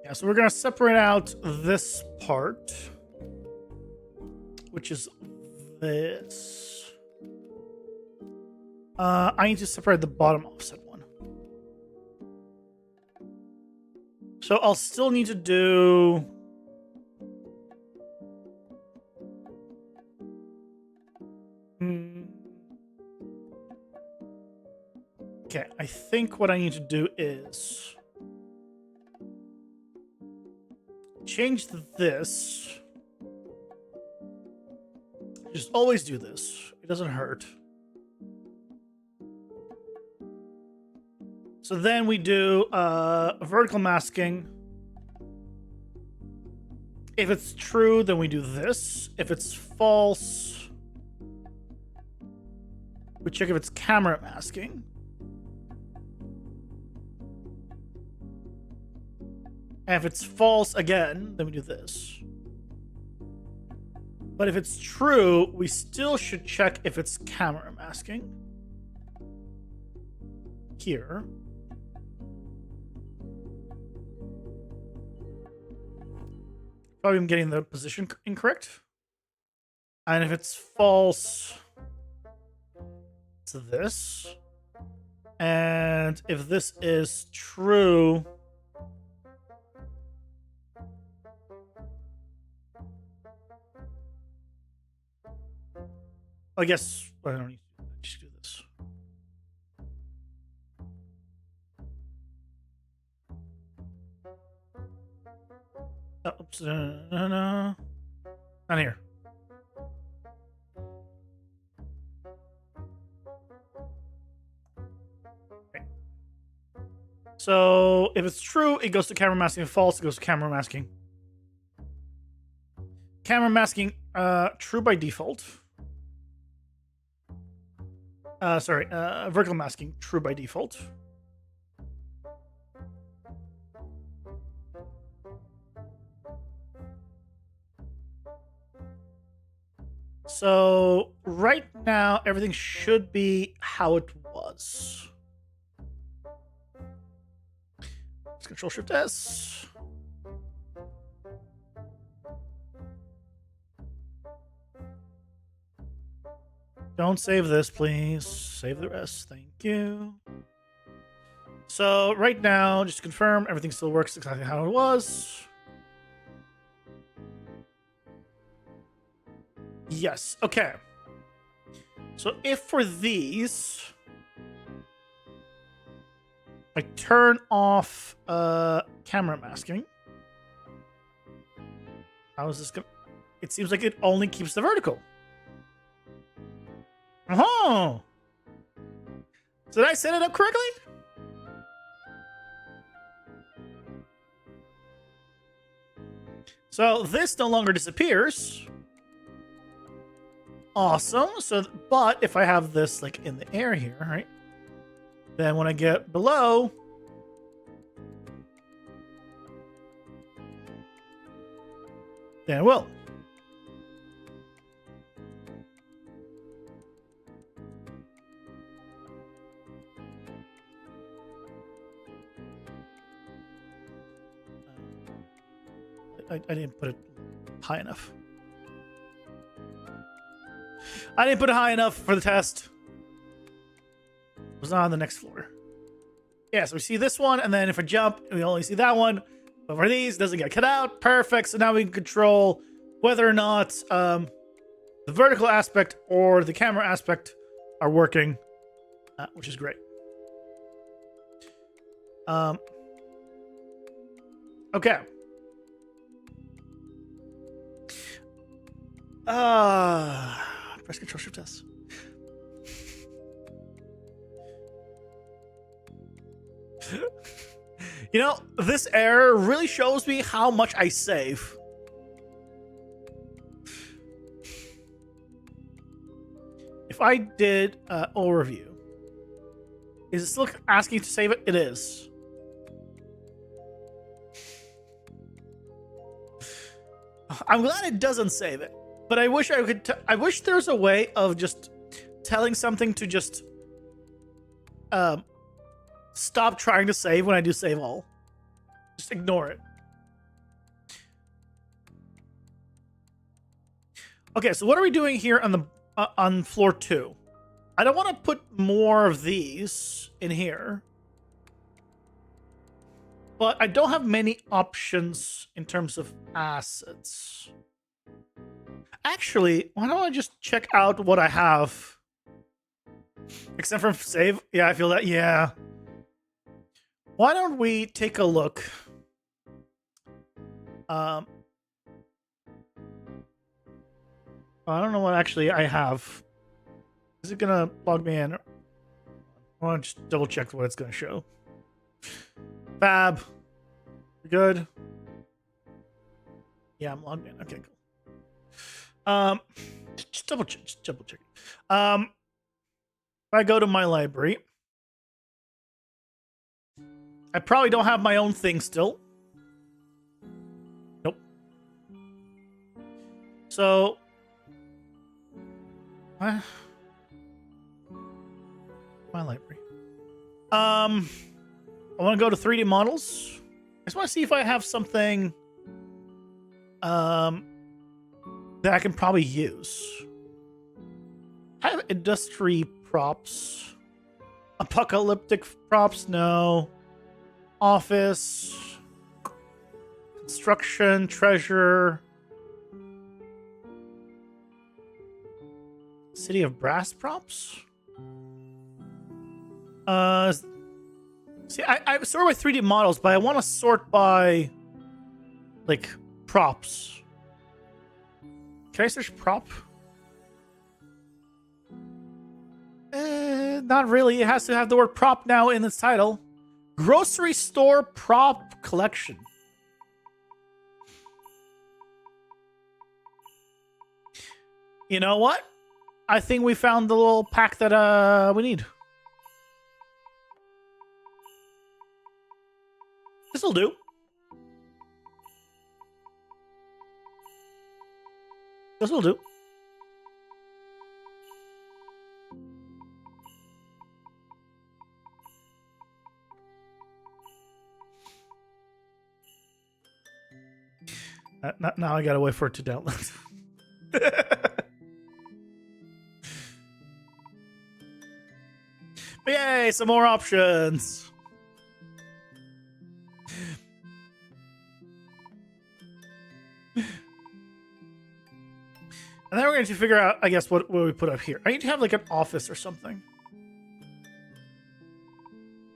Yeah, so we're gonna separate out this part, which is this. I need to separate the bottom offset one. So I'll still need to do... Okay, I think what I need to do is... change this. Just always do this. It doesn't hurt. So then we do vertical masking. If it's true, then we do this. If it's false, we check if it's camera masking. And if it's false again, then we do this. But if it's true, we still should check if it's camera masking. Here. Probably I'm getting the position incorrect. And if it's false, it's this. And if this is true, I guess I don't need to just do this. Oh, oops, no. Not here. Okay. So if it's true, it goes to camera masking. If false, it goes to camera masking. Camera masking, true by default. Vertical masking, true by default. So right now, everything should be how it was. Let's Control-Shift-S. Don't save this, please. Save the rest. Thank you. So right now, just to confirm, everything still works exactly how it was. Yes. Okay. So if for these, I turn off camera masking, how is this going? It seems like it only keeps the vertical. Oh! Did I set it up correctly? So this no longer disappears. Awesome. So, but if I have this like in the air here, right? Then when I get below, then it will. I didn't put it high enough. I didn't put it high enough for the test. It was not on the next floor. Yeah, so we see this one, and then if I jump, we only see that one. But for these, it doesn't get cut out. Perfect. So now we can control whether or not the vertical aspect or the camera aspect are working, which is great. Okay. Press Control-Shift-S. You know, this error really shows me how much I save. If I did overview, is it still asking to save it? It is. I'm glad it doesn't save it, but I wish I could. I wish there's a way of just telling something to just stop trying to save when I do save all. Just ignore it. Okay, so what are we doing here on the on floor 2? I don't want to put more of these in here, but I don't have many options in terms of assets. Actually, why don't I just check out what I have? Except for save. Yeah, I feel that. Yeah. Why don't we take a look I don't know what actually I have. Is it gonna log me in? I want to just double check what it's gonna show. Fab. We good? Yeah, I'm logged in. Okay, cool. Just double check. If I go to my library, I probably don't have my own thing still. Nope. So, my library. I want to go to 3D models. I just want to see if I have something that I can probably use. I have industry props. Apocalyptic props, no. Office. Construction, treasure. City of Brass props? See, I sort by 3D models, but I want to sort by, like, props. Can I search prop? Not really. It has to have the word prop now in its title. Grocery store prop collection. You know what? I think we found the little pack that we need. This'll do. This'll do. Now I gotta wait for it to download. Yay, some more options. And then we're going to figure out, I guess, what we put up here. I need to have like an office or something.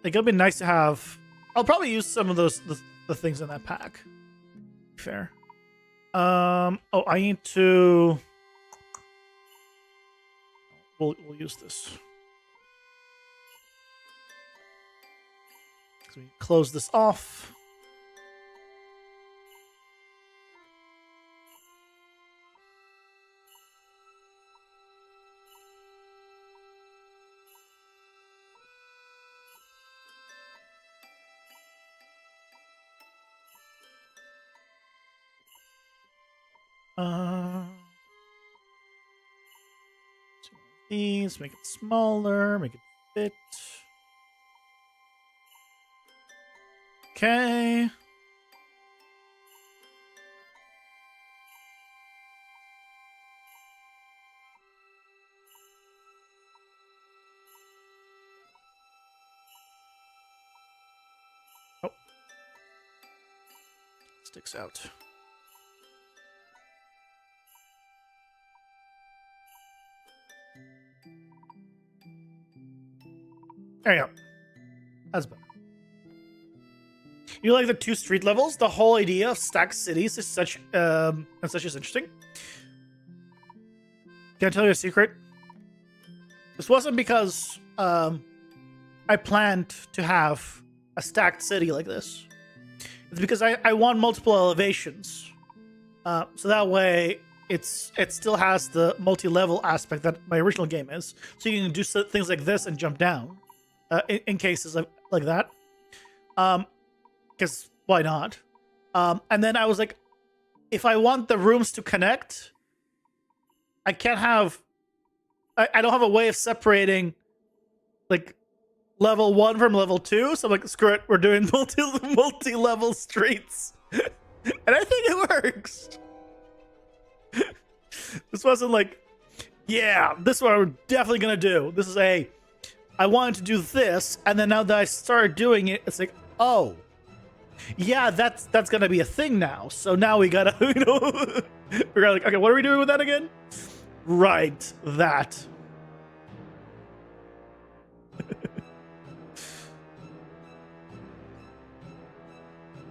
Like, it'll be nice to have. I'll probably use some of those the things in that pack. Fair. Oh, I need to. We'll use this. So we close this off. These, make it smaller, make it fit. Okay. Oh. Sticks out. There you go. That's better. You like the 2 street levels? The whole idea of stacked cities is such is interesting. Can I tell you a secret? This wasn't because I planned to have a stacked city like this. It's because I want multiple elevations. So that way it still has the multi-level aspect that my original game is. So you can do things like this and jump down. In cases like that. Because why not? And then I was like, if I want the rooms to connect, I can't have... I don't have a way of separating, like, level 1 from level 2. So I'm like, screw it, we're doing multi-level streets. And I think it works. This wasn't like, yeah, this is what we're definitely going to do. This is I wanted to do this, and then now that I started doing it, it's like, oh, yeah, that's gonna be a thing now. So now we gotta, we're like, okay, what are we doing with that again? Right, that.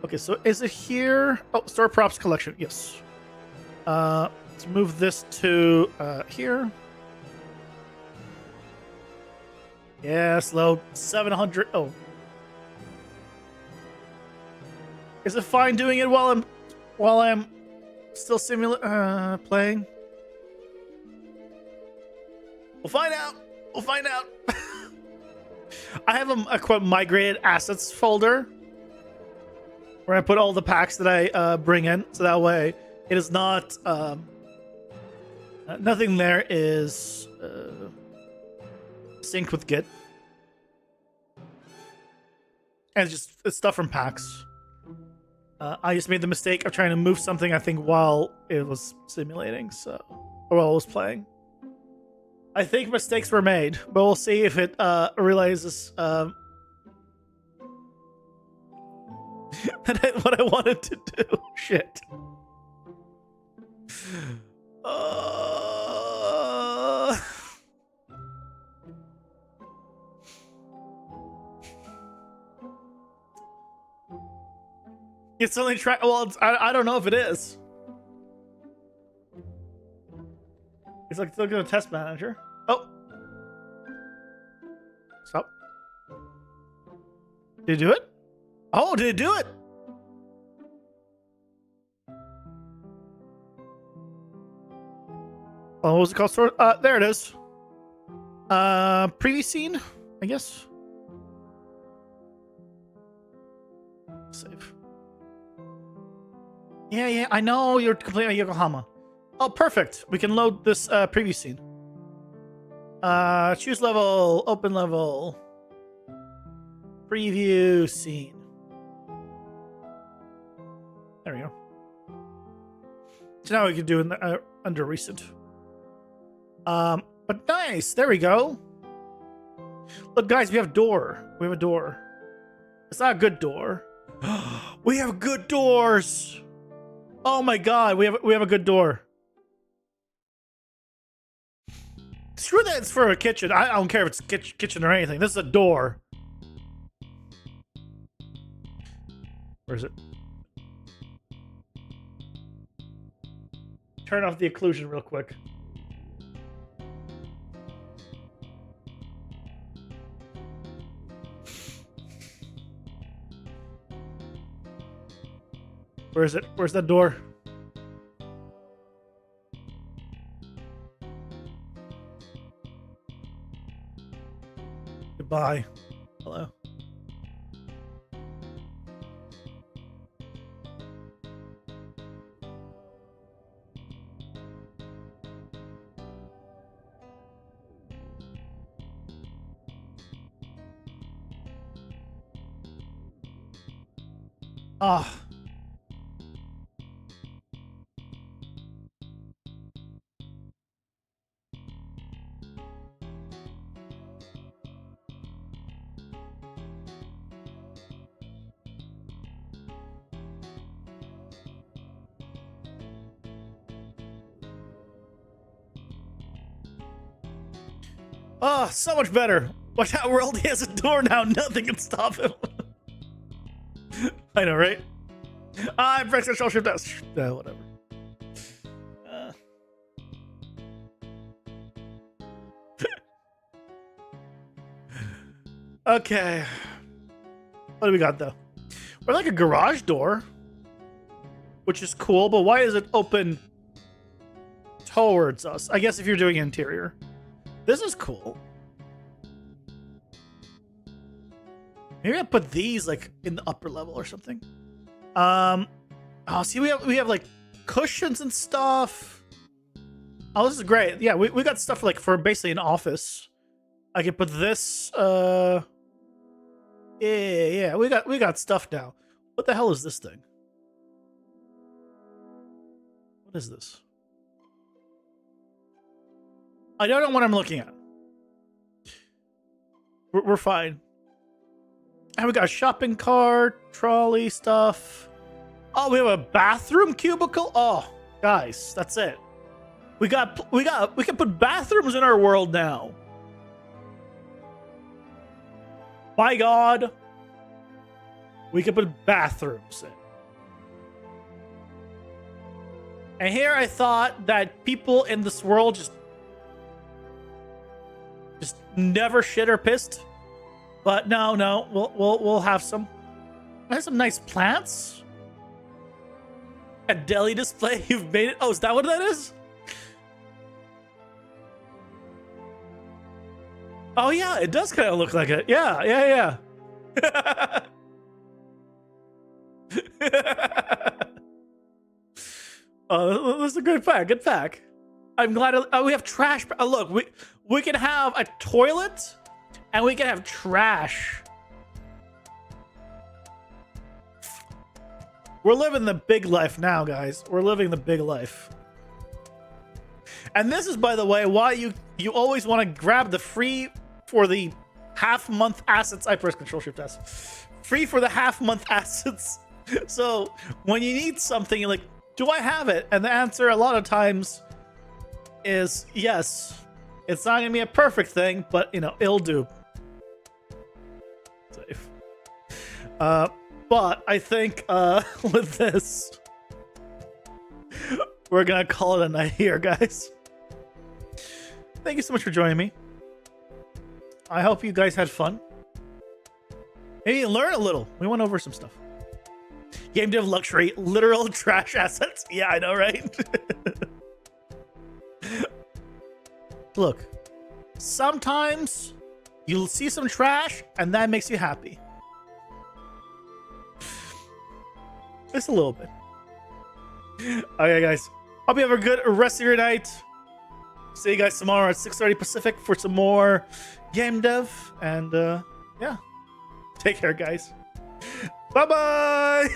Okay, so is it here? Oh, store props collection. Yes. Let's move this to here. Yes, load 700. Oh. Is it fine doing it while I'm still playing? We'll find out. We'll find out. I have a quote migrated assets folder where I put all the packs that I bring in, so that way it is not nothing there is synced with Git, and it's stuff from packs. I just made the mistake of trying to move something, I think, while it was simulating, or while I was playing. I think mistakes were made, but we'll see if it realizes what I wanted to do. Shit. It's only try. Well, I don't know if it is. It's like looking at a test manager. Oh. Stop. Did it do it? Oh, did it do it? Oh, what was it called? There it is. Preview scene, I guess. Save. Yeah, I know you're complaining about Yokohama. Oh, perfect. We can load this preview scene. Choose level, open level, preview scene. There we go. So now we can do it under recent. But nice. There we go. Look, guys, we have a door. We have a door. It's not a good door. We have good doors. Oh my god, we have a good door. Screw that, it's for a kitchen. I don't care if it's kitchen or anything. This is a door. Where is it? Turn off the occlusion real quick. Where is it? Where's that door? Goodbye. Hello. Ah. Oh, so much better. Watch out, world. He has a door now. Nothing can stop him. I know, right? I'm pressing Control Shift S. Whatever. Okay. What do we got, though? We're like a garage door, which is cool, but why is it open towards us? I guess if you're doing interior. This is cool. Maybe I put these like in the upper level or something. Oh, see, we have like cushions and stuff. Oh, this is great. Yeah, we got stuff like for basically an office. I can put this. Yeah. We got stuff now. What the hell is this thing? What is this? I don't know what I'm looking at. We're fine. And we got a shopping cart, trolley stuff. Oh, we have a bathroom cubicle. Oh, guys, that's it. We can put bathrooms in our world now. My God. We could put bathrooms in. And here I thought that people in this world just never shit or pissed. But no, we'll have some. I have some nice plants. A deli display. You've made it. Oh, is that what that is? Oh yeah, it does kind of look like it. Yeah. Oh, that's a good pack. Good pack. I'm glad. We have trash. Look, we can have a toilet, and we can have trash. We're living the big life now, guys. We're living the big life. And this is, by the way, why you always want to grab the free for the half-month assets. I press Control-Shift-S. Free for the half-month assets. So when you need something, you're like, do I have it? And the answer a lot of times is yes. It's not gonna be a perfect thing, but you know, it'll do. Safe. But I think with this, we're gonna call it a night here, guys. Thank you so much for joining me. I hope you guys had fun. Maybe learn a little. We went over some stuff. Game dev luxury, literal trash assets. Yeah, I know, right? Look, sometimes you'll see some trash and that makes you happy. Just a little bit. Okay, guys. Hope you have a good rest of your night. See you guys tomorrow at 6:30 Pacific for some more game dev. And yeah, take care, guys. Bye-bye.